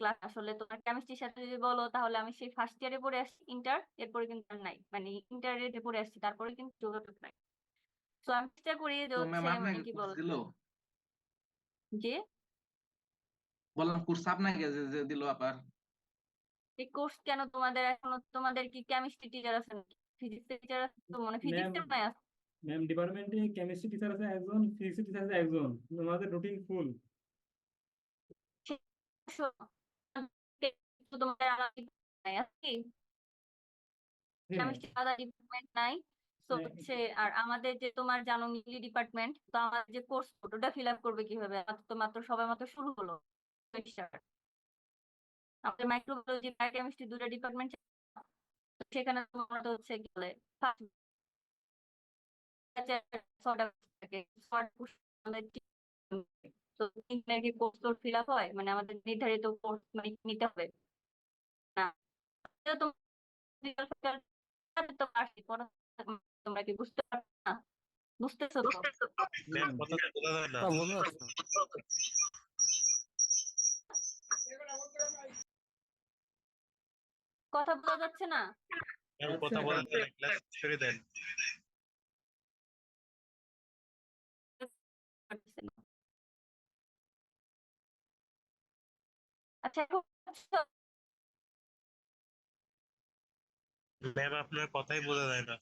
ক্লাস আসলে তোমার কেমিস্ট্রির সাথে যদি বলো তাহলে আমি সেই ফার্স্ট ইয়ারে পড়ে আসছি ইন্টার, এরপরে কিন্তু আর নাই, মানে ইন্টারে পড়ে আসছি তারপরে কিন্তু যোগাযোগ নাই। তো আমি চেষ্টা করি যে তো ম্যাম হচ্ছে মানে আপনাকে কি কোর্স বল দিল? যে বললাম কোর্স আপনাকে যে দিল আবার? এই কোর্স কেন তোমাদের এখনো, তোমাদের কি কেমিস্ট্রি টিচার আছে নাকি? ফিজিক্স টিচার আছে তো, মানে ম্যাম, ফিজিক্সের নাই আছে। ডিপার্টমেন্টে কেমিস্ট্রি টিচার আছে একজন, ফিজিক্স টিচার আছে একজন, আমাদের রুটিন ফুল। তোমাদের আলাদা নাই আছে কি? কেমিস্ট্রি আলাদা ডিপার্টমেন্ট নাই। তো হচ্ছে আর আমাদের যে তোমার জানো মিলি ডিপার্টমেন্ট, তো আমাদের যে কোর্স ওটা ফিল আপ করবে কিভাবে? আমাদের তো মাত্র সবে মাত্র শুরু হলো semester। আমাদের মাইক্রোবায়োলজি বায়োকেমিস্ট্রি দুটো ডিপার্টমেন্ট, সেখানে তোমার তো হচ্ছে কি বলে তো 3 দিনের কি কোর্স টোর্স ফিল আপ হয়, মানে আমাদের নির্ধারিত কোর্স মানে নিতে হবে না। তো তো পারছি তোমরা কি বুঝতে পারছো না? বুঝতেছো তো? ম্যাম কথা তো বোঝা যায় না। বোঝা যাচ্ছে না। কথা বোঝা যাচ্ছে না? ম্যাম কথা বোঝা যায় না, ক্লাস ছেড়ে দেন। আচ্ছা এখন বুঝছো? ম্যাম আপনার কথাই বোঝা যায় না।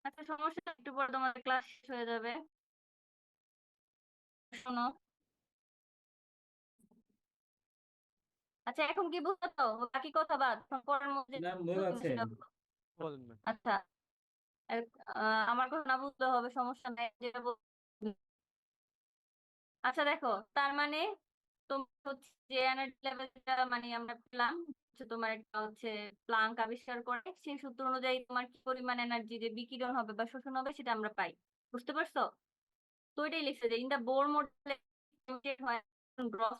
আচ্ছা সমস্যা নেই, একটু পরে তোমাদের ক্লাস শেষ হয়ে যাবে। শোনো, আচ্ছা এখন কি বুঝছো তো? বাকি কথা বাদ, এখন পরের মধ্যে না বোঝা যাচ্ছে। সেটা বলো। বলেন ম্যাম। আচ্ছা আমার কথা না বুঝতে হবে, সমস্যা নেই, যেটা আচ্ছা দেখো, তার মানে তোমার হচ্ছে যে এনার্জি লেভেলটা মানে আমরা পেলাম হচ্ছে তোমার একটা হচ্ছে প্লাঙ্ক আবিষ্কার করে, সেই সূত্র অনুযায়ী তোমার কি পরিমাণ এনার্জি যে বিকিরণ হবে বা শোষণ হবে সেটা আমরা পাই। বুঝতে পারছো? তো এটাই লিখছে যে ইন দা বোর মডেল হয় gross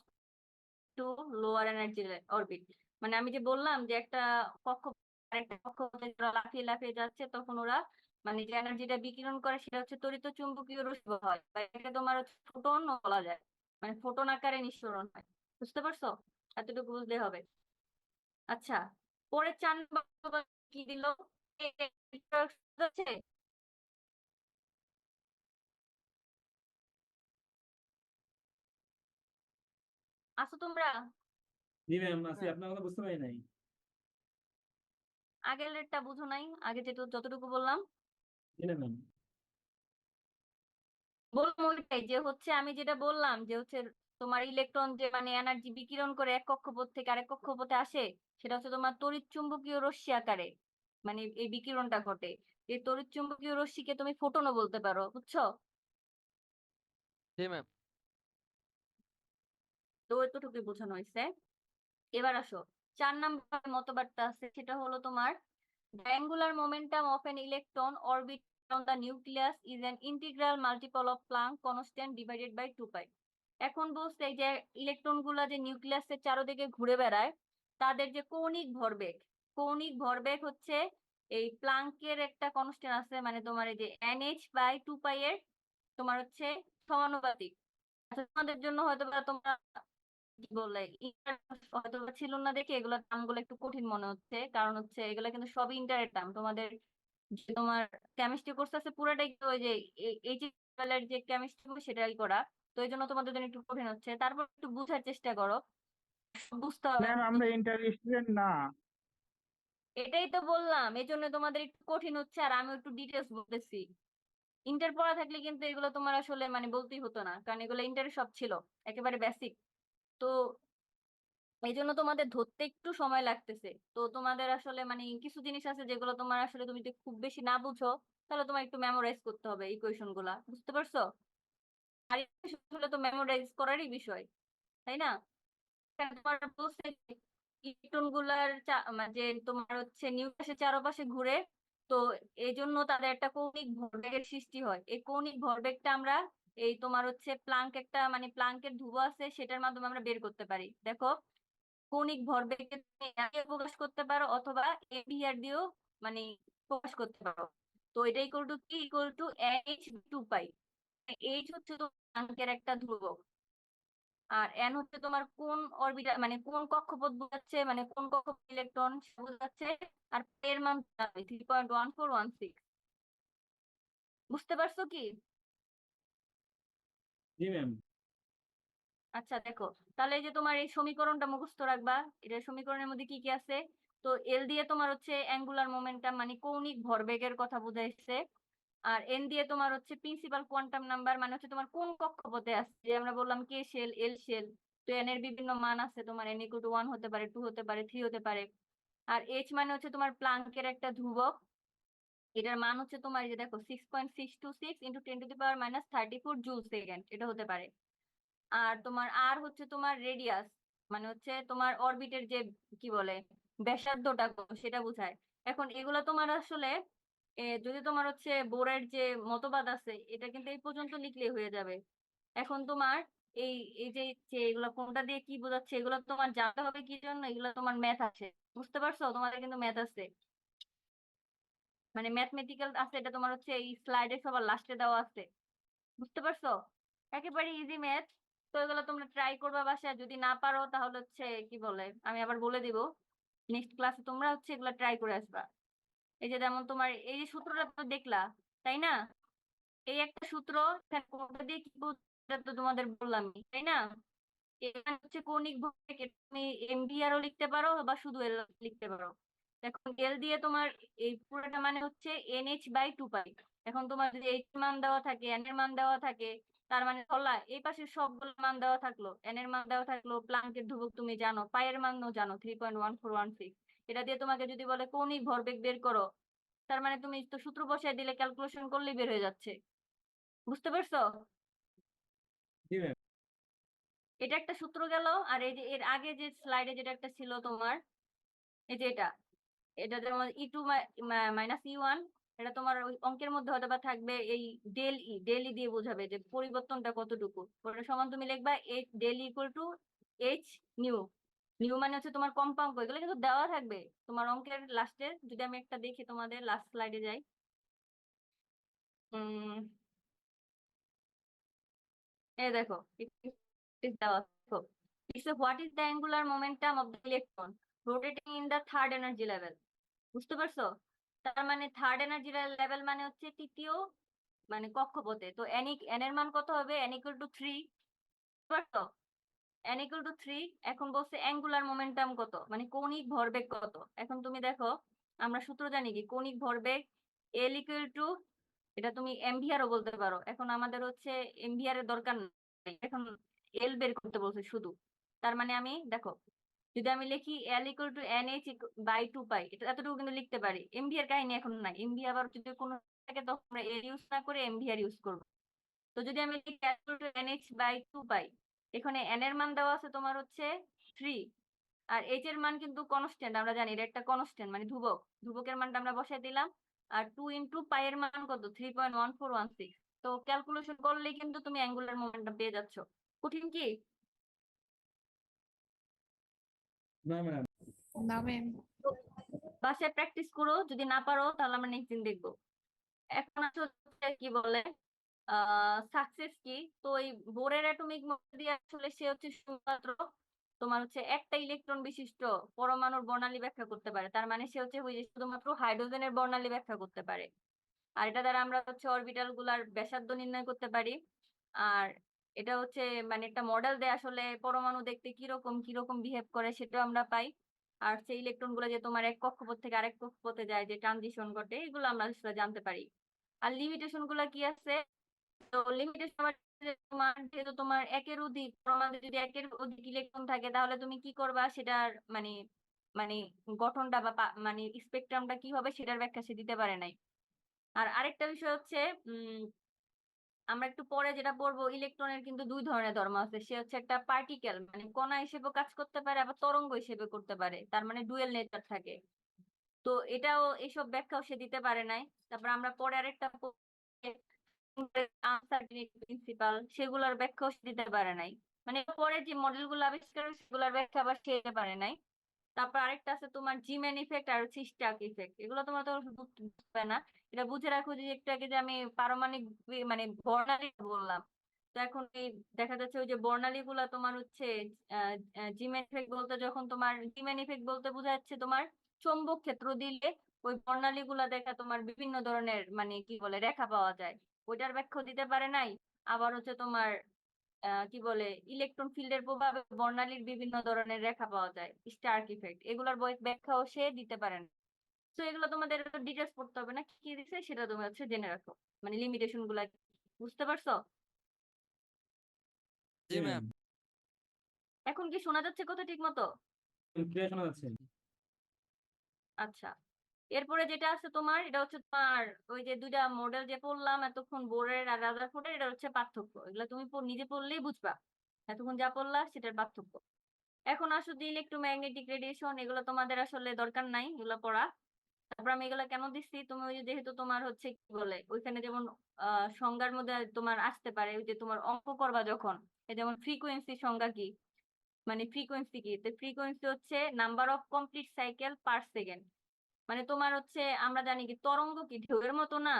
to lower energy orbit. মানে আমি যে বললাম যে একটা কক্ষ আরেকটা কক্ষপথে যারা লাফিয়ে লাফিয়ে যাচ্ছে, তখন ওরা মানে যে এনার্জিটা বিকিরণ করে সেটা হচ্ছে তড়িৎ চুম্বকীয় রশ্মি হয়, বা এটা তোমার হচ্ছে ফোটন বলা যায়, মানে ফোটন আকারে নিঃসরণ হয়। বুঝতে পারছো? এতটুকু বুঝলে হবে। আচ্ছা, পরে 4 নম্বর কি দিল? আছে আছো তোমরা? জি ম্যাম আছি, হ্যাঁ। আপনার কথা বুঝতে পারি নাই। আগের লেটটা বুঝো নাই? আগে যেটা যতটুকু বললাম জি না ম্যাম। বললাম ওইটাই, যে হচ্ছে আমি যেটা বললাম যে হচ্ছে তোমার ইলেকট্রন যে মানে এনার্জি বিকিরণ করে এক কক্ষপথ থেকে আরেক কক্ষপথে আসে, সেটা হচ্ছে তোমার তড়িৎ চুম্বকীয় রশ্মি আকারে মানে এই বিকিরণটা ঘটে। এই তড়িৎ চুম্বকীয় রশ্মিকে তুমি ফোটনও বলতে পারো, বুঝছো? জি ম্যাম। তো এতটুকুই বোঝানো হয়েছে। এবার আসো 4 নাম্বার মতবাদটা আছে, সেটা হলো তোমার the angular momentum of an electron orbit around the nucleus is an integral multiple of Planck constant divided by 2 pi. এখন বলছে এই যে ইলেকট্রন গুলা যে নিউক্লিয়াসের চারদিকে ঘুরে বেড়ায়, তাদের যে কৌণিক ভরবেগ হচ্ছে এই প্লাঙ্কের একটা কনস্ট্যান্ট আছে, মানে তোমার এই যে NH/2 পাই এর তোমার হচ্ছে সমানুপাতিক। আচ্ছা তোমাদের জন্য হয়তো বা তোমরা কি বলে হয়তো বা ছিল না দেখে এগুলোর নামগুলো একটু কঠিন মনে হচ্ছে, কারণ হচ্ছে এগুলো কিন্তু সবই ইন্টারের টার্ম। তোমাদের যে তোমার কেমিস্ট্রি কোর্স আছে পুরাটাই কিন্তু ওই যে এই যে লেভেলের যে কেমিস্ট্রি সেটাই করা, তো এই জন্য তোমাদের জন্য একটু কঠিন হচ্ছে। তারপর একটু বুঝার চেষ্টা করো, বুঝতে হবে। ম্যাম আমরা ইন্টার স্টুডেন্ট না। এটাই তো বললাম, এই জন্য তোমাদের একটু কঠিন হচ্ছে, আর আমি একটু ডিটেলস বলতেছি। ইন্টার পড়া থাকলে কিন্তু এগুলো তোমার আসলে মানে বলতেই হতো না, কারণ এগুলো ইন্টারে সব ছিল, একেবারে বেসিক। তো এই জন্য তোমাদের ধরতে একটু সময় লাগতেছে। তো তোমাদের আসলে মানে কিছু জিনিস আছে যেগুলো তোমার আসলে তুমি যদি খুব বেশি না বুঝো, তাহলে তোমার একটু মেমোরাইজ করতে হবে ইকুয়েশন গুলা। বুঝতে পারছো? আর আসলে তো মেমোরাইজ করারই বিষয়, তাই না? কারণ তোমার বলছে ইলেকট্রন গুলার যে তোমার হচ্ছে নিউক্লিয়াসের চারপাশে ঘুরে, তো এই জন্য তাদের একটা কৌণিক ভরবেগের সৃষ্টি হয়। এই কৌণিক ভরবেগটা আমরা এই তোমার হচ্ছে প্লাঙ্ক একটা মানে প্লাঙ্কের ধ্রুব আছে, সেটার মাধ্যমে আমরা বের করতে পারি। দেখো, কৌণিক ভরবেগকে তুমি এ দিয়ে প্রকাশ করতে পারো অথবা এভিআর দিয়েও মানে প্রকাশ করতে পারো। তো এটা ইকুয়াল টু কি? Equal to NH/2 pi. H হচ্ছে তো প্লাঙ্কের একটা ধ্রুবক, আর এন হচ্ছে তোমার কোন অরবিটাল মানে কোন কক্ষপথ বোঝাচ্ছে, মানে কোন কক্ষপথ ইলেকট্রন বোঝাচ্ছে, আর এর মান 3.1416। বুঝতে পারছো কি? জি ম্যাম। আচ্ছা দেখো, তাহলে এই যে তোমার এই সমীকরণটা মুখস্থ রাখবা। এটা সমীকরণের মধ্যে কি কি আছে? তো এল দিয়ে তোমার হচ্ছে অ্যাঙ্গুলার মোমেন্টাম মানে কৌণিক ভরবেগের কথা বোঝাইছে, আর এন দিয়ে তোমার হচ্ছে প্রিন্সিপাল কোয়ান্টাম নাম্বার মানে হচ্ছে তোমার কোন কক্ষপথে আছে, যে আমরা বললাম কে শেল এল শেল। তো এন এর বিভিন্ন মান আছে, তোমার n = 1 হতে পারে, 2 হতে পারে, 3 হতে পারে। আর এইচ মানে হচ্ছে তোমার প্লাঙ্কের একটা ধ্রুবক, এটার মান হচ্ছে তোমার এই যে দেখো 6.626 × 10⁻34 জুল সেকেন্ড, এটা হতে পারে। আর তোমার আর হচ্ছে তোমার রেডিয়াস, মানে হচ্ছে তোমার অরবিটের যে কি বলে ব্যাসার্ধটা কত সেটা বোঝায়। এখন এগুলা তোমার আসলে যদি তোমার হচ্ছে বোরের যে মতবাদ আছে এটা কিন্তু এই পর্যন্ত লিখলেই হয়ে যাবে। এখন তোমার এই এই যে যে এগুলো কোনটা দিয়ে কি বোঝাচ্ছে এগুলো তোমার জানতে হবে কি জন্য, এগুলো তোমার ম্যাথ আছে, বুঝতে পারছো? তোমাদের কিন্তু ম্যাথ আছে, মানে ম্যাথমেটিক্যাল আছে, এটা তোমার হচ্ছে এই স্লাইডে সবার লাস্টে দেওয়া আছে, বুঝতে পারছো? একেবারে ইজি ম্যাথ। তো এগুলো তোমরা ট্রাই করবা বাসায়, যদি না পারো তাহলে হচ্ছে কি বলে আমি আবার বলে দিব, নেক্সট ক্লাসে তোমরা হচ্ছে এগুলো ট্রাই করে আসবা। এই যে যেমন তোমার এই যে সূত্রটা তো দেখলা, তাই না? এই একটা সূত্র, এখানে কোনটা দিয়ে কি বুঝায় এটা তো তোমাদের বললামই, তাই না? এখানে হচ্ছে কৌণিক ভরবেগ, এটা তুমি এমভিআরও লিখতে পারো বা শুধু এল লিখতে পারো। এখন এল দিয়ে তোমার এই পুরোটা মানে হচ্ছে NH/2 পাই। এখন তোমার যদি এইচ এর মান দেওয়া থাকে, এন এর মান দেওয়া থাকে, তার মানে ধরলা এই পাশে সবগুলো মান দেওয়া থাকলো, এন এর মান দেওয়া থাকলো, প্লাঙ্কের ধ্রুবক তুমি জানো, পাই এর মানও জানো 3.1416। এটা দিয়ে তোমাকে যদি বলে কৌণিক ভরবেগ বের করো, তার মানে তুমি তো সূত্র বসায় দিলে ক্যালকুলেশন করলেই বের হয়ে যাচ্ছে, বুঝতে পারছো? জি ম্যাম। এটা একটা সূত্র গেল। আর এই যে এর আগে যে স্লাইডে যেটা একটা ছিল তোমার, এই যে এটা যেমন E2 -E1, এটা তোমার ওই অঙ্কের মধ্যে হয়তো বা থাকবে এই ডেল ই দিয়ে বোঝাবে যে পরিবর্তনটা কতটুকু, ওটা সমান তুমি লিখবা del equal to H nu. Nu মানে হচ্ছে তোমার কম্পাঙ্ক, এগুলো কিন্তু দেওয়া থাকবে তোমার অঙ্কের লাস্টে। যদি আমি একটা দেখি তোমাদের লাস্ট স্লাইডে যাই, এই দেখো দেওয়া দেখো, what is the angular momentum of the electron rotating in the third energy level, বুঝতে পারছো? তার মানে থার্ড এনার্জি লেভেল মানে হচ্ছে তৃতীয় মানে কক্ষপথে। তো এন এর মান কত হবে? n equal to 3, পারছো? n equal to 3। এখন বলছে অ্যাঙ্গুলার মোমেন্টাম কত, মানে কৌণিক ভরবেগ কত। এখন তুমি দেখো আমরা সূত্র জানি কি, কৌণিক ভরবেগ L equal to, এটা তুমি এমভিআরও বলতে পারো। এখন আমাদের হচ্ছে এমভিআর এর দরকার নাই, এখন এল বের করতে বলছে শুধু। তার মানে আমি দেখো যদি আমি লিখি L equal to NH/2 পাই, এটা এতটুকু কিন্তু লিখতে পারি। এমভিআর কাহিনী এখন নাই, এমভি আবার যদি কোনো থাকে তখন আমরা এল ইউজ না করে এমভিআর ইউজ করবো। তো যদি আমি লিখি L equal to NH/2 পাই, এখানে n এর মান দেওয়া আছে তোমার হচ্ছে 3, আর এইচ এর মান কিন্তু কনস্ট্যান্ট, আমরা জানি এটা একটা কনস্ট্যান্ট মানে ধ্রুবক, ধ্রুবকের মানটা আমরা বসাই দিলাম। আর 2 ইন্টু পাই এর মান কত? 3.1416। তো ক্যালকুলেশন করলেই কিন্তু তুমি অ্যাঙ্গুলার মোমেন্টাম পেয়ে যাচ্ছ। কঠিন কি? না ম্যাম। না ম্যাম। বাসায় প্র্যাকটিস করো, যদি না পারো তাহলে আমরা নেক্সট দিন দেখবো। এখন আসলে কি বলে সাকসেস কি, তো এই বোরের অ্যাটমিক মডেল দিয়ে আসলে সে হচ্ছে শুধুমাত্র তোমার হচ্ছে একটা ইলেকট্রন বিশিষ্ট পরমাণুর বর্ণালী ব্যাখ্যা করতে পারে। তার মানে সে হচ্ছে ওই যে শুধুমাত্র হাইড্রোজেনের বর্ণালী ব্যাখ্যা করতে পারে। আর এটা দ্বারা আমরা হচ্ছে অরবিটাল গুলার ব্যাসার্ধ নির্ণয় করতে পারি। আর এটা হচ্ছে মানে একটা মডেল দেয় আসলে পরমাণু দেখতে কিরকম কিরকম বিহেভ করে সেটাও আমরা পাই। আর সেই ইলেকট্রন গুলো যে তোমার এক কক্ষপথ থেকে আরেক কক্ষপথে যায়, যে ট্রানজিশন ঘটে, এগুলো আমরা আসলে জানতে পারি। আর লিমিটেশন গুলা কি আছে? তো লিমিটেশন তোমার যেহেতু তোমার একের অধিক পরমাণু, যদি একের অধিক ইলেকট্রন থাকে তাহলে তুমি কি করবা সেটার মানে মানে গঠনটা বা মানে স্পেকট্রামটা কি হবে সেটার ব্যাখ্যা সে দিতে পারে নাই। আর আরেকটা বিষয় হচ্ছে আমরা একটু পরে যেটা পড়বো, ইলেকট্রনের কিন্তু দুই ধরনের ধর্ম আছে। সে হচ্ছে একটা পার্টিকেল মানে কণা হিসেবে কাজ করতে পারে, আবার তরঙ্গ হিসেবে করতে পারে, তার মানে ডুয়েল নেচার থাকে। তো এটাও এইসব ব্যাখ্যাও সে দিতে পারে নাই। তারপর আমরা পরে আরেকটা আনসার্টিনিটি প্রিন্সিপাল, সেগুলোর ব্যাখ্যাও সে দিতে পারে নাই। মানে পরে যে মডেল গুলো আবিষ্কার হয়েছে সেগুলোর ব্যাখ্যা আবার সে দিতে পারে নাই। তারপর আরেকটা আছে তোমার জিম্যান ইফেক্ট আর হচ্ছে স্টার্ক ইফেক্ট, এগুলো তোমরা তো বুঝবে না। এটা বুঝে রাখো যে একটু আগে যে আমি পারমাণবিক মানে বর্ণালী বললাম, তো এখন এই দেখা যাচ্ছে ওই যে বর্ণালী গুলা তোমার হচ্ছে জিম্যান ইফেক্ট বলতে, যখন তোমার জিম্যান ইফেক্ট বলতে বোঝা যাচ্ছে তোমার চৌম্বক ক্ষেত্র দিলে ওই বর্ণালী গুলা দেখা তোমার বিভিন্ন ধরনের মানে কি বলে রেখা পাওয়া যায়, ওইটার ব্যাখ্যা দিতে পারে নাই। আবার হচ্ছে তোমার কি বলে ইলেকট্রন ফিল্ডের প্রভাবে বর্ণালীর বিভিন্ন ধরনের রেখা পাওয়া যায়, স্টার্ক ইফেক্ট, এগুলোর ব্যাখ্যাও সে দিতে পারে না। তো এগুলো তোমাদের ডিটেলস পড়তে হবে না, কি কি দিচ্ছে সেটা তুমি হচ্ছে জেনে রাখো, মানে লিমিটেশন গুলা বুঝতে পারছো? জি ম্যাম। এখন কি শোনা যাচ্ছে কথা ঠিক মতো? ক্লিয়ার শোনা যাচ্ছে। আচ্ছা, এরপরে যেটা আছে তোমার, এটা হচ্ছে তোমার ওই যে দুইটা মডেল যে পড়লাম এতক্ষণ, বোরের আর রাদারফোর্ডের, এটা হচ্ছে পার্থক্য। এগুলো তুমি নিজে পড়লেই বুঝবা, এতক্ষণ যা পড়লা সেটার পার্থক্য। এখন আসলে ইলেকট্রোম্যাগনেটিক রেডিয়েশন, এগুলো তোমাদের আসলে দরকার নাই এগুলো পড়া। তারপর আমি এগুলা কেন দিচ্ছি, তুমি ওই যে যেহেতু তোমার হচ্ছে কি বলে ওইখানে যেমন সংজ্ঞার মধ্যে তোমার আসতে পারে ওই যে তোমার অঙ্ক করবা যখন, এই যেমন ফ্রিকোয়েন্সি সংজ্ঞা কি, মানে ফ্রিকোয়েন্সি কি, তো ফ্রিকোয়েন্সি হচ্ছে number of complete cycle per second. মানে তোমার হচ্ছে আমরা জানি কি তরঙ্গ কি ঢেউয়ের মতো না,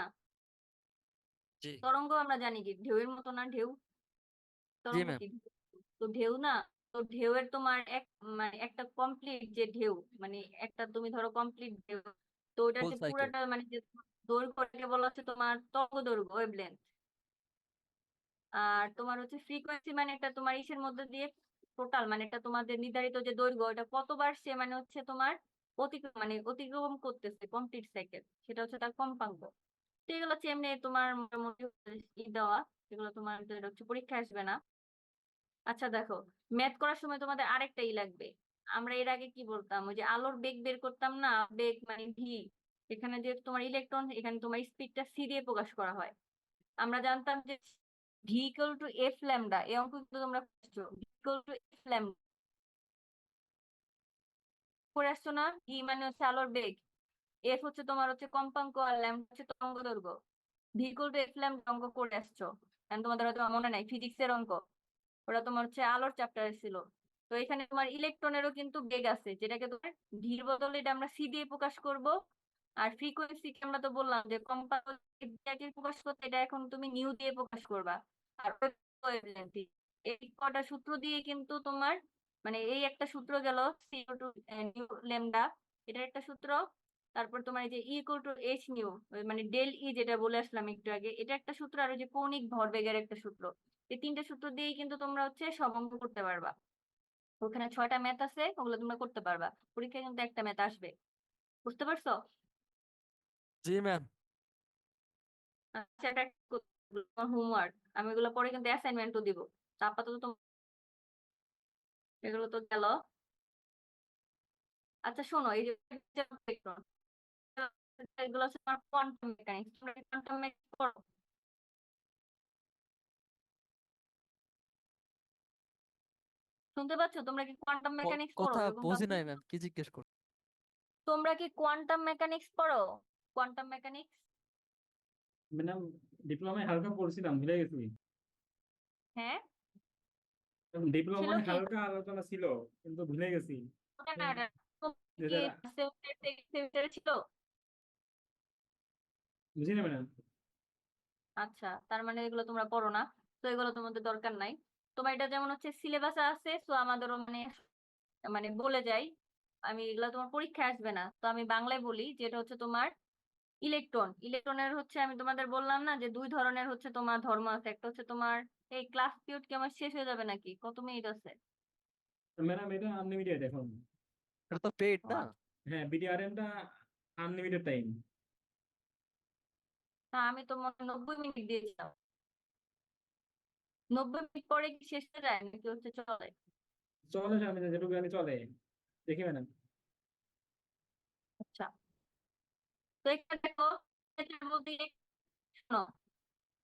জি তরঙ্গ আমরা জানি কি ঢেউয়ের মতো না, ঢেউ জি তরঙ্গ ম্যাম। কি, তো ঢেউ না, তো ঢেউয়ের তোমার মানে একটা কমপ্লিট যে ঢেউ, মানে একটা তুমি ধরো কমপ্লিট ঢেউ, তো ওটার ফুল যে সাইকেল। পুরাটা মানে যে দৈর্ঘ্যটাকে বলা হচ্ছে তোমার তরঙ্গ দৈর্ঘ্য, ওয়েভলেন্থ। আর তোমার হচ্ছে ফ্রিকোয়েন্সি মানে একটা তোমার ইসের মধ্যে দিয়ে টোটাল মানে এটা তোমাদের নির্ধারিত যে দৈর্ঘ্য এটা কতবার সে মানে হচ্ছে তোমার অতিক্রম করতেছে কমপ্লিট সাইকেল, সেটা হচ্ছে তার কম্পাঙ্ক। তো এগুলো হচ্ছে এমনি তোমার মোটামুটি দেওয়া, এগুলো তোমার এটা হচ্ছে পরীক্ষা আসবে না। আচ্ছা দেখো, ম্যাথ করার সময় তোমাদের আরেকটাই লাগবে। আমরা এর আগে কি বলতাম, ওই যে আলোর বেগ বের করতাম না, বেগ মানে ভি, এখানে যে তোমার ইলেকট্রন, এখানে তোমার স্পিডটা সি দিয়ে প্রকাশ করা হয়। আমরা জানতাম যে V equal to F lambda, এই অঙ্ক কিন্তু তোমরা করছো, V equal to F lambda করে আসছো না, ভি মানে হচ্ছে আলোর বেগ, এফ হচ্ছে তোমার হচ্ছে কম্পাঙ্ক, আর ল্যামডা হচ্ছে তরঙ্গ দৈর্ঘ্য। V equal to F lambda অঙ্ক করে আসছো, কারণ তোমাদের হয়তো মনে নাই ফিজিক্সের অঙ্ক, ওটা তোমার হচ্ছে আলোর চ্যাপ্টারে ছিল। তো এখানে তোমার ইলেকট্রনেরও কিন্তু বেগ আছে, যেটাকে তোমার ভির বদলে এটা আমরা সি দিয়ে প্রকাশ করব। আর ফ্রিকোয়েন্সি আমরা তো বললাম যে কম্পাঙ্কে প্রকাশ করতে, এটা এখন তুমি নিউ দিয়ে প্রকাশ করবা। আর wavelength, এই কটা সূত্র দিয়ে কিন্তু তোমার মানে এই একটা সূত্র গেল সি টু নিউ ল্যামডা, এটার একটা সূত্র। তারপর তোমার এই যে E equal to H new, মানে ডেল ই যেটা বলে আসলাম একটু আগে, এটা একটা সূত্র, আর ওই যে কৌণিক ভরবেগের একটা সূত্র। এই তিনটে সূত্র দিয়েই কিন্তু তোমরা হচ্ছে সব অঙ্ক করতে পারবা। ওখানে 6টা ম্যাথ আছে, ওগুলো তোমরা করতে পারবা, পরীক্ষায় কিন্তু একটা ম্যাথ আসবে। বুঝতে পারছো? জি ম্যাম। আচ্ছা, এটা হোমওয়ার্ক, আমি এগুলো পরে কিন্তু অ্যাসাইনমেন্টও দিব। তো আপাতত এগুলো তো গেল। আচ্ছা শোনো, এই যে electron, এগুলো হচ্ছে তোমার কোয়ান্টাম মেকানিক্স, তোমরা কোয়ান্টাম মেকানিক্স পড়ো? শুনতে পাচ্ছ? তোমরা কি কোয়ান্টাম মেকানিক্স পড়ো? কথা এরকম বুঝি topic? নাই ম্যাম, কি জিজ্ঞেস করো? তোমরা কি কোয়ান্টাম মেকানিক্স পড়ো? Quantum mechanics? ম্যাডাম ডিপ্লোমায় হালকা পড়ছিলাম, ভুলে গেছি। হ্যাঁ, ছিল ডিপ্লোমায় কি? হালকা আলোচনা ছিল, কিন্তু ভুলে গেছি। ওটা না, কি যেটা সেমিস্টারে ছিল? বুঝি না ম্যাডাম। আচ্ছা, তার মানে এগুলো তোমরা পড়ো না, তো এগুলো তোমাদের দরকার নাই। তোমার এটা যেমন হচ্ছে সিলেবাসে আছে, তো আমাদেরও মানে মানে বলে যাই, আমি এগুলো তোমার পরীক্ষায় আসবে না, তো আমি বাংলায় বলি, যেটা হচ্ছে তোমার ইলেকট্রনের হচ্ছে আমি তোমাদের বললাম না যে দুই ধরনের হচ্ছে তোমার ধর্ম আছে, একটা হচ্ছে তোমার, এই ক্লাস পিরিয়ড কি আমার শেষ হয়ে যাবে নাকি, কত মিনিট আছে? ম্যাডাম এটা আনলিমিটেড এখন। এটা তো পেইড ও না? আচ্ছা। হ্যাঁ, বিডিআরএম টা আনলিমিটেড টাইম। আমি তো মনে হয় 90 মিনিট দিয়েছিলাম, 90 মিনিট পরে কি শেষ হয়ে যায় নাকি হচ্ছে চলে? চলে, আমি যেটুকু জানি চলে, দেখি ম্যাডাম। আচ্ছা, তো এখানে দেখো, এটা বলতে গেলে শোনো,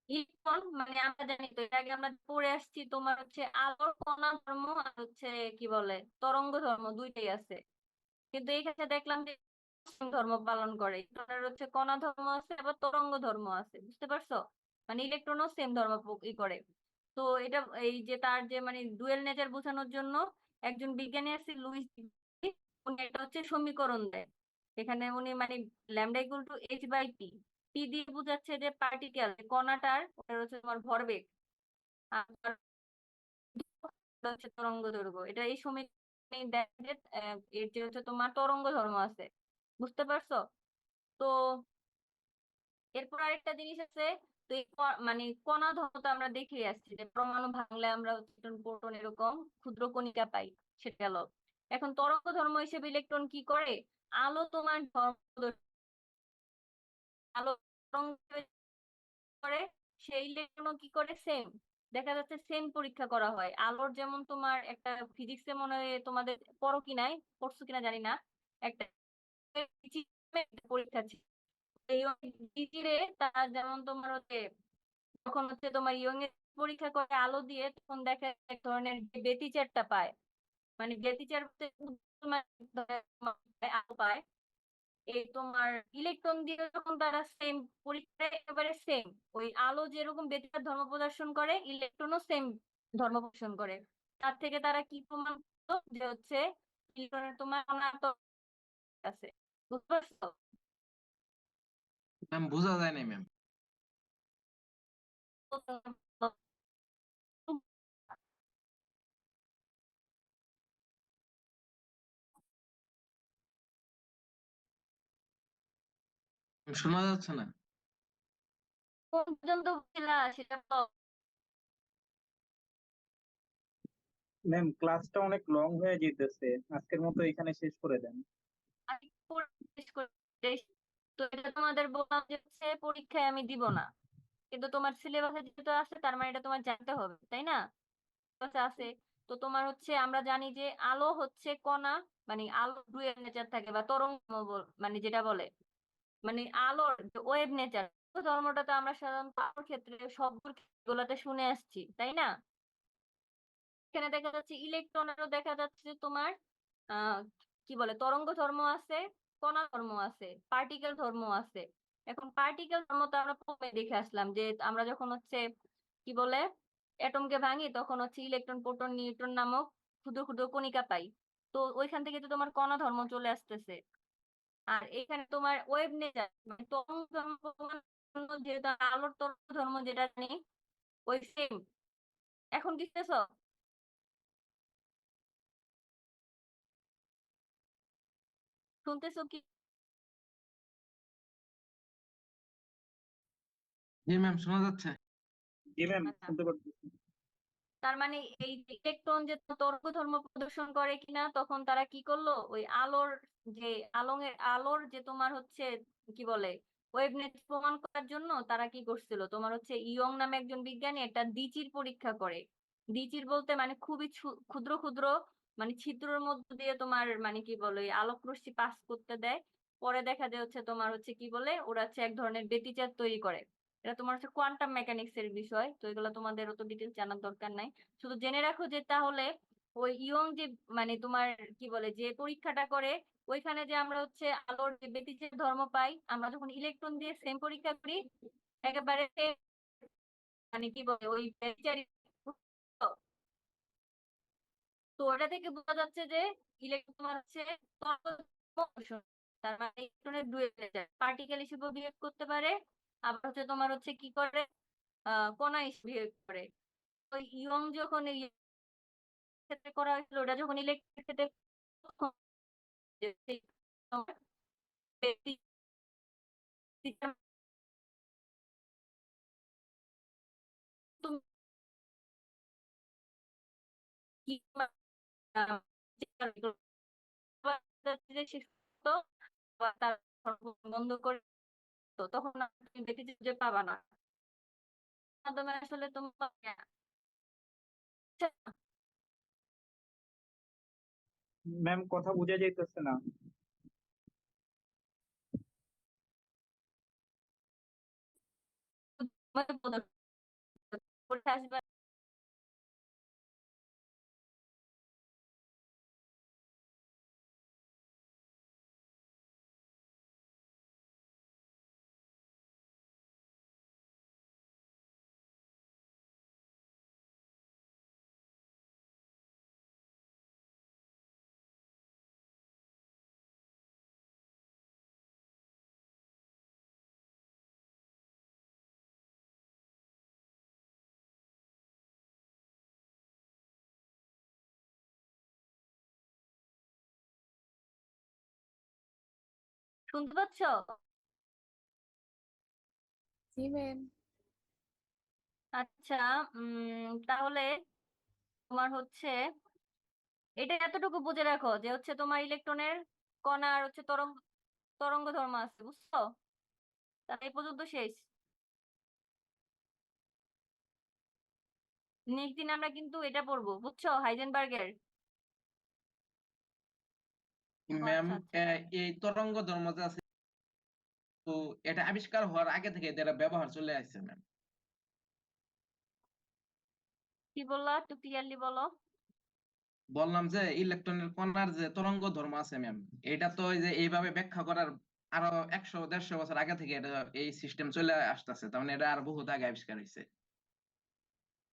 ইলেকট্রন মানে আমরা জানি তো, এর আগে আমরা পড়ে আসছি তোমার হচ্ছে আলোর কণা ধর্ম আর হচ্ছে কি বলে তরঙ্গ ধর্ম, দুইটাই আছে। কিন্তু এখানে দেখলাম যে ধর্ম পালন করে, ইলেকট্রনের হচ্ছে কণা ধর্ম আছে, আবার তরঙ্গ ধর্ম আছে। বুঝতে পারছো? মানে ইলেকট্রনও সেম ধর্ম করে। তো এটা এই যে তার যে মানে ডুয়েল নেচার বোঝানোর জন্য একজন বিজ্ঞানী আছে লুইস ডিগ্রি, উনি এটা হচ্ছে সমীকরণ দেয়। এখানে উনি মানে lambda equal to H by P, P দিয়ে বোঝাচ্ছে যে পার্টিকেল কণাটার, ওটা হচ্ছে তোমার ভরবেগ, আর হচ্ছে তরঙ্গ দৈর্ঘ্য। এটা এই সমীকরণে দেয় যে এর যে হচ্ছে তোমার তরঙ্গ ধর্ম আছে। বুঝতে পারছো? তো এরপর আরেকটা জিনিস আছে, তো এই মানে কণা ধর্ম তো আমরা দেখে আসছি যে পরমাণু ভাঙলে আমরা প্রোটন এরকম ক্ষুদ্র কণিকা পাই, সেটা গেল। এখন তরঙ্গ ধর্ম হিসেবে ইলেকট্রন কি করে, আলো তোমার আলো তরঙ্গ করে, সেই ইলেকট্রনও কি করে সেম, দেখা যাচ্ছে সেম পরীক্ষা করা হয়। আলোর যেমন তোমার একটা ফিজিক্সে মনে হয় তোমাদের পড়ো কিনা, পড়ছো কিনা জানি না, একটা পরীক্ষা ছিল, এই ডিজিরে তারা যেমন তোমার হচ্ছে যখন হচ্ছে তোমার ইয়ং এর পরীক্ষা করে আলো দিয়ে, তখন দেখা এক ধরনের যে ব্যতিচারটা পায়, মানে ব্যতিচার বলতে আলো পায়, এই তোমার ইলেকট্রন দিয়ে যখন তারা সেম পরীক্ষায় একেবারে সেম, ওই আলো যেরকম ব্যতিকর ধর্ম প্রদর্শন করে ইলেকট্রনও সেম ধর্ম প্রদর্শন করে। তার থেকে তারা কি প্রমাণ করলো যে হচ্ছে ইলেকট্রনের তোমার অনাত্মক আছে। বুঝতে পারছো? ম্যাম বোঝা যায় না ম্যাম। শোনা যাচ্ছে না। কোন পর্যন্ত বুঝলা সেটা বলো। ম্যাম ক্লাসটা অনেক লং হয়ে যেতেছে, আজকের মতো এখানে শেষ করে দেন। আমি পুরো শেষ করে দিই। তো এটা তোমাদের বললাম যে হচ্ছে পরীক্ষায় আমি দিব না, কিন্তু তোমার সিলেবাসে যেটা আছে তার মানে এটা তোমার জানতে হবে, তাই না? সিলেবাসে আছে। তো তোমার হচ্ছে আমরা জানি যে আলো হচ্ছে কণা, মানে আলো দুয়ের নেচার থাকে বা তরঙ্গ মানে যেটা বলে, মানে আলোর ওয়েভ নেচার ধর্মটা তো আমরা সাধারণত আলোর ক্ষেত্রে সবগুলোতে শুনে আসছি, তাই না? এখানে দেখা যাচ্ছে ইলেকট্রনেরও দেখা যাচ্ছে তোমার আহ কি বলে তরঙ্গ ধর্ম আছে, কণা ধর্ম আছে, পার্টিকেল ধর্ম আছে। এখন পার্টিকেল ধর্ম তো আমরা প্রথমে দেখে আসলাম যে আমরা যখন হচ্ছে কি বলে অ্যাটমকে ভাঙি তখন হচ্ছে ইলেকট্রন প্রোটন নিউট্রন নামক ক্ষুদ্র ক্ষুদ্র কণিকা পাই। তো ওইখান থেকে তো তোমার কণা ধর্ম চলে আসতেছে। আর এখানে তোমার ওয়েভ নেচার মানে তরঙ্গ ধর্ম প্রমাণের জন্য যেহেতু আলোর তরঙ্গ ধর্ম যেটা জানি ওই সেম। এখন বুঝতেছো? শুনতেছো কি? জি ম্যাম শোনা যাচ্ছে। জি ম্যাম আচ্ছা, শুনতে পারতেছি। তার মানে এই ইলেকট্রন যে তরঙ্গ ধর্ম প্রদর্শন করে কিনা তখন তারা কি করলো ওই যে আলোর যে তোমার হচ্ছে কি বলে ওয়েভনেস প্রমাণ করার জন্য তারা কি করছিল তোমার হচ্ছে ইয়ং নামে একজন বিজ্ঞানী একটা দ্বিচির পরীক্ষা করে। দ্বিচির বলতে মানে খুবই ক্ষুদ্র ক্ষুদ্র মানে ছিদ্রের মধ্যে দিয়ে তোমার মানে কি বলে ওই আলোক রশ্মি পাস করতে দেয়। পরে দেখা যায় হচ্ছে তোমার হচ্ছে কি বলে ওরা হচ্ছে এক ধরনের ব্যতিচার তৈরি করে। এটা তোমার হচ্ছে কোয়ান্টাম মেকানিক্স এর বিষয়, তো এগুলো তোমাদের অত ডিটেলস জানার দরকার নাই। শুধু জেনে রাখো যে তাহলে ওই ইয়ং যে মানে তোমার কি বলে যে পরীক্ষাটা করে ওইখানে যে আমরা হচ্ছে আলোর যে ব্যতিচার ধর্ম পাই আমরা যখন ইলেকট্রন দিয়ে সেম পরীক্ষা করি একেবারে মানে কি বলে ওই ব্যতিচারী। তো ওটা থেকে বোঝা যাচ্ছে যে ইলেকট্রন তোমার হচ্ছে তরঙ্গ মোশন, তার মানে ইলেকট্রনের ডুয়েল পার্টিকেল হিসেবে বিহেভ করতে পারে, আবার হচ্ছে তোমার হচ্ছে কি করে কণা হিসেবে বিহেভ করে। ওই ইয়ং যখন এই ক্ষেত্রে করা হয়েছিল ওটা যখন ইলেকট্রিক ক্ষেত্রে প্রথম যে সেই তোমার ব্যক্তি- তুমি কি আহ, চেষ্টা করো। আবার যে শেষ করতো, আবার তার বন্ধ করে দিতো, তখন আর তুমি দেখেছি যে পাবা না। মাধ্যমে আসলে তোমার ম্যাম কথা বোঝা যাইতেছে না। পরীক্ষা আসবে। শুনতে পাচ্ছ? জি ম্যাম। আচ্ছা, তাহলে তোমার হচ্ছে এটা এতটুকু বুঝে রাখো যে হচ্ছে তোমার ইলেকট্রনের কণা আর হচ্ছে তরঙ্গ তরঙ্গ ধর্ম আছে, বুঝছো? তাহলে এই পর্যন্ত শেষ। নেক্সট দিন আমরা কিন্তু এটা পড়বো, বুঝছো, হাইজেনবার্গের। ও ম্যাম আচ্ছা আচ্ছা, এই তরঙ্গ ধর্ম যে আছে, তো এটা আবিষ্কার হওয়ার আগে থেকে এটা ব্যবহার চলে আসছে ম্যাম। কি বললা একটু ক্লিয়ারলি বলো। বললাম যে ইলেকট্রনের কণার যে তরঙ্গ ধর্ম আছে ম্যাম, এটা তো ওই যে এইভাবে ব্যাখ্যা করার আরো 100-150 বছর আগে থেকে এটা এই সিস্টেম চলে আসতেছে, তার মানে এটা আর বহুত আগে আবিষ্কার হয়েছে।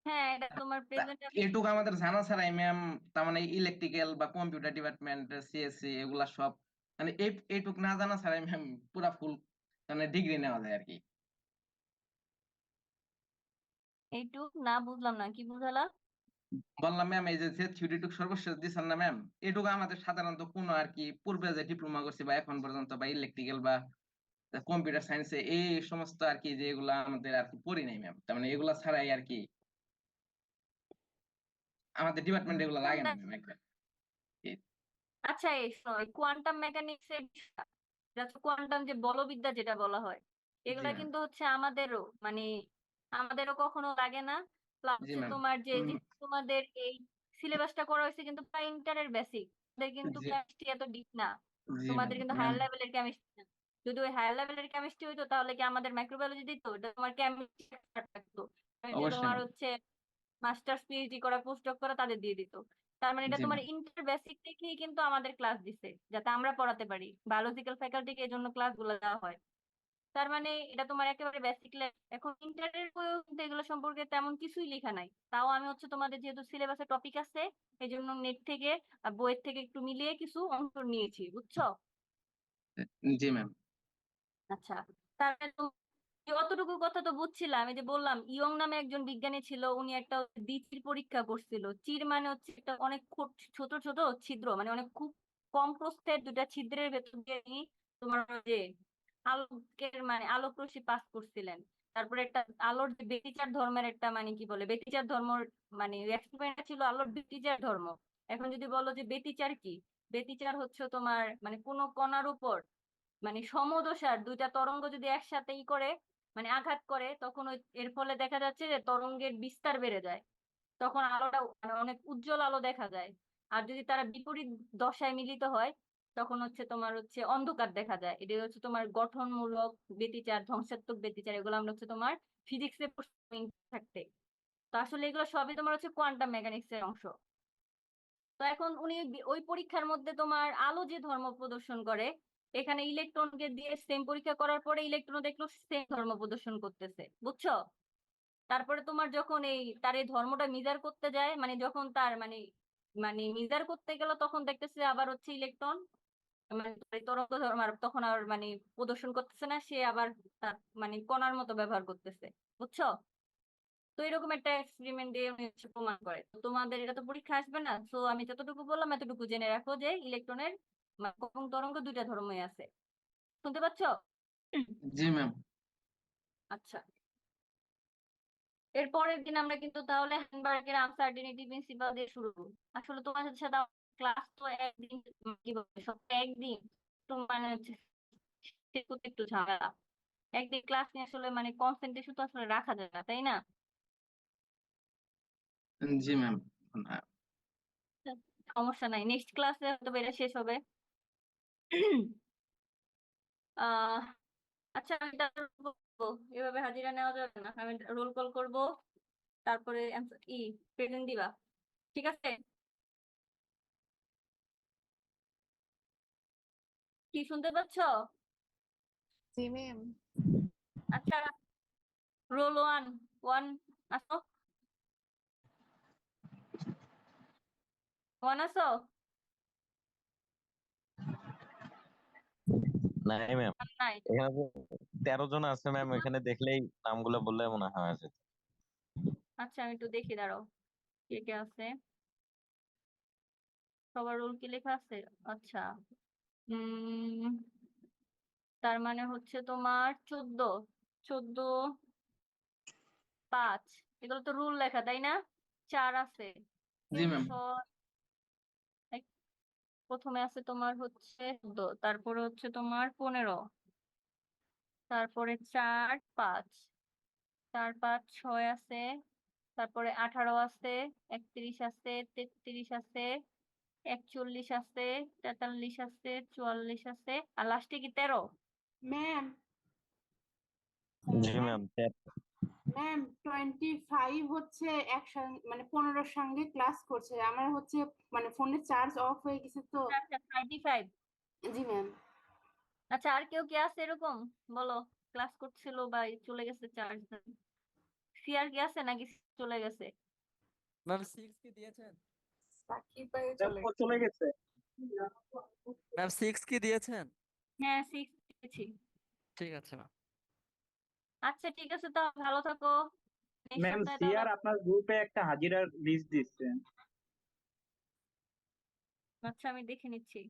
হ্যাঁ, এটা তোমার প্রেজেন্ট এটুকু আমাদের জানা ছাড়াই ম্যাম, তার মানে ইলেকট্রিক্যাল বা কম্পিউটার ডিপার্টমেন্ট, সিএসসি এগুলা সব মানে এইটুক না জানা ছাড়াই ম্যাম পুরা ফুল মানে ডিগ্রি নেওয়া যায় আর কি। এইটুক না বুঝলাম না, কি বুঝালা? বললাম ম্যাম এই যে থিওরিটুক সর্বশেষ দিচ্ছেন না ম্যাম, এটুকু আমাদের সাধারণত কোনো আর কি পূর্বে যে ডিপ্লোমা করছি বা এখন পর্যন্ত বা ইলেকট্রিক্যাল বা কম্পিউটার সায়েন্সে এই সমস্ত আর কি যেগুলা আমাদের আর কি পড়ি নাই ম্যাম, তার মানে এগুলা ছাড়াই আর কি আমাদের ডিপার্টমেন্ট এগুলো লাগে না ম্যাম একবার। আচ্ছা, এই শোনো, কোয়ান্টাম মেকানিক্স এর কোয়ান্টাম যে বলবিদ্যা যেটা বলা হয়, এগুলা ম্যাম। কিন্তু হচ্ছে আমাদেরও কখনো লাগে না। প্লাস জি হচ্ছে ম্যাম। তোমার যে তোমাদের এই সিলেবাসটা করা হয়েছে কিন্তু প্রায় ইন্টারের বেসিক, তোমাদের কিন্তু জি কেমিস্ট্রি এত ডিপ না, জি তোমাদের ম্যাম। কিন্তু ম্যাম হায়ার লেভেলের কেমিস্ট্রি না। যদি ওই হায়ার লেভেলের কেমিস্ট্রি হইতো তাহলে কি আমাদের মাইক্রোবায়োলজি দিত? এটা তোমার কেমিস্ট্রি থাকতো, যে অবশ্যই তোমার ম্যাম। হচ্ছে মাস্টার্স পিএইচডি করা পোস্টডক করা তাদের দিয়ে দিত। তার মানে এটা জি তোমার ম্যাম। ইন্টার বেসিক থেকেই কিন্তু আমাদের ক্লাস দিছে যাতে আমরা পড়াতে পারি, বায়োলজিক্যাল ফ্যাকাল্টিকে এই জন্য ক্লাস গুলো দেওয়া হয়। তার মানে এটা তোমার একেবারে বেসিক লেভেল। এখন ইন্টারের বইও কিন্তু এগুলো সম্পর্কে তেমন কিছুই লেখা নাই, তাও আমি হচ্ছে তোমাদের যেহেতু সিলেবাসে টপিক আছে এই জন্য নেট থেকে বইয়ের থেকে একটু মিলিয়ে কিছু অংশ নিয়েছি, বুঝছো? জি ম্যাম। আচ্ছা, তাহলে অতটুকু কথা তো বুঝছিলাম। এই যে বললাম ইয়ং নামে একজন বিজ্ঞানী ছিল, উনি একটা দ্বিচির পরীক্ষা করছিল। চির মানে হচ্ছে একটা অনেক ছোট ছোট ছিদ্র, মানে অনেক খুব কম প্রস্থের দুটা ছিদ্রের ভেতর দিয়ে উনি তোমার যে আলোকের মানে আলোক রশ্মি পাস করছিলেন। তারপরে একটা আলোর যে ব্যতিচার ধর্মের একটা মানে কি বলে ব্যতিচার ধর্ম, মানে এক্সপেরিমেন্ট ছিল আলোর ব্যতিচার ধর্ম। এখন যদি বলো যে ব্যতিচার কি, ব্যতিচার হচ্ছে তোমার মানে কোনো কণার উপর মানে সমদশার দুইটা তরঙ্গ যদি একসাথে করে মানে আঘাত করে, তখন ওই এর ফলে দেখা যাচ্ছে যে তরঙ্গের বিস্তার বেড়ে যায়, তখন আলোটা মানে অনেক উজ্জ্বল আলো দেখা যায়। আর যদি তারা বিপরীত দশায় মিলিত হয় তখন হচ্ছে তোমার হচ্ছে অন্ধকার দেখা যায়। এটা হচ্ছে তোমার গঠনমূলক ব্যতিচার, ধ্বংসাত্মক ব্যতিচার, এগুলো আমরা হচ্ছে তোমার ফিজিক্সে থাকতে। তো আসলে এগুলো সবই তোমার হচ্ছে কোয়ান্টাম মেকানিক্স এর অংশ। তো এখন উনি ওই পরীক্ষার মধ্যে তোমার আলো যে ধর্ম প্রদর্শন করে, এখানে ইলেকট্রনকে দিয়ে সেম পরীক্ষা করার পরে ইলেকট্রন দেখলো সেম ধর্ম প্রদর্শন করতেছে, বুঝছো? তারপরে তোমার যখন তার এই ধর্মটা মিজার করতে যায়, মানে যখন তার মানে মানে মিজার করতে গেল তখন দেখতেছে আবার হচ্ছে ইলেকট্রন মানে এই তরঙ্গ ধর্ম আর তখন আর মানে প্রদর্শন করতেছে না, সে আবার তার মানে কণার মতো ব্যবহার করতেছে, বুঝছো? তো এরকম একটা এক্সপেরিমেন্ট দিয়ে উনি হচ্ছে প্রমাণ করে। তো তোমাদের এটা তো পরীক্ষা আসবে না, তো আমি যতটুকু বললাম এতটুকু জেনে রাখো যে ইলেকট্রনের এবং তরঙ্গ দুইটা ধর্মই আছে। শুনতে পাচ্ছ? জি ম্যাম। আচ্ছা, এর পরের দিন আমরা কিন্তু তাহলে হ্যানবার্গের আনসার্টেনিটি প্রিন্সিপাল দিয়ে শুরু করব। আসলে তোমাদের সাথে ক্লাস তো একদিন, কি বলবো, সপ্তাহে একদিন, তো মানে হচ্ছে শেষ করতে একটু ঝামেলা। একদিন ক্লাস নিয়ে আসলে মানে কনসেন্ট্রেশন তো আসলে রাখা যায় না, তাই না? জি ম্যাম। সমস্যা নাই, নেক্সট ক্লাসে হয়তো এটা শেষ হবে। আহ আচ্ছা, আমি তাহলে বলবো, এভাবে হাজিরা নেওয়া যাবে না, আমি রোল কল করবো, তারপরে প্রেজেন্ট দিবা, ঠিক আছে? কি শুনতে পাচ্ছ? জি ম্যাম। আচ্ছা, রোল ওয়ান, ওয়ান আসো, ওয়ান আসো। নাই ম্যাম, নাই? এখানে তো 13 জন আছে ম্যাম, এখানে দেখলেই নামগুলো বললে মনে হয় আছে। আচ্ছা, আমি একটু দেখি, দাঁড়াও কে কে আছে। সবার রোল কি লেখা আছে? আচ্ছা, উম তার মানে হচ্ছে তোমার 14, 14, 5, এগুলো তো রুল লেখা, তাই না? 4 আছে, জি ম্যাম। 6, প্রথমে আছে তোমার হচ্ছে 14, তারপরে হচ্ছে তোমার 15, তারপরে 4, 5, 4, 5, 6 আছে, তারপরে 18 আছে, 31 আছে, 33 আছে, 41 আছে, 43 আছে, 44 আছে, আর লাস্টে কি 13? ম্যাম, জি ম্যাম, ম্যাম। ম্যাম 25 হচ্ছে একসঙ্গে মানে 15 সঙ্গে ক্লাস করছে। আমার হচ্ছে মানে ফোনের চার্জ অফ হয়ে গেছে তো। আচ্ছা, 35। জি ম্যাম। আচ্ছা, আর কেউ কি আছে এরকম? বলো, ক্লাস করছিল বা চলে গেছে 4 জন। সিআর কি আছে নাকি চলে গেছে? ম্যাম 6 কি দিয়েছেন? সাকিব ভাই ও চলে গেছে। ম্যাম 6 কি দিয়েছেন? হ্যাঁ, 6 দিয়েছি। ঠিক আছে ম্যাম। আচ্ছা ঠিক আছে, তো ভালো থাকো। নেক্সট ম্যাম সপ্তাহে তাহলে সিআর আপনার গ্রুপে একটা হাজিরার লিস্ট দিচ্ছে। আচ্ছা, আমি দেখে নিচ্ছি।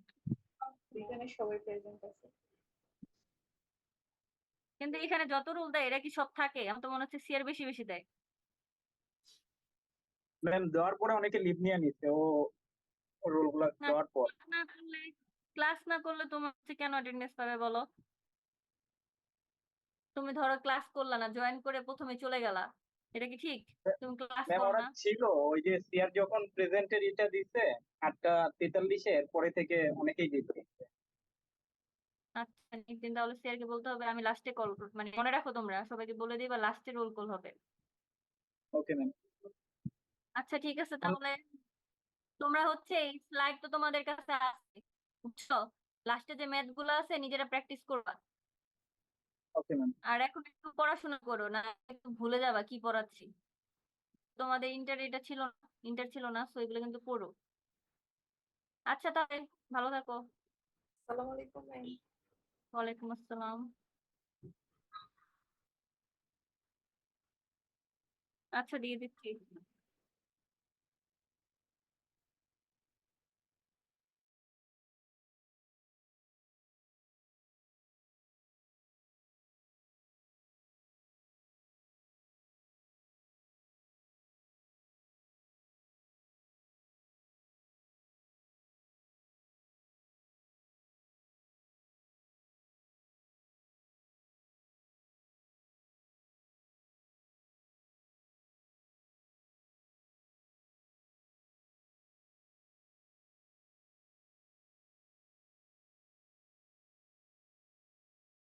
এখানে সবাই প্রেজেন্ট আছে। কিন্তু এখানে যত রুল দেয় এরা কি সব থাকে? আমার তো মনে হচ্ছে সিআর বেশি বেশি দেয়। ম্যাম দেওয়ার পরে অনেকে লিভ নিয়ে নিচ্ছে ও রোল গুলা না, দেওয়ার পর। ক্লাস না করলে তোমার হচ্ছে কেন অ্যাটেন্ডেন্স পাবে বলো? তুমি ধরো ক্লাস করলা না, জয়েন করে প্রথমে চলে গেলা, এটা কি ঠিক? তুমি ক্লাস ম্যাম করো ওরা না। ছিল ওই যে সিআর যখন প্রেজেন্টের এটা দিচ্ছে 8:43 এর পরে থেকে অনেকেই দিচ্ছে। আচ্ছা, একদিন তাহলে সিআর কে বলতে হবে আমি লাস্টে কল, মানে মনে রাখো তোমরা সবাইকে বলে দিবা লাস্টে রোল কল হবে। Okay ma'am. আচ্ছা ঠিক আছে, তাহলে তোমরা হচ্ছে এই স্লাইড তো তোমাদের কাছে আছে, বুঝছো? লাস্টে যে ম্যাথ গুলো আছে নিজেরা প্র্যাকটিস করবা। Okay ma'am. আর এখন একটু পড়াশোনা করো, না একটু ভুলে যাবা কি পড়াচ্ছি। তোমাদের এটা ছিল না, ইন্টার ছিল না, সো এগুলো কিন্তু পড়ো। আচ্ছা তাহলে ভালো থাকো। আসসালামু আলাইকুম ম্যাম। ওয়ালাইকুম আসসালাম। আচ্ছা, দিয়ে দিচ্ছি।